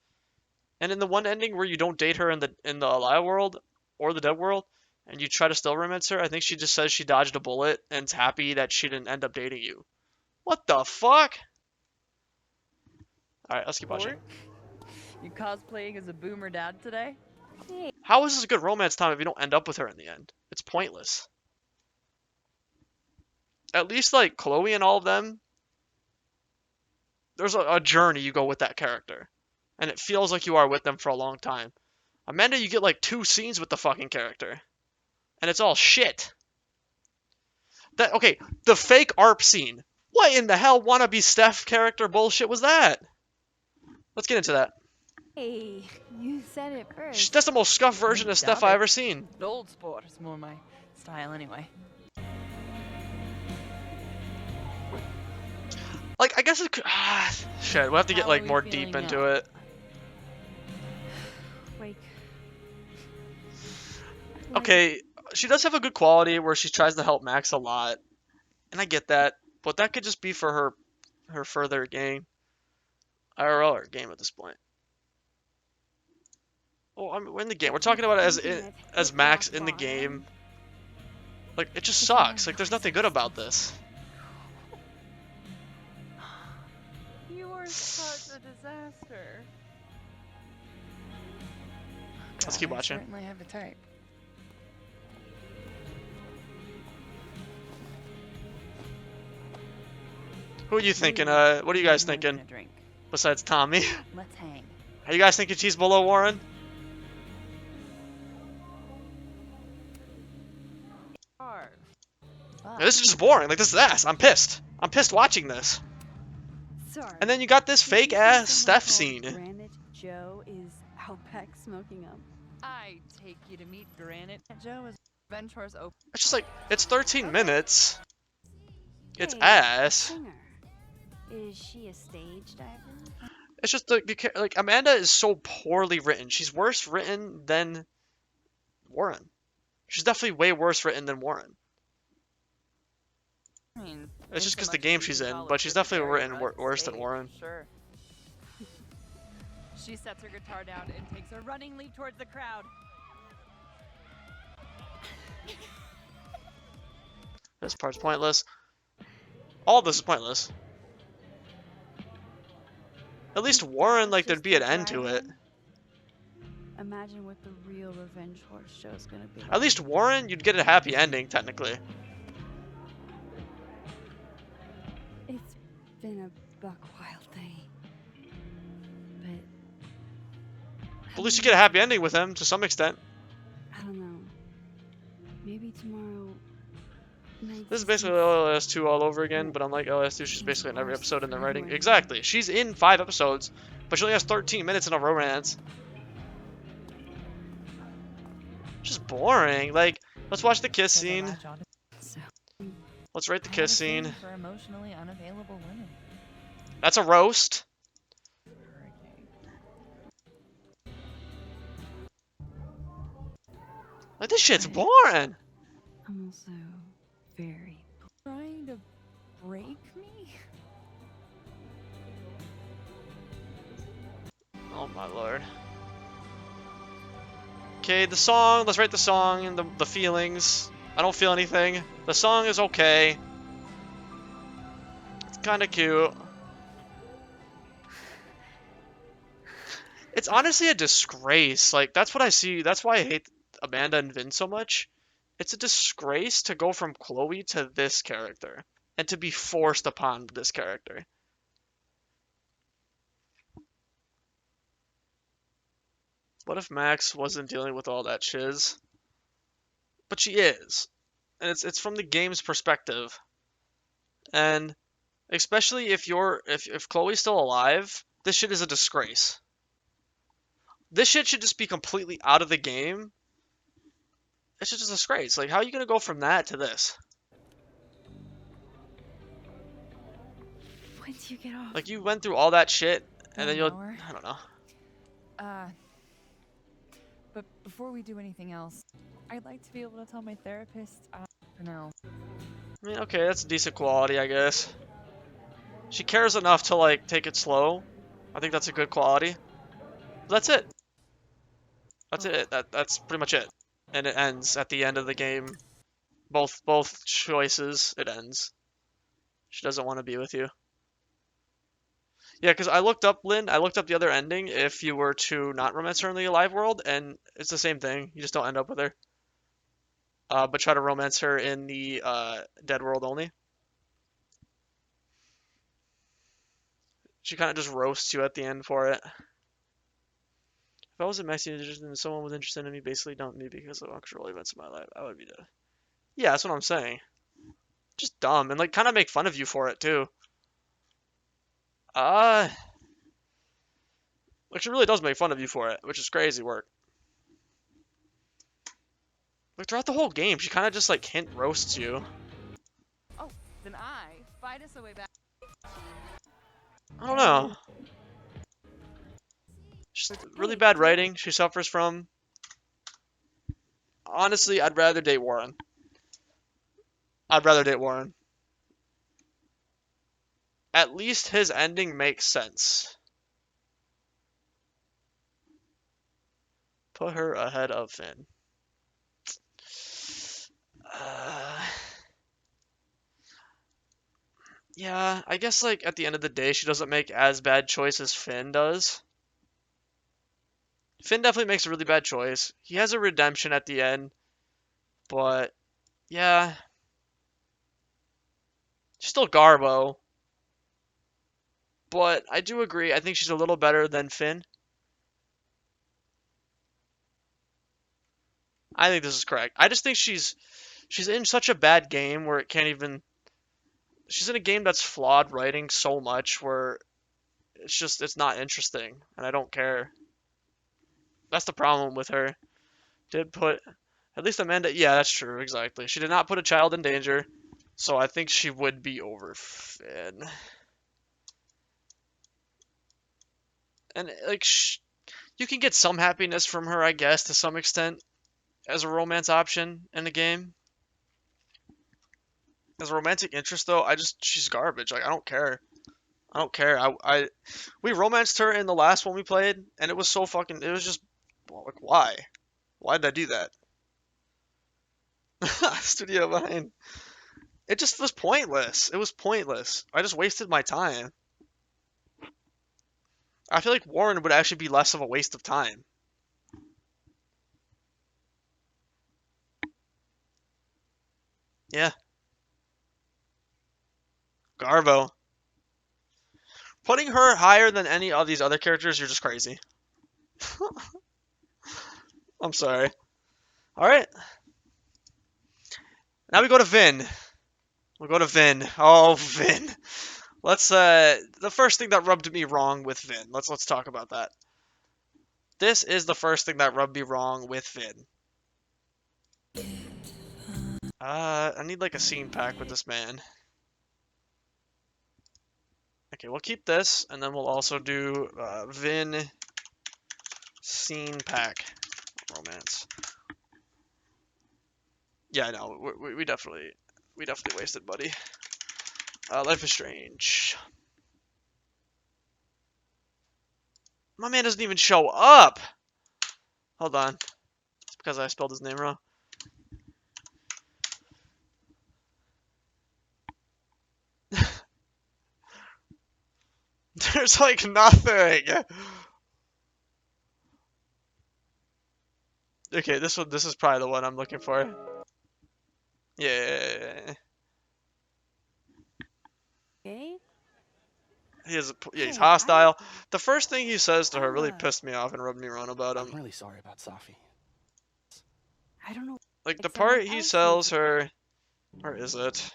And in the one ending where you don't date her in the alive world or the dead world, and you try to still romance her, I think she just says she dodged a bullet and is happy that she didn't end up dating you. What the fuck? Alright, let's keep watching. You cosplaying as a boomer dad today? How is this a good romance, Tom, if you don't end up with her in the end? It's pointless. At least, like, Chloe and all of them, there's a journey you go with that character. And it feels like you are with them for a long time. Amanda, you get, like, 2 scenes with the fucking character. And it's all shit. Okay, the fake ARP scene. What in the hell wannabe Steph character bullshit was that? Let's get into that. Hey, you said it first. That's the most scuffed version of Steph I ever seen. Old sport is more my style anyway. Like, I guess it could... shit, we'll have to get, How like, are we more feeling deep into now? it. Wake. Okay, she does have a good quality where she tries to help Max a lot. And I get that. But that could just be for her further gain. IRL or game at this point. Oh, I mean, we're in the game. We're talking about it as Max in the game. Like, it just sucks. Like, there's nothing good about this. You are such a disaster. Let's keep God, I watching. certainly have the type. Who are you thinking? What are you guys thinking? Drink. Besides Tommy? Let's hang. Are you guys thinking she's below Warren? Yeah, this is just boring. Like, this is ass. I'm pissed. I'm pissed watching this. Sorry. And then you got this fake ass Steph scene. Granite Joe is out back smoking up. I take you to meet Granite. Joe is Venture's open. It's just like, it's 13 minutes. It's Hey, ass. Singer. Is she a stage diver? It's just like Amanda is so poorly written. She's worse written than Warren. She's definitely way worse written than Warren. I mean, It's just so because the much game as she's you in, call but it she's for the definitely very written right worse than stage, Warren. Sure. She sets her guitar down and takes a running leap towards the crowd. This part's pointless. All this is pointless. At least Warren, like, there'd be an end to it. Imagine what the real Revenge Horse show's gonna be. At least Warren, you'd get a happy ending, technically. It's been a buck wild day. But At least you get a happy ending with him, to some extent. I don't know. Maybe tomorrow night. This is basically LS2 all over again, but unlike LS2, she's basically in every episode in the writing. Exactly. She's in 5 episodes, but she only has 13 minutes in a romance. Just boring. Like, let's watch the kiss scene. Let's rate the kiss scene. For emotionally unavailable women. That's a roast. Like, this shit's boring. I'm also very Trying to break me? Oh my lord. Okay, the song. Let's rate the song and the feelings. I don't feel anything. The song is okay. It's kind of cute. It's honestly a disgrace. Like, that's what I see. That's why I hate Amanda and Vin so much. It's a disgrace to go from Chloe to this character and to be forced upon this character. What if Max wasn't dealing with all that shiz? But she is. And it's from the game's perspective. And especially if Chloe's still alive, this shit is a disgrace. This shit should just be completely out of the game. It's just a disgrace. Like, how are you gonna go from that to this? When do you get off? Like, you went through all that shit, and then you'll... hour. I don't know. But before we do anything else, I'd like to be able to tell my therapist for now. I mean, okay, that's decent quality, I guess. She cares enough to, like, take it slow. I think that's a good quality. That's it. That's it. That's pretty much it. And it ends at the end of the game. Both choices, it ends. She doesn't want to be with you. Yeah, because I looked up, Lynn, I looked up the other ending if you were to not romance her in the alive world, and it's the same thing. You just don't end up with her. But try to romance her in the dead world only. She kind of just roasts you at the end for it. If I wasn't maximally interested in someone was interested in me, basically dumped me because of uncontrollable events in my life, I would be dead. Yeah, that's what I'm saying. Just dumb, and like kind of make fun of you for it too. Like she really does make fun of you for it, which is crazy work. Like throughout the whole game, she kind of just like hint roasts you. Oh, then I fight us away back. I don't know. Just really bad writing she suffers from. Honestly, I'd rather date Warren. I'd rather date Warren. At least his ending makes sense. Put her ahead of Finn. Yeah, I guess like at the end of the day, she doesn't make as bad choice as Finn does. Finn definitely makes a really bad choice. He has a redemption at the end, but yeah, she's still Garbo. But I do agree. I think she's a little better than Finn. I think this is correct. I just think she's in such a bad game where it can't even. She's in a game that's flawed writing so much where it's not interesting, and I don't care. That's the problem with her. Did put at least Amanda. Yeah, that's true. Exactly. She did not put a child in danger, so I think she would be over Finn. And like, you can get some happiness from her, I guess, to some extent, as a romance option in the game. As a romantic interest, though, she's garbage. Like, I don't care. I don't care. We romanced her in the last one we played, and it was so fucking. It was just, like, why? Why did I do that? Studio behind. It just was pointless. It was pointless. I just wasted my time. I feel like Warren would actually be less of a waste of time. Yeah. Garbo. Putting her higher than any of these other characters, you're just crazy. I'm sorry. Alright. Now we go to Vin. We'll go to Vin. Oh, Vin. Let's, the first thing that rubbed me wrong with Vin. Let's talk about that. This is the first thing that rubbed me wrong with Vin. I need, like, a scene pack with this man. Okay, we'll keep this, and then we'll also do, Vin scene pack romance. Yeah, no, we definitely wasted, buddy. Life is Strange. My man doesn't even show up. Hold on. It's because I spelled his name wrong. There's like nothing. Okay, this is probably the one I'm looking for. Yeah. Okay. He's hostile. The first thing he says to her really pissed me off and rubbed me wrong about him. I'm really sorry about Safi. I don't know. Like the part he sells her, where is it?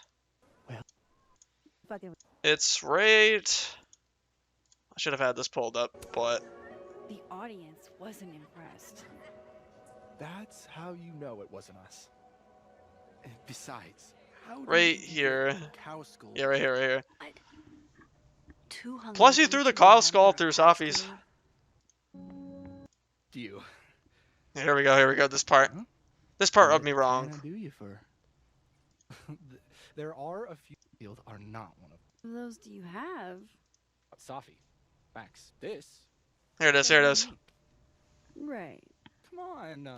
It's right. I should have had this pulled up, but The audience wasn't impressed. That's how you know it wasn't us. Besides, how right here. Cow skull? Yeah, right here, right here. Too Plus, he threw the cow skull through Safi's. You. Here we go. Here we go. This part. This part rubbed me What wrong. can I do you for? There are a few field are not one of What of those do you have? Safi, Max, this. Here it is. Here it is. Right. Come on.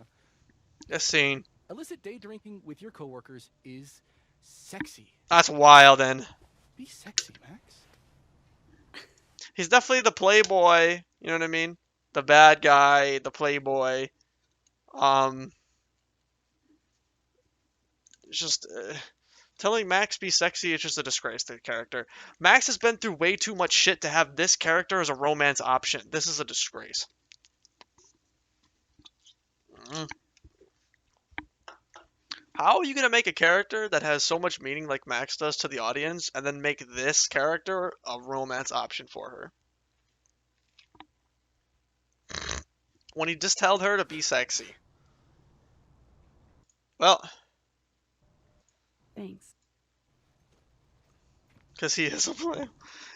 This scene. Illicit day drinking with your coworkers is sexy. That's wild, then. Be sexy, Max. He's definitely the playboy. You know what I mean? The bad guy, the playboy. It's just telling Max be sexy is just a disgrace to the character. Max has been through way too much shit to have this character as a romance option. This is a disgrace. How are you going to make a character that has so much meaning like Max does to the audience and then make this character a romance option for her? When he just told her to be sexy. Well. Thanks. Because he is a player.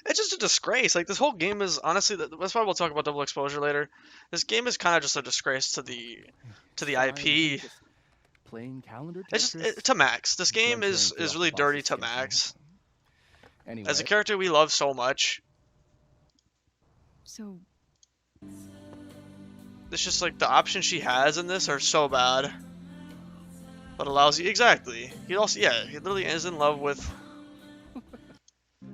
It's just a disgrace. Like, this whole game is, honestly, that's why we'll talk about Double Exposure later. This game is kind of just a disgrace to the IP. Playing calendar It's Tetris? just, to Max. This game Going is through off really the dirty boss's to face, Max. Anyway, As a character we love so much. So, It's just like the options she has in this are so bad. But allows you, exactly. He also, yeah, he literally is in love with.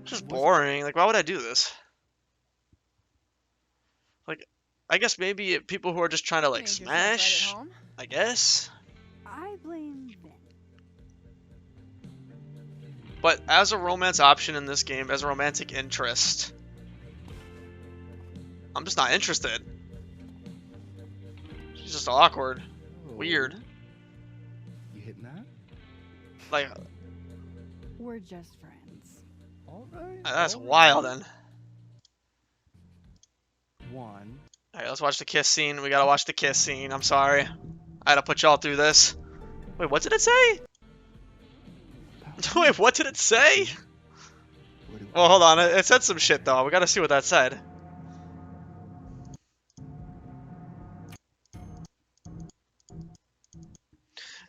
It's just boring. Like, why would I do this? Like, I guess maybe people who are just trying to like smash. I guess. I blame Vin. But as a romance option in this game, as a romantic interest, I'm just not interested. She's just awkward. Weird. You hitting that? Like, We're just friends. All right. that's all right. wild then. One. Alright, let's watch the kiss scene. We gotta watch the kiss scene. I'm sorry. I had to put y'all through this. Wait, what did it say? Wait, what did it say? Well, hold on. It said some shit, though. We gotta see what that said.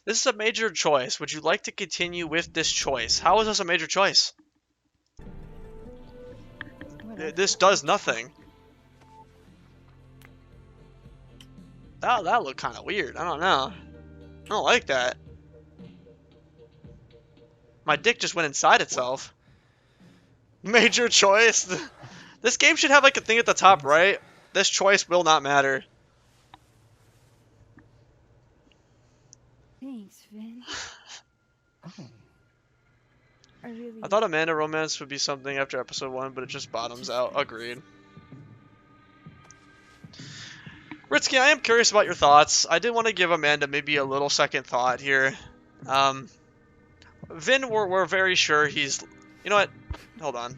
This is a major choice. Would you like to continue with this choice? How is this a major choice? This does nothing. That looked kind of weird. I don't know. I don't like that. My dick just went inside itself. Major choice. This game should have like a thing at the top right. This choice will not matter. Thanks, Vin. I thought Amanda romance would be something after episode 1, but it just bottoms out. Agreed. Ritsky, I am curious about your thoughts. I did want to give Amanda maybe a little second thought here. Vin, we're very sure he's... You know what? Hold on.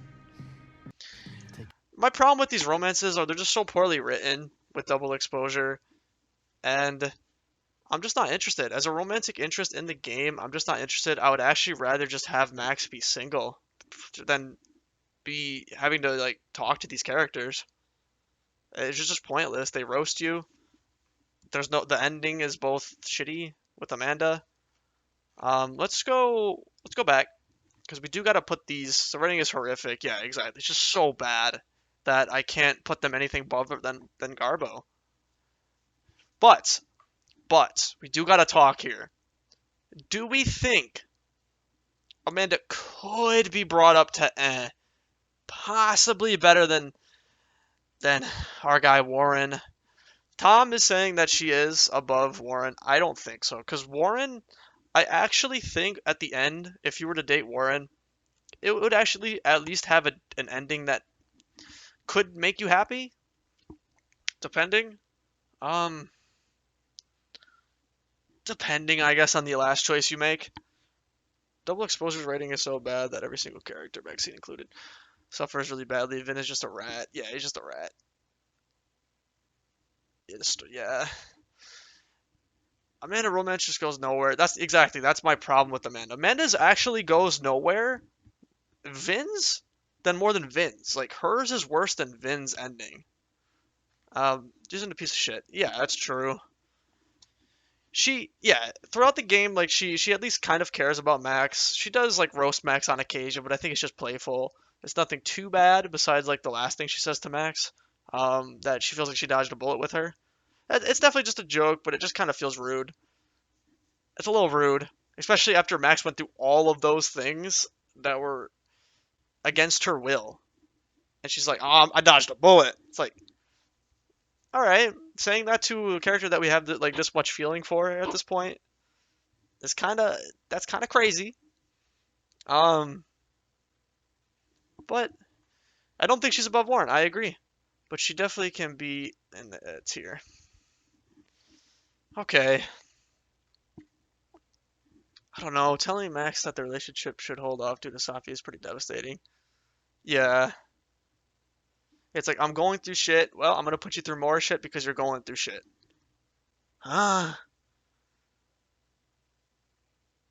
My problem with these romances are they're just so poorly written with Double Exposure. And I'm just not interested. As a romantic interest in the game, I'm just not interested. I would actually rather just have Max be single than be having to like talk to these characters. It's just pointless. They roast you. The ending is both shitty with Amanda. Let's go back because we do got to put these. The writing is horrific. Yeah, exactly. It's just so bad that I can't put them anything above than Garbo. But we do got to talk here. Do we think Amanda could be brought up to possibly better than our guy Warren? Tom is saying that she is above Warren. I don't think so, because Warren, I actually think at the end, if you were to date Warren, it would actually at least have an ending that could make you happy, depending. Depending, I guess, on the last choice you make. Double Exposure's rating is so bad that every single character, Maxine included, suffers really badly. Vin is just a rat. Yeah, he's just a rat. Yeah. Amanda romance just goes nowhere. That's my problem with Amanda. Amanda's actually goes nowhere. Vin's? Then more than Vin's. Like, hers is worse than Vin's ending. Isn't a piece of shit. Yeah, that's true. Throughout the game, like, she at least kind of cares about Max. She does, like, roast Max on occasion, but I think it's just playful. It's nothing too bad besides, like, the last thing she says to Max. That she feels like she dodged a bullet with her. It's definitely just a joke, but it just kind of feels rude. It's a little rude, especially after Max went through all of those things that were against her will. And she's like, "Oh, I dodged a bullet." It's like, all right, saying that to a character that we have like this much feeling for at this point is that's kind of crazy. But I don't think she's above Warren. I agree, but she definitely can be in the tier. Okay. I don't know. Telling Max that the relationship should hold off due to Safi is pretty devastating. Yeah. It's like, I'm going through shit. Well, I'm going to put you through more shit because you're going through shit. Ah.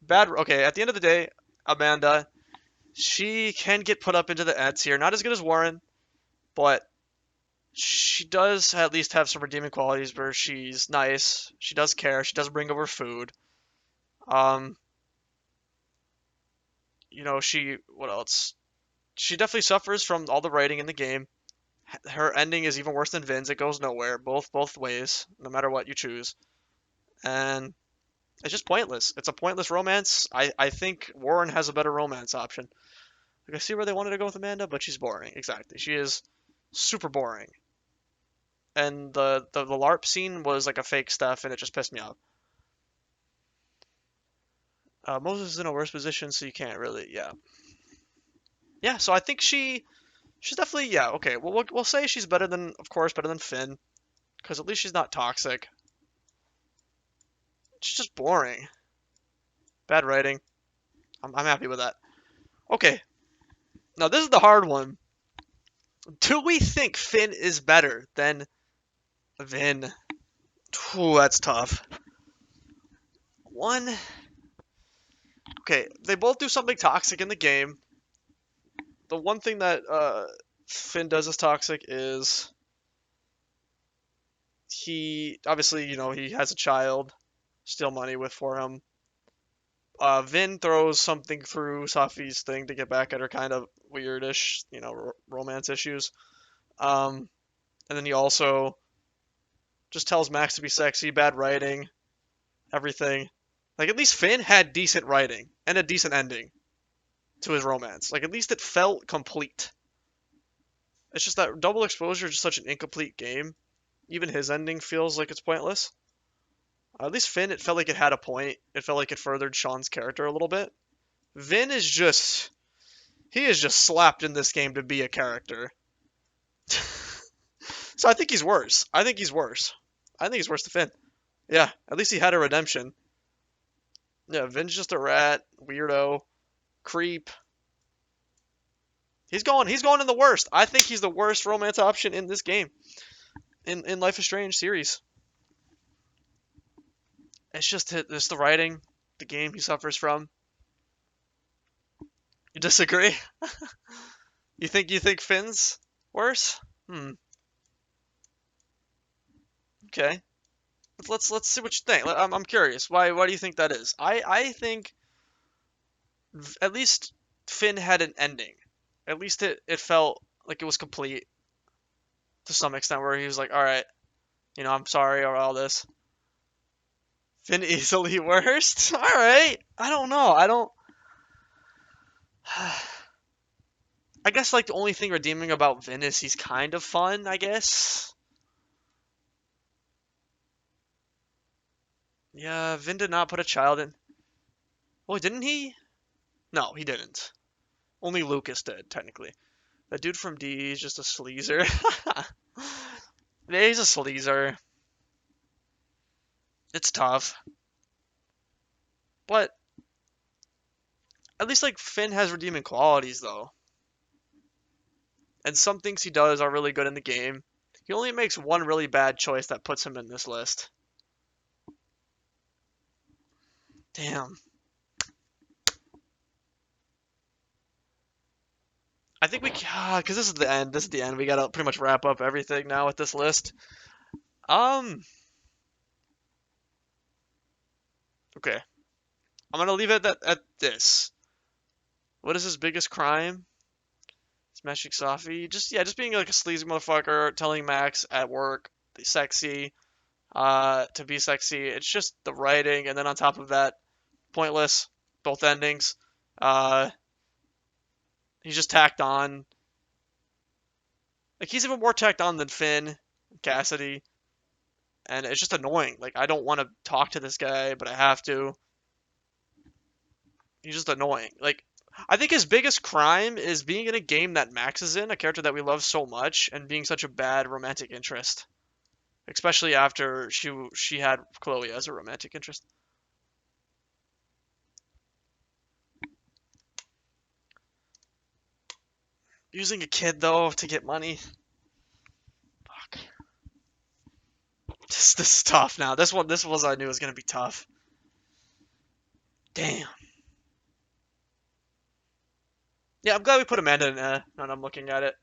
Bad. Okay, at the end of the day, Amanda, she can get put up into the ets here. Not as good as Warren, but she does at least have some redeeming qualities where she's nice. She does care. She does bring over food. What else? She definitely suffers from all the writing in the game. Her ending is even worse than Vin's. It goes nowhere, both ways, no matter what you choose. And it's just pointless. It's a pointless romance. I think Warren has a better romance option. Like, I see where they wanted to go with Amanda, but she's boring. Exactly. She is super boring. And the LARP scene was like a fake stuff, and it just pissed me off. Moses is in a worse position, so you can't really, yeah. Yeah, so I think she's definitely, yeah, okay. Well, we'll say she's better than, of course, better than Finn, because at least she's not toxic. She's just boring. Bad writing. I'm happy with that. Okay. Now, this is the hard one. Do we think Finn is better than Vin? Ooh, that's tough. Okay, they both do something toxic in the game. The one thing that Finn does as toxic is he, obviously, he has a child, steal money for him. Vin throws something through Safi's thing to get back at her, kind of weirdish, romance issues. And then he also just tells Max to be sexy, bad writing, everything. Like, at least Finn had decent writing and a decent ending to his romance. Like, at least it felt complete. It's just that Double Exposure is just such an incomplete game. Even his ending feels like it's pointless. At least Finn, it felt like it had a point. It felt like it furthered Sean's character a little bit. Vin is just... he is just slapped in this game to be a character. So I think he's worse. I think he's worse than Finn. Yeah, at least he had a redemption. Yeah, Vin's just a rat, weirdo, creep. He's going in the worst. I think he's the worst romance option in this game. In Life is Strange series. It's just the writing, the game he suffers from. You disagree? You think Finn's worse? Okay. Let's see what you think. I'm curious. Why do you think that is? I think at least Finn had an ending. At least it felt like it was complete to some extent, where he was like, all right, I'm sorry or all this. Finn easily worst? All right. I don't know. I guess, like, the only thing redeeming about Vin is he's kind of fun, I guess. Yeah, Vin did not put a child in. Oh, didn't he? No, he didn't. Only Lucas did, technically. That dude from D is just a sleazer. Yeah, he's a sleazer. It's tough. But at least, like, Finn has redeeming qualities, though. And some things he does are really good in the game. He only makes one really bad choice that puts him in this list. Damn. I think because this is the end. This is the end. We gotta pretty much wrap up everything now with this list. Okay. I'm gonna leave it at this. What is his biggest crime? Smashing Safi. Just being like a sleazy motherfucker, telling Max at work, be sexy, to be sexy. It's just the writing, and then on top of that, pointless, both endings. He's just tacked on. Like, he's even more tacked on than Finn, Cassidy, and it's just annoying. Like, I don't want to talk to this guy, but I have to. He's just annoying. Like, I think his biggest crime is being in a game that Max is in, a character that we love so much, and being such a bad romantic interest. Especially after she had Chloe as a romantic interest. Using a kid, though, to get money. Fuck. This is tough now. This was I knew was gonna be tough. Damn. Yeah, I'm glad we put Amanda in now that I'm looking at it.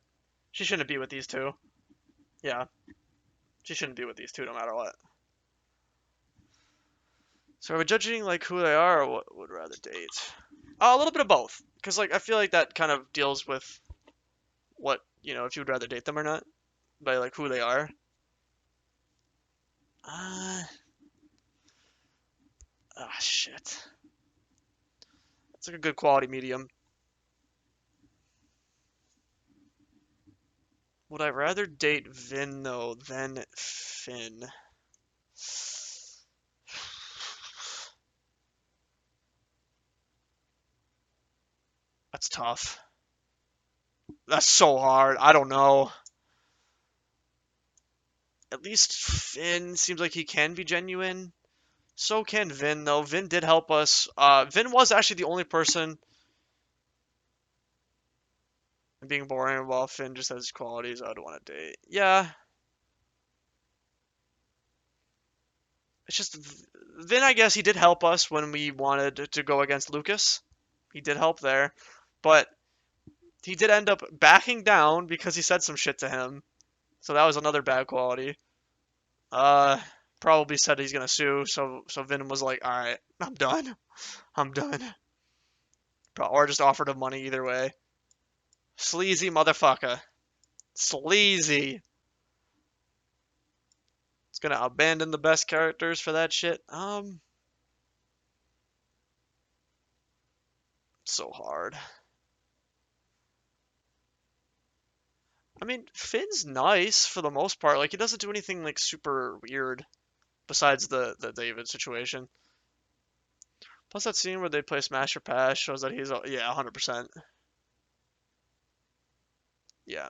She shouldn't be with these two. Yeah. She shouldn't be with these two no matter what. So are we judging like who they are or what would rather date? A little bit of both. Because like I feel like that kind of deals with what, you know, if you would rather date them or not. By like who they are. Shit. It's like a good quality medium. Would I rather date Vin though than Finn? That's tough. That's so hard. I don't know. At least Finn seems like he can be genuine. So can Vin, though. Vin did help us. Vin was actually the only person being boring while Finn just has qualities I'd want to date. Yeah. It's just Vin, I guess he did help us when we wanted to go against Lucas. He did help there. But he did end up backing down because he said some shit to him. So that was another bad quality. Probably said he's gonna sue, so Vin was like, alright, I'm done. I'm done. Or just offered him money either way. Sleazy motherfucker. Sleazy. It's gonna abandon the best characters for that shit. So hard. I mean, Finn's nice for the most part. Like, he doesn't do anything, like, super weird besides the David situation. Plus, that scene where they play Smash or Pass shows that he's, yeah, 100%. Yeah.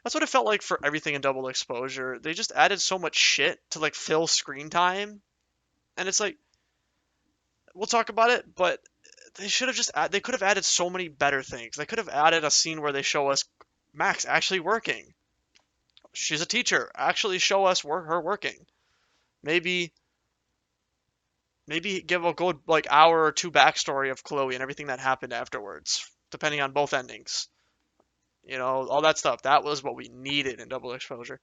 That's what it felt like for everything in Double Exposure. They just added so much shit to, like, fill screen time. And it's like, we'll talk about it, but they should have just, they could have added so many better things. They could have added a scene where they show us Max actually working. She's a teacher. Actually show us her working. Maybe give a good like hour or two backstory of Chloe and everything that happened afterwards, depending on both endings. You know, all that stuff. That was what we needed in Double Exposure.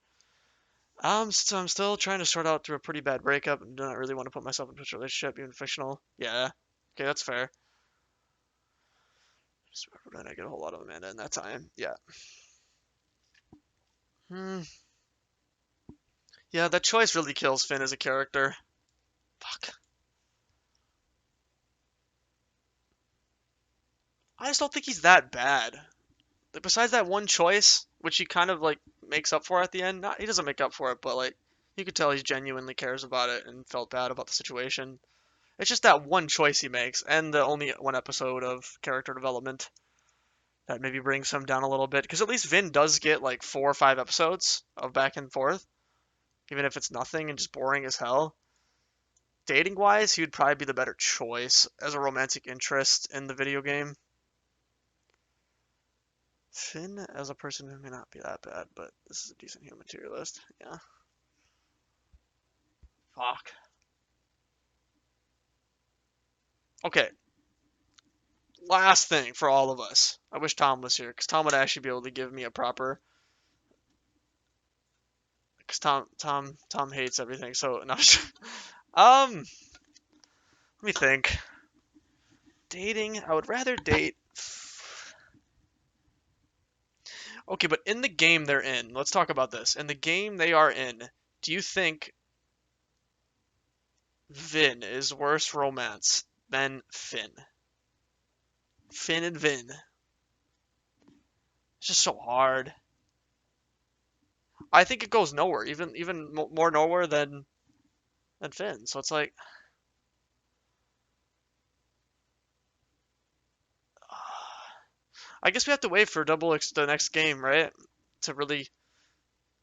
Since I'm still trying to sort out through a pretty bad breakup and do not really want to put myself into a relationship, even fictional. Yeah. Okay, that's fair. Just remember, I get a whole lot of Amanda in that time. Yeah. Yeah, that choice really kills Finn as a character. Fuck. I just don't think he's that bad. Besides that one choice, which he kind of like makes up for at the end. He doesn't make up for it, but like you could tell he genuinely cares about it and felt bad about the situation. It's just that one choice he makes, and the only one episode of character development that maybe brings him down a little bit. Because at least Vin does get like 4 or 5 episodes of back and forth, even if it's nothing and just boring as hell. Dating wise, he would probably be the better choice as a romantic interest in the video game. Finn as a person who may not be that bad, but this is a decent human tier list. Yeah. Fuck. Okay. Last thing for all of us. I wish Tom was here, because Tom would actually be able to give me a proper... Because Tom hates everything, so... No. Let me think. Dating, I would rather date... Okay, but in the game they're in, let's talk about this. In the game they are in, do you think Vin is worse romance than Finn? Finn and Vin. It's just so hard. I think it goes nowhere, even more nowhere than Finn. So it's like, I guess we have to wait for the next game, right? To really,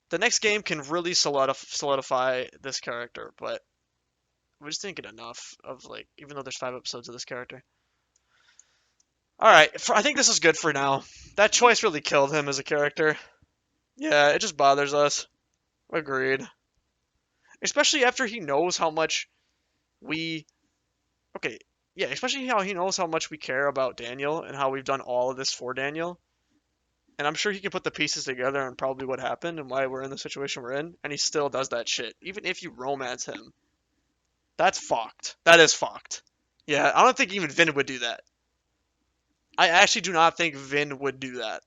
the next game can really solidify this character, but we just didn't get enough of, like, even though there's 5 episodes of this character. All right, I think this is good for now. That choice really killed him as a character. Yeah, it just bothers us. Agreed. Especially after he knows how much we... Okay, yeah, especially how he knows how much we care about Daniel and how we've done all of this for Daniel. And I'm sure he can put the pieces together on probably what happened and why we're in the situation we're in, and he still does that shit. Even if you romance him. That's fucked. That is fucked. Yeah, I don't think even Vin would do that. I actually do not think Vin would do that.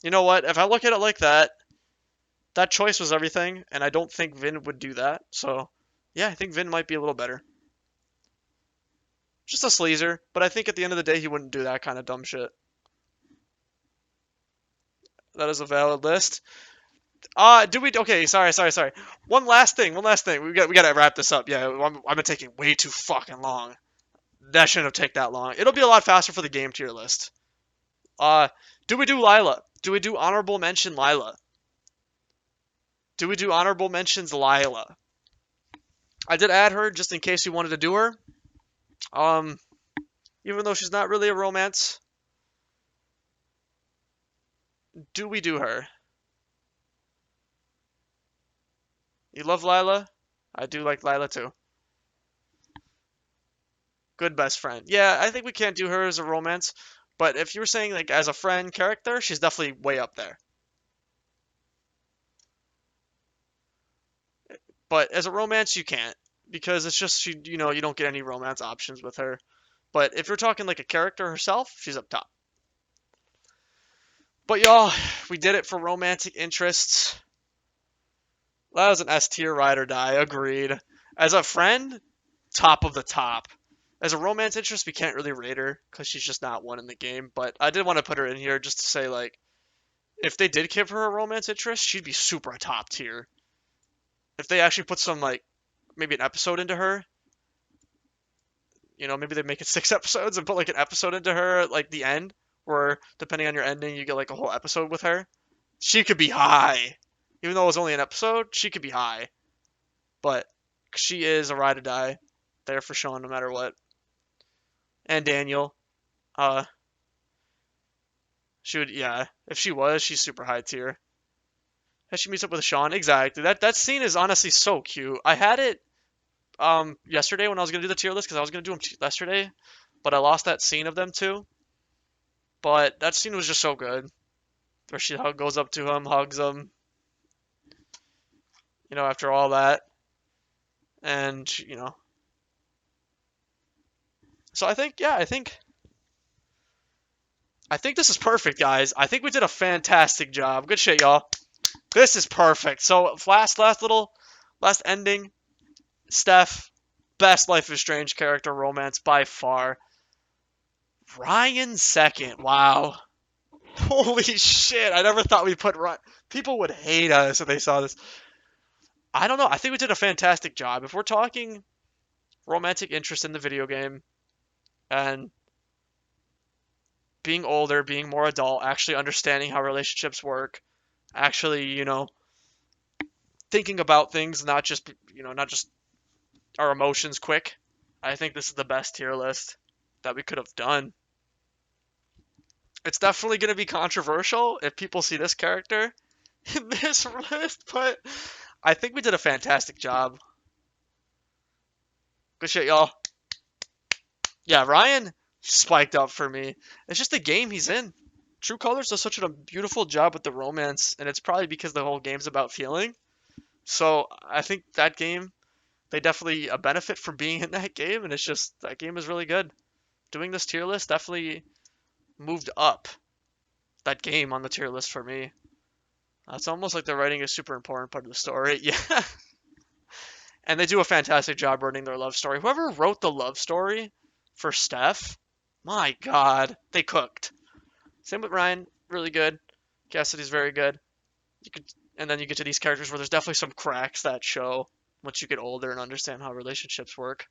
You know what? If I look at it like that, that choice was everything, and I don't think Vin would do that. So, yeah, I think Vin might be a little better. Just a sleazer, but I think at the end of the day, he wouldn't do that kind of dumb shit. That is a valid list. Okay, sorry. One last thing. We gotta wrap this up. Yeah, I've been taking way too fucking long. That shouldn't have taken that long. It'll be a lot faster for the game tier list. Do we do Lila? Do we do honorable mention Lila? Do we do honorable mentions Lila? I did add her just in case you wanted to do her. Even though she's not really a romance. Do we do her? You love Lila? I do like Lila too. Good best friend. Yeah, I think we can't do her as a romance. But if you were saying, like, as a friend character, she's definitely way up there. But as a romance, you can't. Because it's just, you don't get any romance options with her. But if you're talking like a character herself, she's up top. But y'all, we did it for romantic interests. That was an S tier, ride or die. Agreed. As a friend, top of the top. As a romance interest, we can't really rate her because she's just not one in the game. But I did want to put her in here just to say, like, if they did give her a romance interest, she'd be super top tier. If they actually put some, like, maybe an episode into her, maybe they make it 6 episodes and put, like, an episode into her at, like, the end, where, depending on your ending, you get, like, a whole episode with her. She could be high. Even though it was only an episode, she could be high. But she is a ride or die. There for Sean no matter what. And Daniel. She would, yeah. If she was, she's super high tier. And she meets up with Sean. Exactly. That scene is honestly so cute. I had it yesterday when I was going to do the tier list, because I was going to do them yesterday. But I lost that scene of them too. But that scene was just so good. Where she goes up to him, hugs him. After all that. And, So I think this is perfect, guys. I think we did a fantastic job. Good shit, y'all. This is perfect. So last ending. Steph, best Life is Strange character romance by far. Ryan second. Wow. Holy shit. I never thought we'd put Ryan. People would hate us if they saw this. I don't know. I think we did a fantastic job. If we're talking romantic interest in the video game and being older, being more adult, actually understanding how relationships work, actually, thinking about things, not just our emotions quick. I think this is the best tier list that we could have done. It's definitely going to be controversial if people see this character in this list, but I think we did a fantastic job. Good shit, y'all. Yeah, Ryan spiked up for me. It's just the game he's in. True Colors does such a beautiful job with the romance, and it's probably because the whole game's about feeling. So I think that game, they definitely benefit from being in that game, and it's just, that game is really good. Doing this tier list definitely moved up that game on the tier list for me. It's almost like the writing is super important part of the story. Yeah. And they do a fantastic job writing their love story. Whoever wrote the love story for Steph, my God, they cooked. Same with Ryan, really good. Cassidy's very good. And then you get to these characters where there's definitely some cracks that show once you get older and understand how relationships work.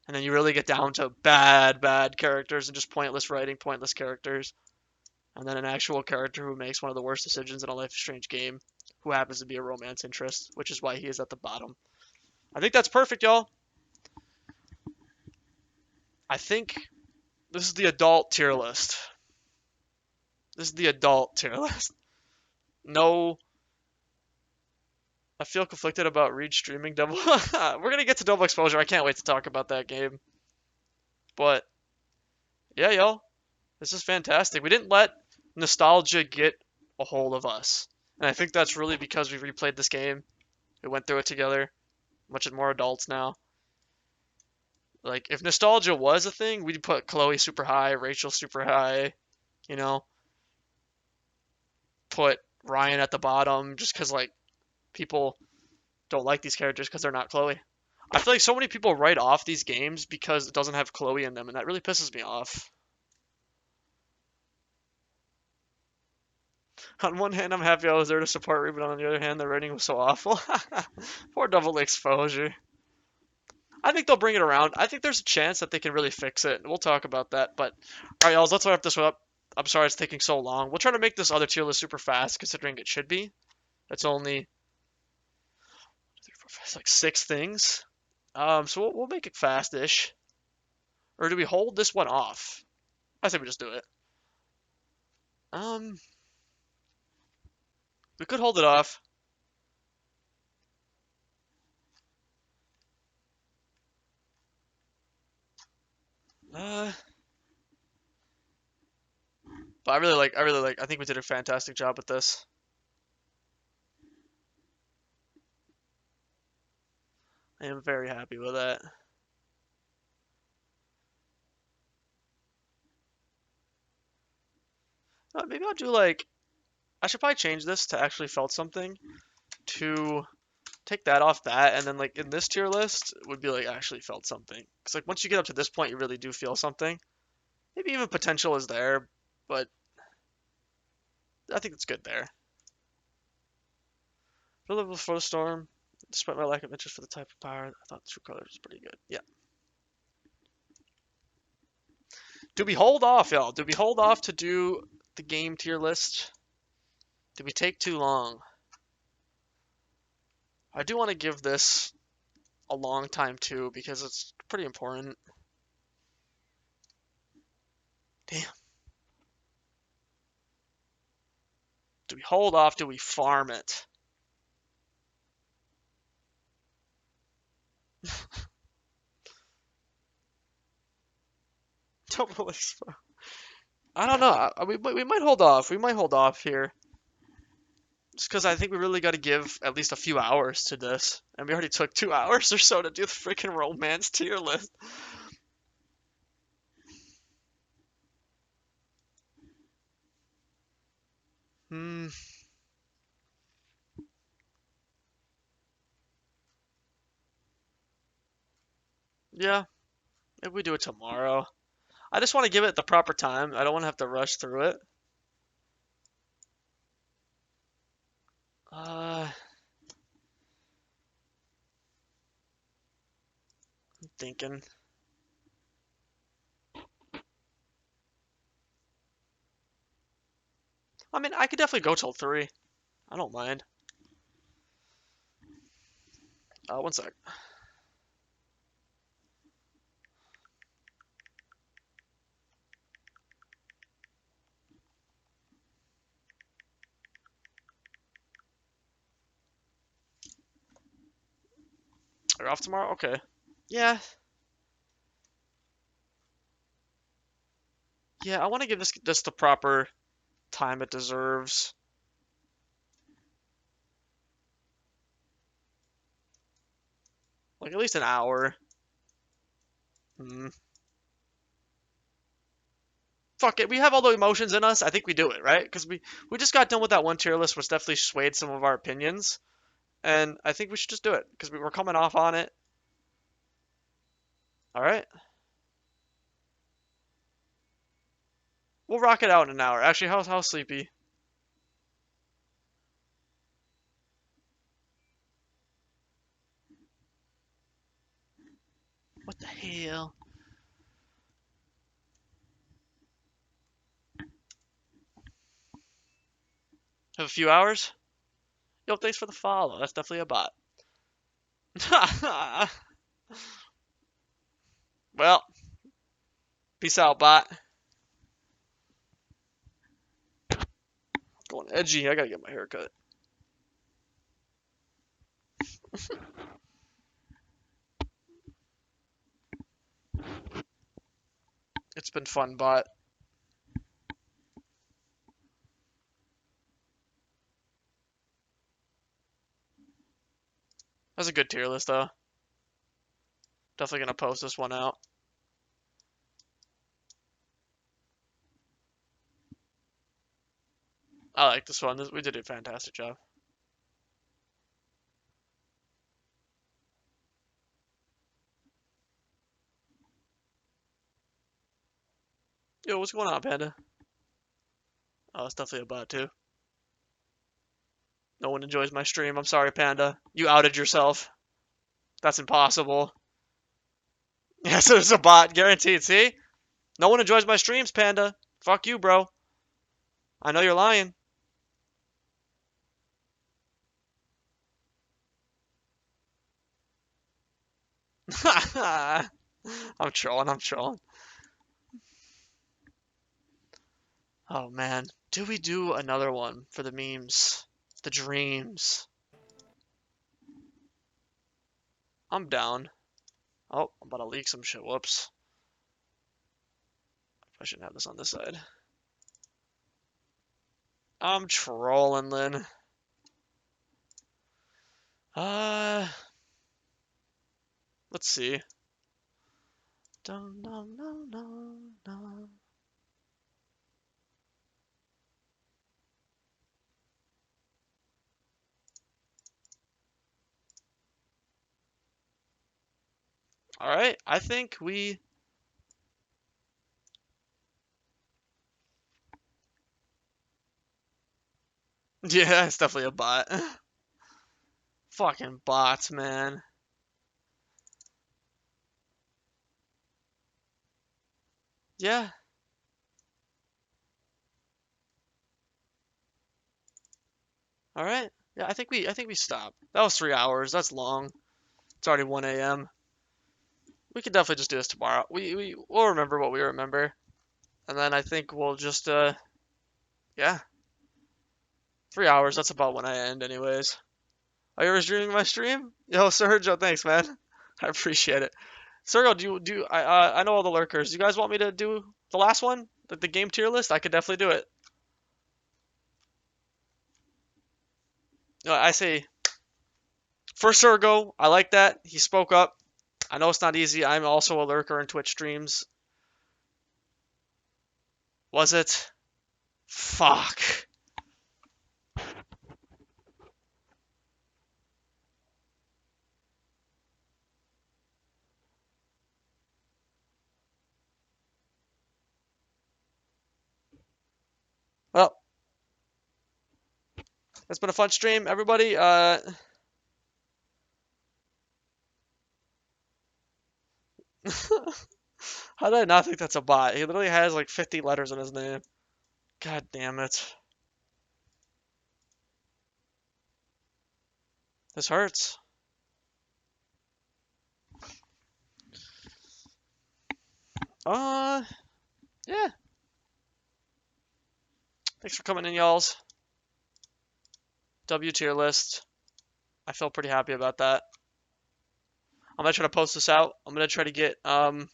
And then you really get down to bad characters and just pointless writing, pointless characters. And then an actual character who makes one of the worst decisions in a Life is Strange game, who happens to be a romance interest, which is why he is at the bottom. I think that's perfect, y'all. I think this is the adult tier list. This is the adult tier list. No. I feel conflicted about Reed streaming double. We're going to get to Double Exposure. I can't wait to talk about that game. But, yeah, y'all. This is fantastic. We didn't let nostalgia get a hold of us. And I think that's really because we replayed this game. We went through it together. Much more adults now. Like, if nostalgia was a thing, we'd put Chloe super high, Rachel super high, you know? Put Ryan at the bottom just because, like, people don't like these characters because they're not Chloe. I feel like so many people write off these games because it doesn't have Chloe in them, and that really pisses me off. On one hand, I'm happy I was there to support Ruben. On the other hand, the writing was so awful. Poor Double Exposure. I think they'll bring it around. I think there's a chance that they can really fix it. We'll talk about that. But, alright, y'all, let's wrap this one up. I'm sorry it's taking so long. We'll try to make this other tier list super fast, considering it should be. It's only it's like 6 things. So we'll make it fast-ish. Or do we hold this one off? I say we just do it. We could hold it off. But I really like, I think we did a fantastic job with this. I am very happy with that. Maybe I'll do like, I should probably change this to actually felt something to take that off that, and then like in this tier list it would be like actually felt something. Because like once you get up to this point, you really do feel something. Maybe even potential is there, but I think it's good there. Deliverable for the storm. Despite my lack of interest for the type of power, I thought True Colors was pretty good. Yeah. Do we hold off, y'all? Do we hold off to do the game tier list? Did we take too long? I do want to give this a long time too, because it's pretty important. Damn. Do we hold off? Do we farm it? Double expo. I don't know. We might hold off. We might hold off here. Just because I think we really got to give at least a few hours to this. And we already took 2 hours or so to do the freaking romance tier list. Yeah. Maybe we do it tomorrow. I just want to give it the proper time. I don't want to have to rush through it. I'm thinking. I mean, I could definitely go till 3. I don't mind. One sec. Are you off tomorrow? Okay. Yeah. Yeah, I want to give this the proper time it deserves. Like at least an hour. Fuck it, we have all the emotions in us. I think we do it, right? Because we just got done with that one tier list, which definitely swayed some of our opinions. And I think we should just do it, because we were coming off on it. Alright. We'll rock it out in an hour. Actually, how sleepy? hell? Have a few hours? Yo, thanks for the follow. That's definitely a bot. Well, peace out, bot. Going edgy. I gotta get my hair cut. It's been fun, bot. That's a good tier list, though. Definitely gonna post this one out. I like this one. We did a fantastic job. Yo, what's going on, Panda? Oh, it's definitely a bot, too. No one enjoys my stream. I'm sorry, Panda. You outed yourself. That's impossible. Yes, it's a bot. Guaranteed. See? No one enjoys my streams, Panda. Fuck you, bro. I know you're lying. I'm trolling. Oh, man. Do we do another one for the memes? The dreams. I'm down. Oh, I'm about to leak some shit. Whoops. I shouldn't have this on this side. I'm trolling, Lynn. Let's see. Dum, dum, dum, dum, dum. All right, I think we. Yeah, it's definitely a bot. Fucking bots, man. Yeah. All right. Yeah, I think we stop. That was 3 hours. That's long. It's already 1 a.m. We could definitely just do this tomorrow. We'll remember what we remember, and then I think we'll just yeah. 3 hours. That's about when I end, anyways. Are you streaming my stream? Yo, Sergio, thanks, man. I appreciate it. Sergio, I know all the lurkers. Do you guys want me to do the last one, the game tier list? I could definitely do it. No, I say for Sergo, I like that. He spoke up. I know it's not easy. I'm also a lurker in Twitch streams. Was it? Fuck. Well, it's been a fun stream, everybody. How did I not think that's a bot? He literally has like 50 letters in his name. God damn it. This hurts. Yeah. Thanks for coming in, y'alls. W tier list. I feel pretty happy about that. I'm gonna try to post this out. I'm gonna try to get I'm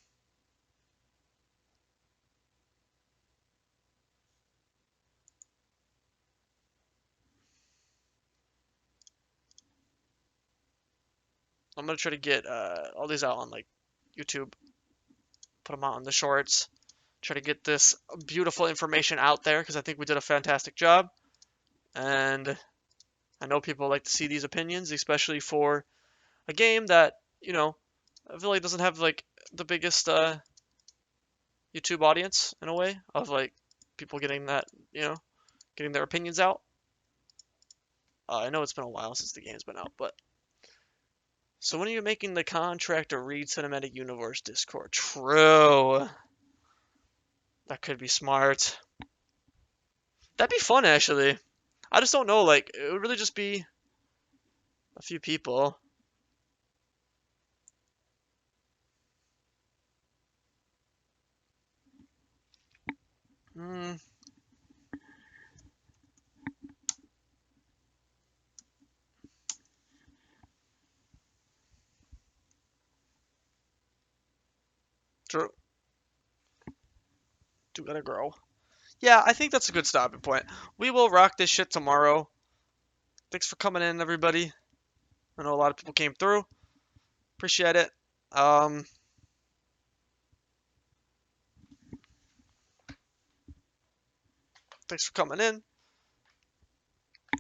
gonna try to get all these out on like YouTube. Put them out on the shorts. Try to get this beautiful information out there because I think we did a fantastic job. And I know people like to see these opinions, especially for a game that, you know, I feel like doesn't have like the biggest YouTube audience in a way of like people getting that, you know, getting their opinions out. I know it's been a while since the game's been out, but So when are you making the contract to read Cinematic Universe Discord? True. That could be smart. That'd be fun, actually. I just don't know, like, it would really just be a few people. Hmm. True. Do gotta grow. Yeah, I think that's a good stopping point. We will rock this shit tomorrow. Thanks for coming in, everybody. I know a lot of people came through. Appreciate it. Thanks for coming in.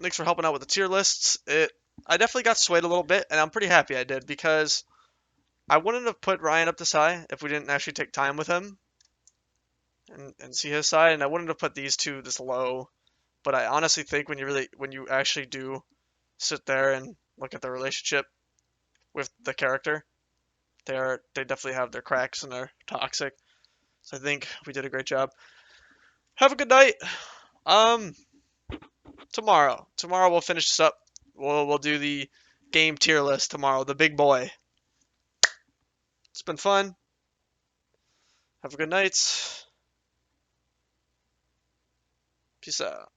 Thanks for helping out with the tier lists. I definitely got swayed a little bit, and I'm pretty happy I did, because I wouldn't have put Ryan up this high if we didn't actually take time with him and see his side, and I wouldn't have put these two this low. But I honestly think when you actually do sit there and look at the relationship with the character, they definitely have their cracks and they're toxic. So I think we did a great job. Have a good night. Tomorrow we'll finish this up. We'll do the game tier list tomorrow, the big boy. It's been fun. Have a good night. Peace out.